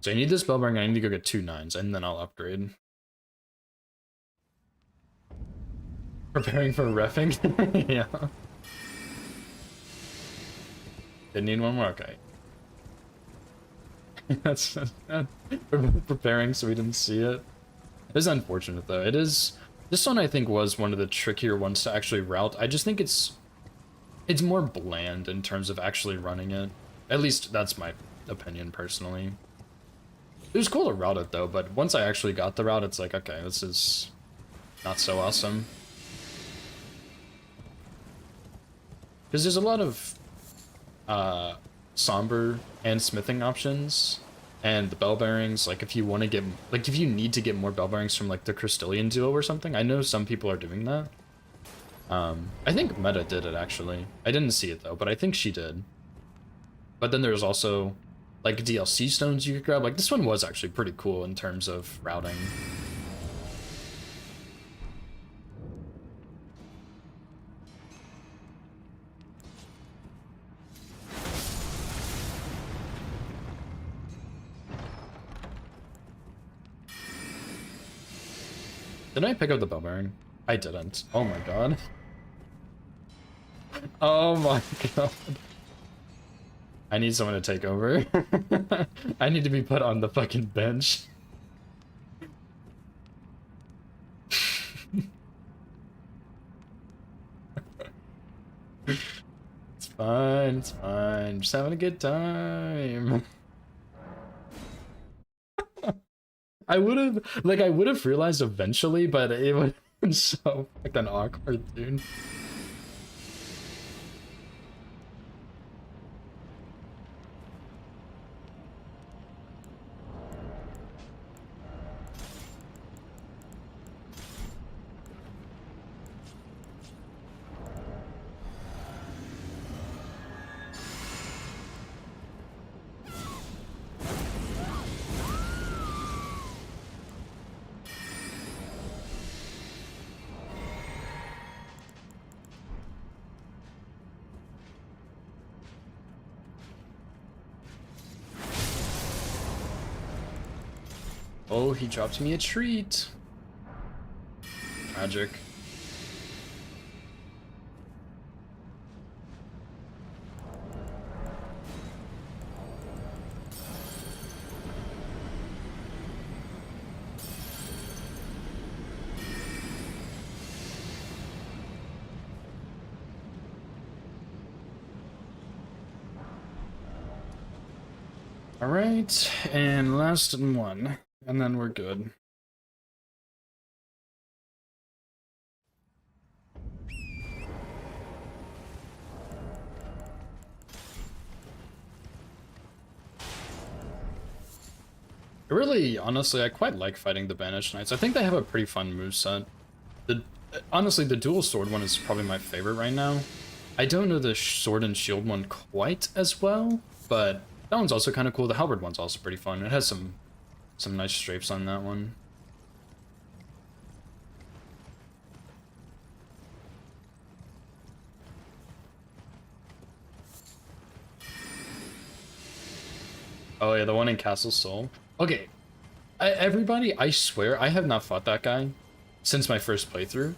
So I need this bell bearing, I need to go get 2 9s, and then I'll upgrade. Preparing for reffing? Yeah. Didn't need one more? Okay. That's preparing so we didn't see it. It is unfortunate though. It is. This one I think was one of the trickier ones to actually route. I just think it's more bland in terms of actually running it. At least that's my opinion personally. It was cool to route it though, but once I actually got the route, it's like, okay, this is not so awesome. Because there's a lot of somber and smithing options, and the bell bearings, like if you want to get, like if you need to get more bell bearings from like the Crystallian duo or something, I know some people are doing that. I think Meta did it actually. I didn't see it though, but I think she did. But then there's also like DLC stones you could grab. Like this one was actually pretty cool in terms of routing. Did I pick up the bell bearing? I didn't. Oh my god. Oh my god. I need someone to take over. I need to be put on the fucking bench. It's fine, it's fine. Just having a good time. I would have realized eventually, but it would have been so fucking awkward, dude. Oh, he dropped me a treat. Tragic. All right, and last one. And then we're good. Honestly, I quite like fighting the Banished Knights. I think they have a pretty fun moveset. Honestly, the dual sword one is probably my favorite right now. I don't know the sword and shield one quite as well, but that one's also kind of cool. The halberd one's also pretty fun. It has some nice strafes on that one. Oh yeah, the one in Castle Soul. Okay, everybody, I swear, I have not fought that guy since my first playthrough.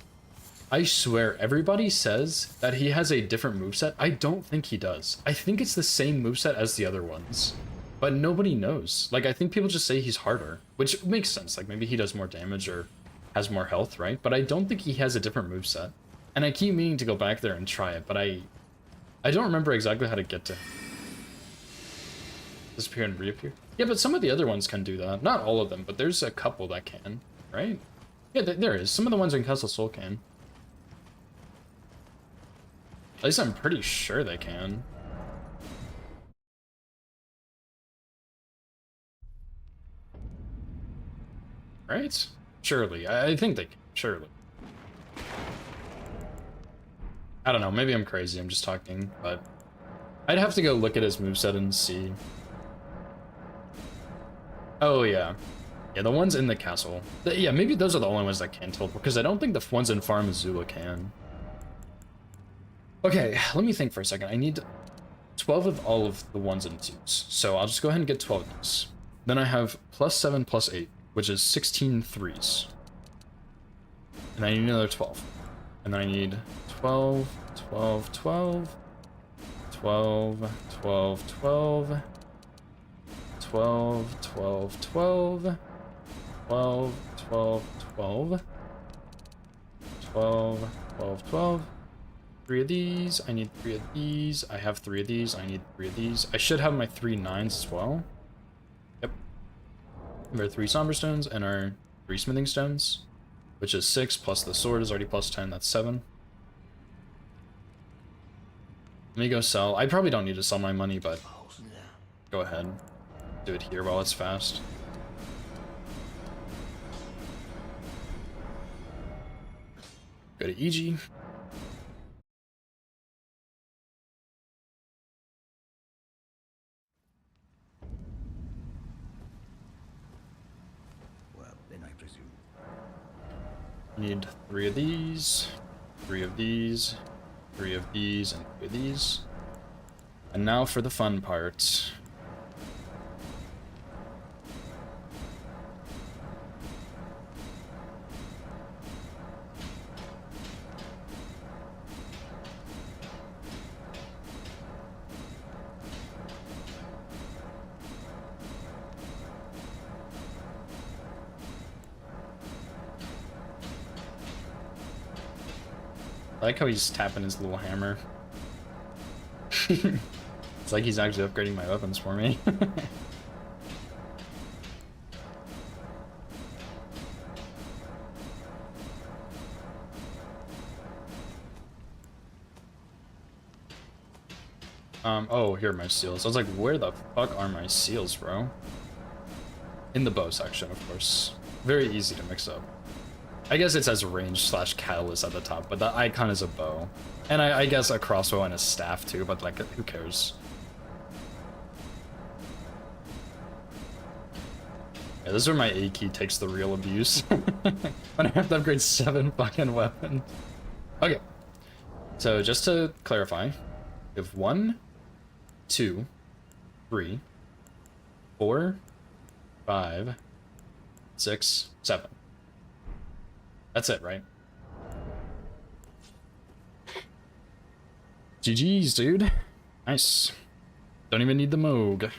I swear, everybody says that he has a different moveset. I don't think he does. I think it's the same moveset as the other ones. But nobody knows. Like, I think people just say he's harder, which makes sense. Like, maybe he does more damage or has more health, right? But I don't think he has a different moveset. And I keep meaning to go back there and try it, but I don't remember exactly how to get to him. Disappear and reappear? Yeah, but some of the other ones can do that. Not all of them, but there's a couple that can, right? Yeah, there is. Some of the ones in Castle Soul can. At least I'm pretty sure they can. Right? Surely. I think they can. Surely. I don't know. Maybe I'm crazy. I'm just talking, but I'd have to go look at his moveset and see. Oh, yeah. Yeah, the ones in the castle. Yeah, maybe those are the only ones that can teleport, because I don't think the ones in Farm Azula can. Okay, let me think for a second. I need 12 of all of the ones and twos. So I'll just go ahead and get 12 of these. Then I have +7 +8, which is 16 threes. And I need another 12. And then I need 12, 12, 12, 12, 12, 12, 12, 12, 12, 12, 12, 12, 12, 12, 12. 3 of these, I need 3 of these, I have 3 of these, I need 3 of these. I should have my 3 9s as well. Yep. And our 3 Somber Stones and our 3 Smithing Stones, which is 6, plus the sword is already +10, that's 7. Let me go sell. I probably don't need to sell my money, but go ahead. Do it here while it's fast. Go to EG. Well, then I presume. Need 3 of these, 3 of these, 3 of these, and 3 of these. And now for the fun part. I like how he's tapping his little hammer. It's like he's actually upgrading my weapons for me. Oh, here are my seals. I was like, where the fuck are my seals, bro? In the bow section, of course. Very easy to mix up. I guess it says range / catalyst at the top, but the icon is a bow. And I guess a crossbow and a staff too, but like, who cares? Yeah, this is where my A key takes the real abuse. When I have to upgrade 7 fucking weapons. Okay. So just to clarify, we have 1, 2, 3, 4, 5, 6, 7. That's it, right? GG's, dude. Nice. Don't even need the Moog.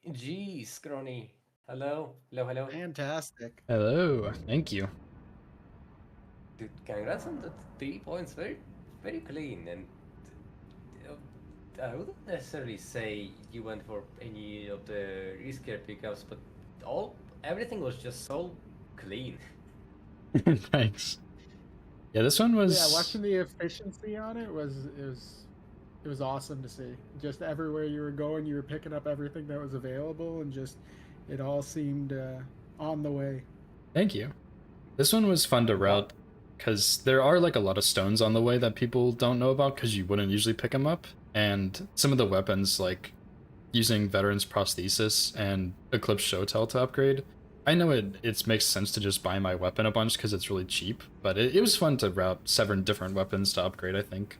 Jeez, Scrawny. Hello? Hello, hello. Fantastic. Hello. Thank you. Dude, congrats on the 3 points. Very, very clean. And I wouldn't necessarily say you went for any of the riskier pickups, but everything was just so clean. Thanks. Yeah, this one was... Yeah, watching the efficiency on it was awesome to see. Just everywhere you were going, you were picking up everything that was available, and just it all seemed on the way. Thank you. This one was fun to route, because there are like a lot of stones on the way that people don't know about, because you wouldn't usually pick them up. And some of the weapons, like using Veteran's Prosthesis and Eclipse Showtell to upgrade, I know it makes sense to just buy my weapon a bunch because it's really cheap, but it was fun to route 7 different weapons to upgrade, I think.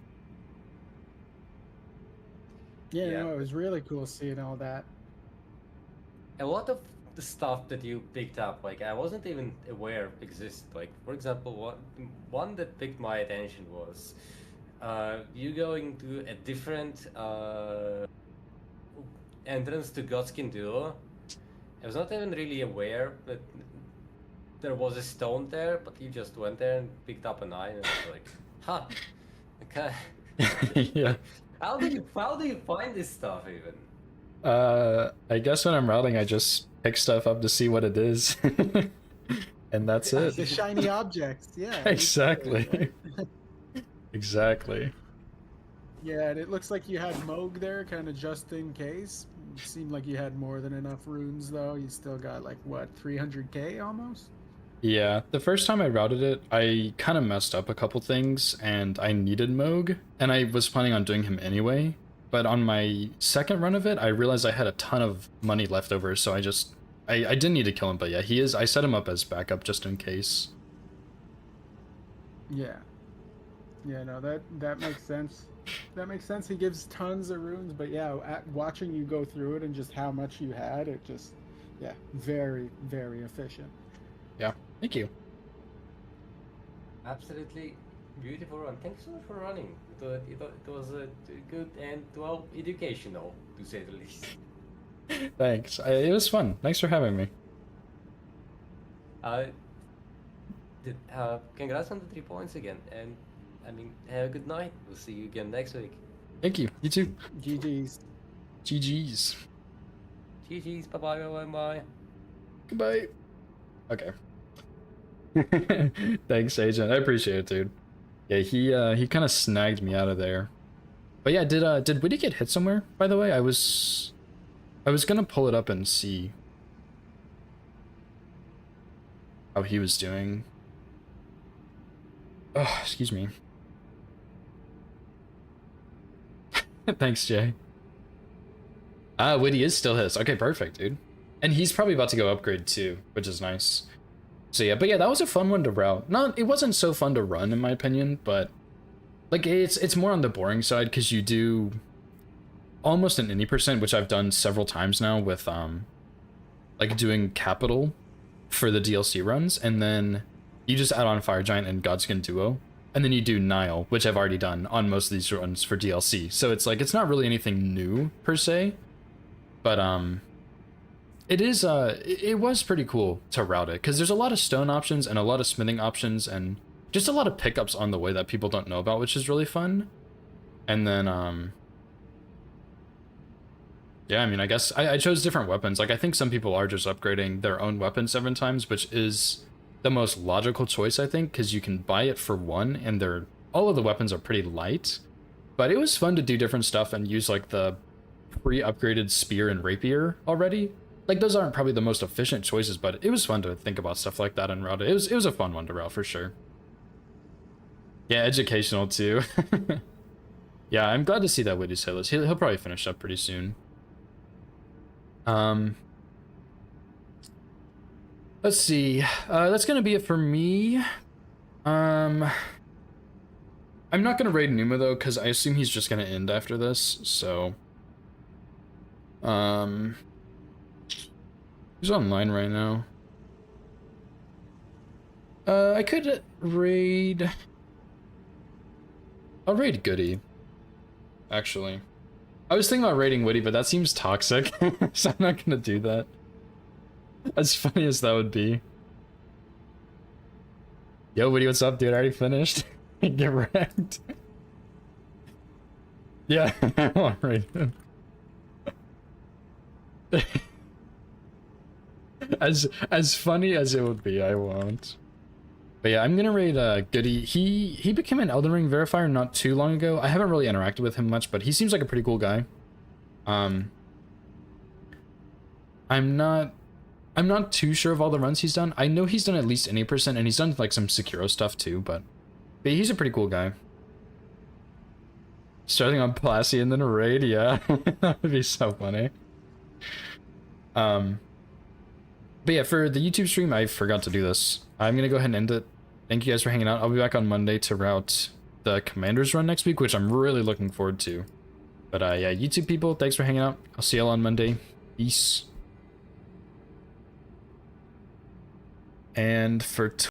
Yeah, Yeah. no, it was really cool seeing all that. A lot of the stuff that you picked up, like I wasn't even aware existed. Like, for example, one that picked my attention was you going to a different entrance to Godskin Duo, I was not even really aware that there was a stone there, but you just went there and picked up an eye and was like, huh. Okay. Yeah. How do you find this stuff even? I guess when I'm routing, I just pick stuff up to see what it is. And that's The it. shiny objects, yeah. Exactly. Exactly. Yeah, and it looks like you had Moog there, kind of just in case. It seemed like you had more than enough runes, though. You still got, like, what, 300k almost? Yeah, the first time I routed it, I kind of messed up a couple things, and I needed Moog, and I was planning on doing him anyway. But on my second run of it, I realized I had a ton of money left over, so I didn't need to kill him, but yeah, I set him up as backup just in case. Yeah. Yeah, no, that makes sense. That makes sense. He gives tons of runes, but yeah, watching you go through it and just how much you had, it just, yeah, very, very efficient. Yeah, thank you. Absolutely beautiful run. Thanks so much for running. It was a good and, well, educational, to say the least. Thanks. It was fun. Thanks for having me. Congrats on the 3 points again, and I mean, have a good night. We'll see you again next week. Thank you. You too. GG's. GG's. GG's. Bye bye. Bye bye. Goodbye. Okay. Thanks, Agent. I appreciate it, dude. Yeah, he kind of snagged me out of there. But yeah, did Witty get hit somewhere, by the way? I was gonna pull it up and see how he was doing. Oh, excuse me. Thanks, Jay. Witty is still his. Okay, perfect, dude. And he's probably about to go upgrade too, which is nice. So yeah, but yeah, that was a fun one to route. It wasn't so fun to run in my opinion, but like it's more on the boring side because you do almost an any percent, which I've done several times now with like doing capital for the DLC runs, and then you just add on Fire Giant and Godskin Duo, and then you do Nile, which I've already done on most of these runs for DLC. So it's like it's not really anything new per se, but it was pretty cool to route it because there's a lot of stone options and a lot of smithing options and just a lot of pickups on the way that people don't know about, which is really fun. And then yeah, I mean, I guess I chose different weapons. Like I think some people are just upgrading their own weapon 7 times, which is the most logical choice, I think, because you can buy it for 1 and all of the weapons are pretty light. But it was fun to do different stuff and use like the pre-upgraded spear and rapier already. Like those aren't probably the most efficient choices, but it was fun to think about stuff like that and route it. It was a fun one to route for sure. Yeah, educational too. Yeah, I'm glad to see that Witty's hitless. He'll probably finish up pretty soon. Let's see. That's gonna be it for me. I'm not gonna raid Numa though, because I assume he's just gonna end after this. So, he's online right now. I could raid. I'll raid Goody. Actually, I was thinking about raiding Witty, but that seems toxic, so I'm not gonna do that. As funny as that would be. Yo, Witty, what's up, dude? I already finished. Get wrecked. Yeah, I'll raid him. As funny as it would be, I won't. But yeah, I'm gonna raid Goody. He became an Elden Ring verifier not too long ago. I haven't really interacted with him much, but he seems like a pretty cool guy. I'm not too sure of all the runs he's done. I know he's done at least any percent, and he's done like some Sekiro stuff too, but he's a pretty cool guy. Starting on Plassie and then a raid, yeah. That would be so funny. But yeah, for the YouTube stream, I forgot to do this. I'm gonna go ahead and end it. Thank you guys for hanging out. I'll be back on Monday to route the Commander's run next week, which I'm really looking forward to. But yeah, YouTube people, thanks for hanging out. I'll see y'all on Monday. Peace. And for